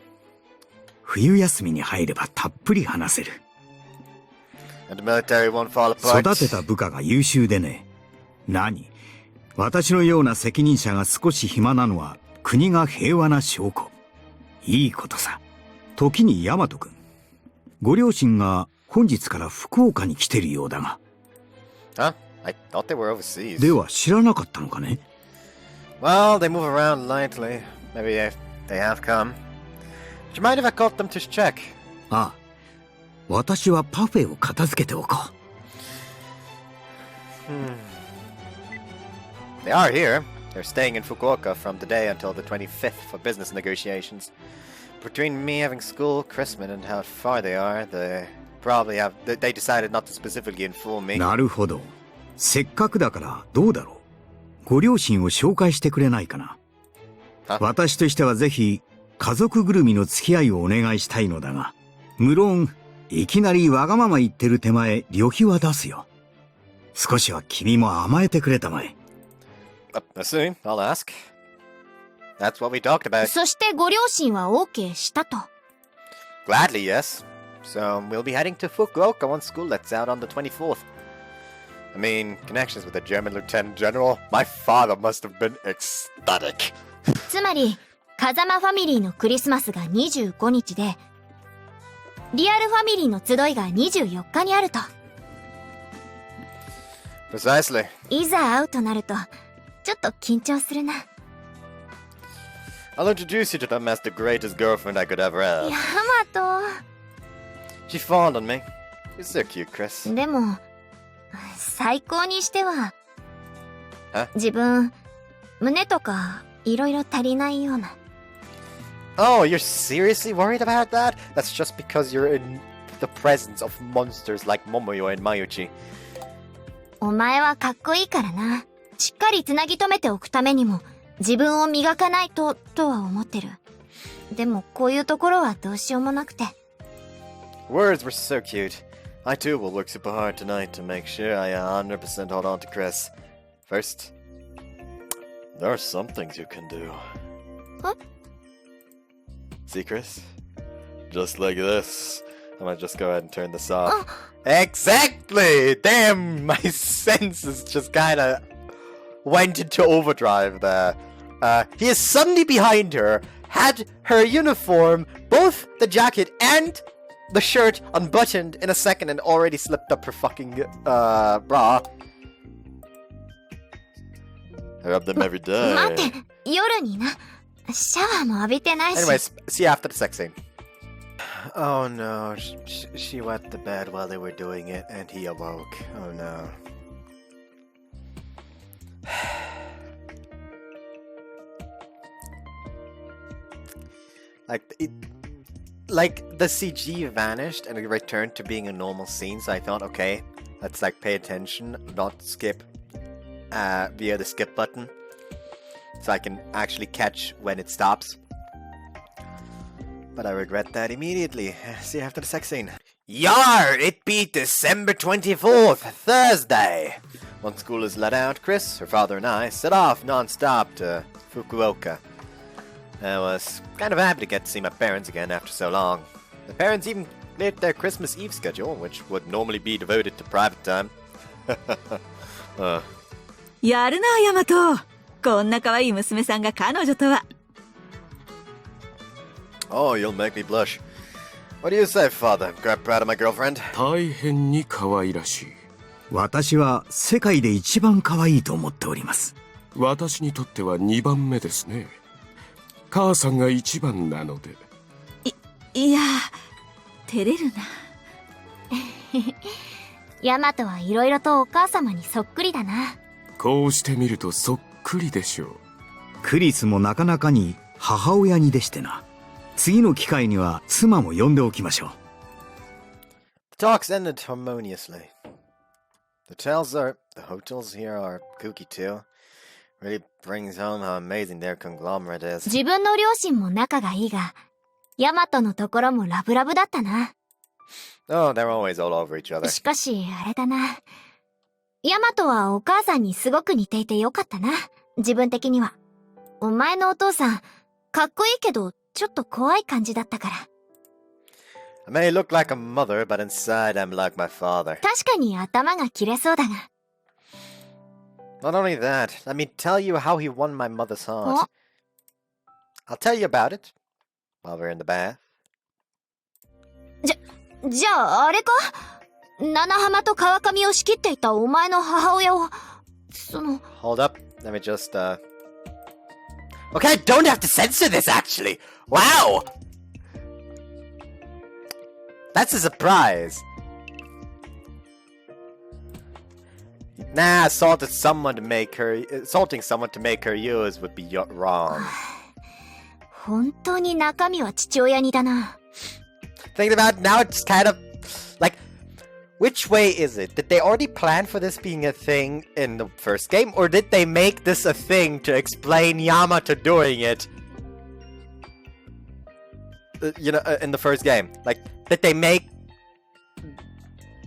冬休みに入ればたっぷり話せる。And the military won't fall apart. 育てた部下が優秀でね。何？私のような責任者が少し暇なのは国が平和な証拠。いいことさ。時に大和君。ご両親が本日から福岡に来てるようだが。Huh? I thought they were overseas. では知らなかったのかね？ Well, they move around lightly. Maybe they have come. Do you mind if I called them to check? ああ、私はパフェを片付けておこう。They are here. They're staying in Fukuoka from today until the 25th for business negotiations. Between me having school, Christmas, and how far they are, they decided not to specifically inform me. なるほど。せっかくだからどうだろう。ご両親を紹介してくれないかな。私としてはぜひ家族ぐるみの付き合いをお願いしたいのだが、無論いきなりわがまま言ってる手前旅費は出すよ。少しは君も甘えてくれたまえ。Soon, I'll ask. That's what we talked about. そしてご両親は OK したと。Gladly, yes. So we'll be heading to Fukuoka once school lets out on the 24th. I mean, connections with the German Lieutenant General. My father must have been ecstatic. つまり、風間ファミリーのクリスマスが25日で、リアルファミリーの集いが24日にあると。Precisely. いざ会うとなると、ちょっと緊張するな。I'll introduce you to them as the greatest girlfriend I could ever have. ヤマト。She fawned on me. You're so cute, Chris. でも、最高にしては、Huh? 自分、胸とか、いろいろ足りないような。Oh, you're seriously worried about that? That's just because you're in the presence of monsters like Momoyo and Mayuchi. お前はかっこいいからな。しっかりつなぎ止めておくためにも、自分を磨かないと、とは思ってる。でも、こういうところはどうしようもなくて。Words were so cute. I too will work super hard tonight to make sure I 100% hold on to Chris. First, there are some things you can do. Huh? See, Chris? Just like this. I'm gonna just go ahead and turn this off. Exactly! Damn, my senses just kinda went into overdrive there. He is suddenly behind her, had her uniform, both the jacket and the shirt unbuttoned in a second, and already slipped up her fucking bra. I rub them every day. 待って、夜にな。シャワーも浴びてないし。Anyways, see you after the sex scene. Oh no, she wet the bed while they were doing it, and he awoke. Oh no. Like the CG vanished and it returned to being a normal scene, so I thought, okay, let's like pay attention, not skip via the skip button, so I can actually catch when it stops. But I regret that immediately. See you after the sex scene. Yar! It be December 24th, Thursday! Once school is let out, Chris, her father, and I set off non-stop to Fukuoka. I was kind of happy to get to see my parents again after so long. The parents even cleared their Christmas Eve schedule, which would normally be devoted to private time. やるな、ヤマト。こんな可愛い娘さんが彼女とは。Oh, you'll make me blush. What do you say, father? I'm quite proud of my girlfriend. 大変に可愛らしい。私は世界で一番可愛いと思っております。私にとっては2番目ですね。母さんが一番なので。いや、照れるな。ヤマトはいろいろとお母様にそっくりだな。こうしてみるとそっくりでしょう。クリスもなかなかに母親にでしてな。次の機会には妻も呼んでおきましょう。The talks ended harmoniously. The hotels here are kooky too. Really brings home how amazing their conglomerate is. 自分の両親も仲がいいが、ヤマトのところもラブラブだったな。Oh, they're always all over each other. しかし、あれだな。ヤマトはお母さんにすごく似ていてよかったな。自分的には。お前のお父さん、かっこいいけど、ちょっと怖い感じだったから。I may look like a mother, but inside I'm like my father. 確かに頭が切れそうだが。Not only that, let me tell you how he won my mother's heart. I'll tell you about it while we're in the bath. じゃああれか？七浜と川上を仕切っていたお前の母親を、Hold up, let me just Okay, I don't have to censor this, actually. Wow! That's a surprise. Nah, assaulting someone to make her use would be wrong. 本当に中身は父親にだな。 Thinking about it now, it's kind of like, which way is it? Did they already plan for this being a thing in the first game, or did they make this a thing to explain Yamato doing it? In the first game, like, did they make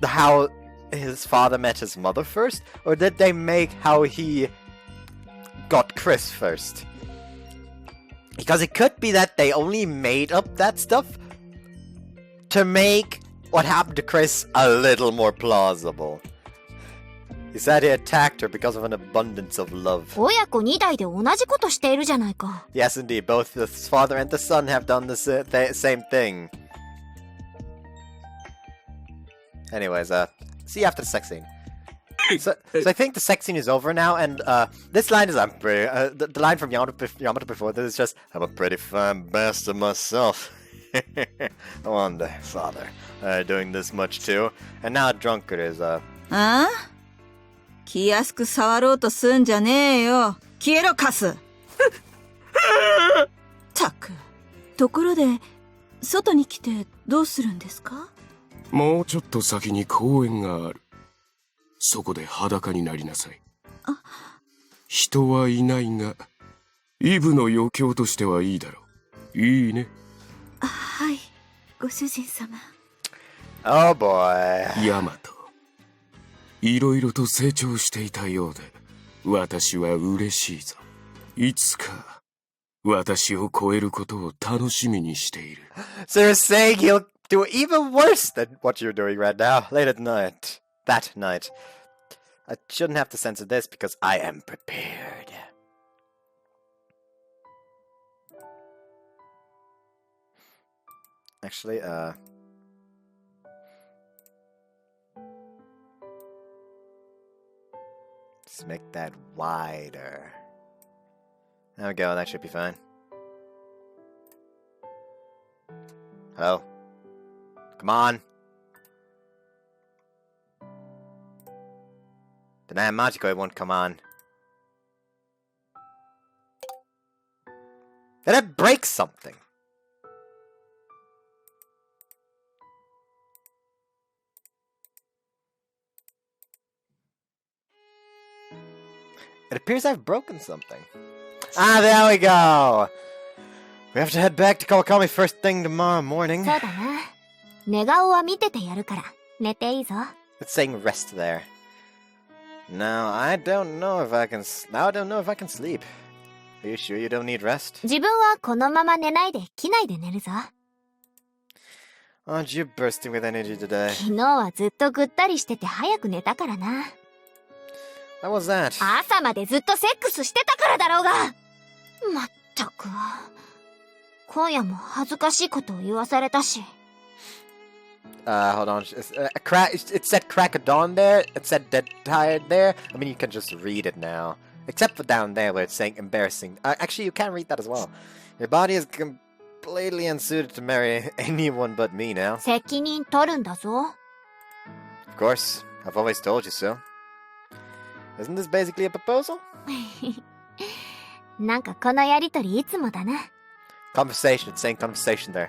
how his father met his mother first, or did they make how he got Chris first? Because it could be that they only made up that stuff to make what happened to Chris a little more plausible. He said he attacked her because of an abundance of love. 親子2代で同じことしているじゃないか。 Yes, indeed. Both the father and the son have done the same thing. Anyways, see you after the sex scene. So I think the sex scene is over now, and this line is the line from Yamato before this is just, I'm a pretty fine bastard myself. I wonder, father, doing this much too. And now drunkard is, ああ?気安く触ろうとすんじゃねえよ。消えろカス。たく。ところで、外に来てどうするんですか?もうちょっと先に公園がある。そこで裸になりなさい。人はいないが、イブの余興としてはいいだろう。いいね。はい、ご主人様。Oh boy. ヤマト。いろいろと成長していたようで、私は嬉しいぞ。いつか、私を超えることを楽しみにしている。So you're saying he'll do even worse than what you're doing right now, late at night. That night. I shouldn't have to censor this because I am prepared. Actually, let's make that wider. There we go, that should be fine. Hello? Come on! The damn Majikoi won't come on. Did I break something? It appears I've broken something. Ah, there we go! We have to head back to Kawakami first thing tomorrow morning. そうだな。寝顔は見ててやるから。寝ていいぞ。 It's saying rest there. Now I don't know if I can sleep. Are you sure you don't need rest? 自分はこのまま寝ないで機内で寝るぞ。 Aren't you bursting with energy today? 昨日はずっとぐったりしてて早く寝たからな。What was that? 朝までずっとセックスしてたからだろうが。まったく。今夜も恥ずかしいことを言わされたし。Hold on. It said crack of dawn there. It said dead tired there. I mean, you can just read it now. Except for down there where it's saying embarrassing. Actually, you can read that as well. Your body is completely unsuited to marry anyone but me now. 責任取るんだぞ。Of course. I've always told you so. Isn't this basically a proposal? なんかこのやりとりいつもだな。Conversation. It's saying conversation there.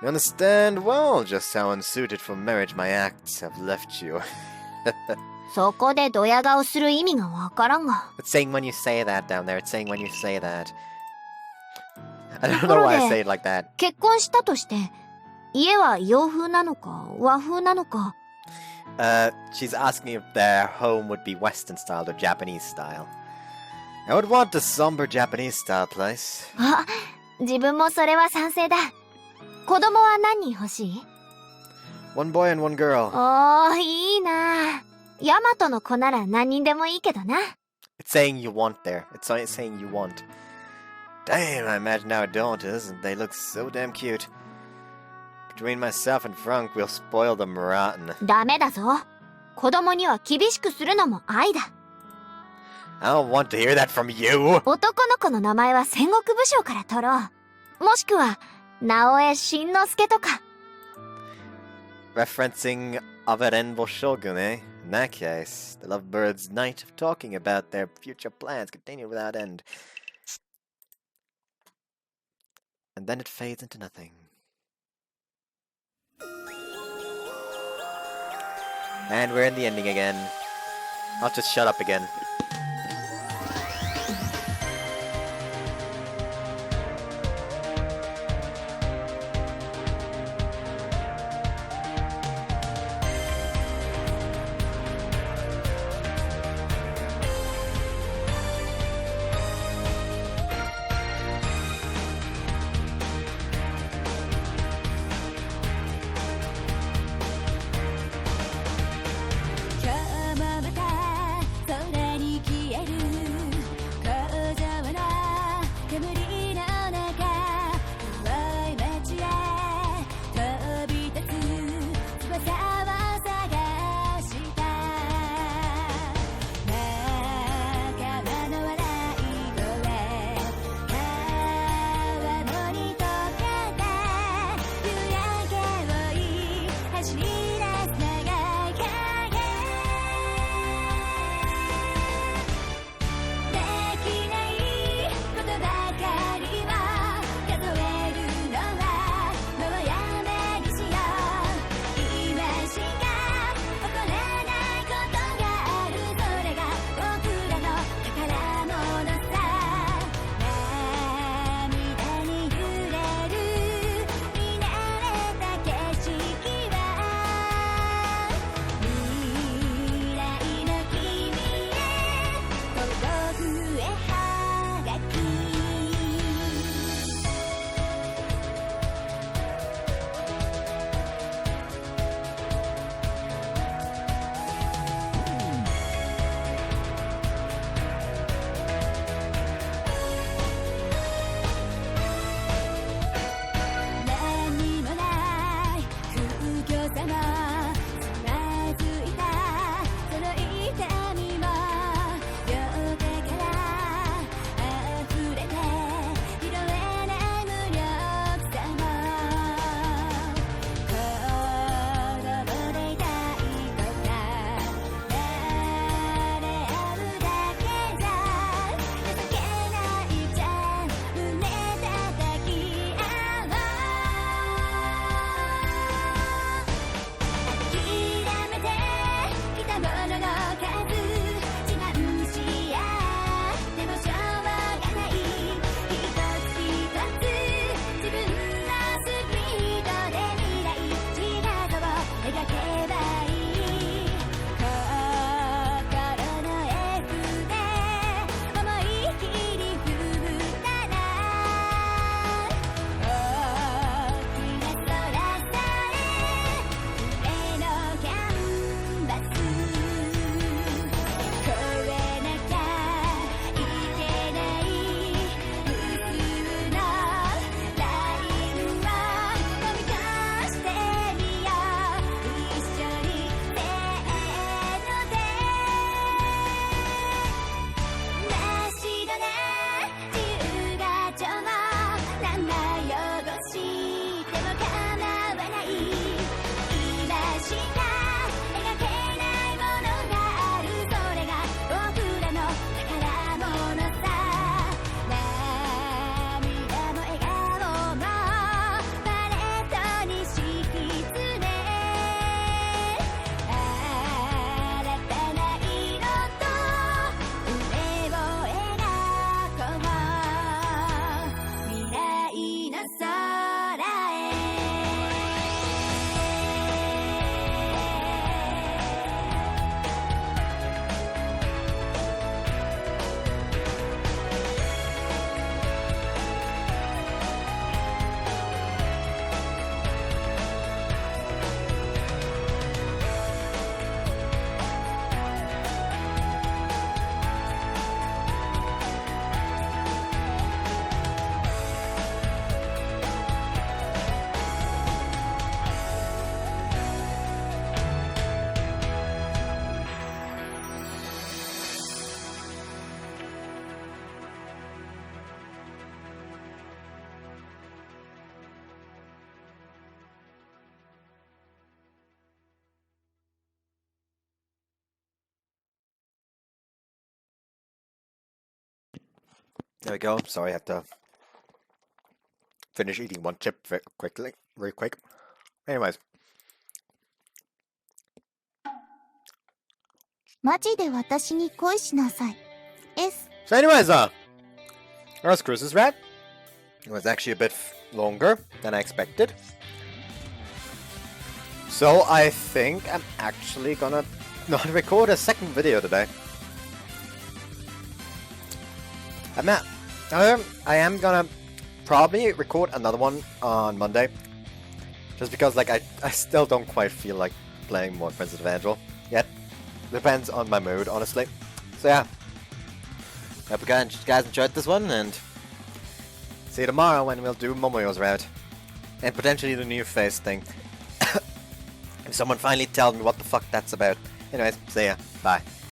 You understand well just how unsuited for marriage my acts have left you. そこでドヤ顔する意味がわからんが。It's saying when you say that down there. It's saying when you say that. I don't know why I say it like that. 結婚したとして、家は洋風なのか和風なのか。She's asking if their home would be Western style or Japanese style. I would want a somber Japanese style place. あ、自分もそれは賛成だ。子供は何人欲しい？ One boy and one girl. おー、いいな。ヤマトの子なら何人でもいいけどな。It's saying you want there. It's saying you want. Damn, I imagine our daughters, and they look so damn cute. Between myself and Frank, we'll spoil them rotten. ダメだぞ。子供には厳しくするのも愛だ。I don't want to hear that from you! 男の子の名前は戦国武将から取ろう。もしくは、直江慎之介とか。Referencing Avarenbo Shogun, eh? In that case, the lovebirds' night of talking about their future plans continued without end. And then it fades into nothing. And we're in the ending again. I'll just shut up again. There we go. Sorry, I have to finish eating one chip very quick. Anyways. マジで私に恋しなさい。S. So anyways, our cruises rat. It was actually a bit longer than I expected. So I think I'm actually gonna not record a second video today. I am gonna probably record another one on Monday. Just because like I still don't quite feel like playing more Princess of Angel yet. Depends on my mood, honestly. So yeah. Hope you guys enjoyed this one, and see you tomorrow when we'll do Momoyo's route. And potentially the new face thing. If someone finally tells me what the fuck that's about. Anyways, see ya. Bye.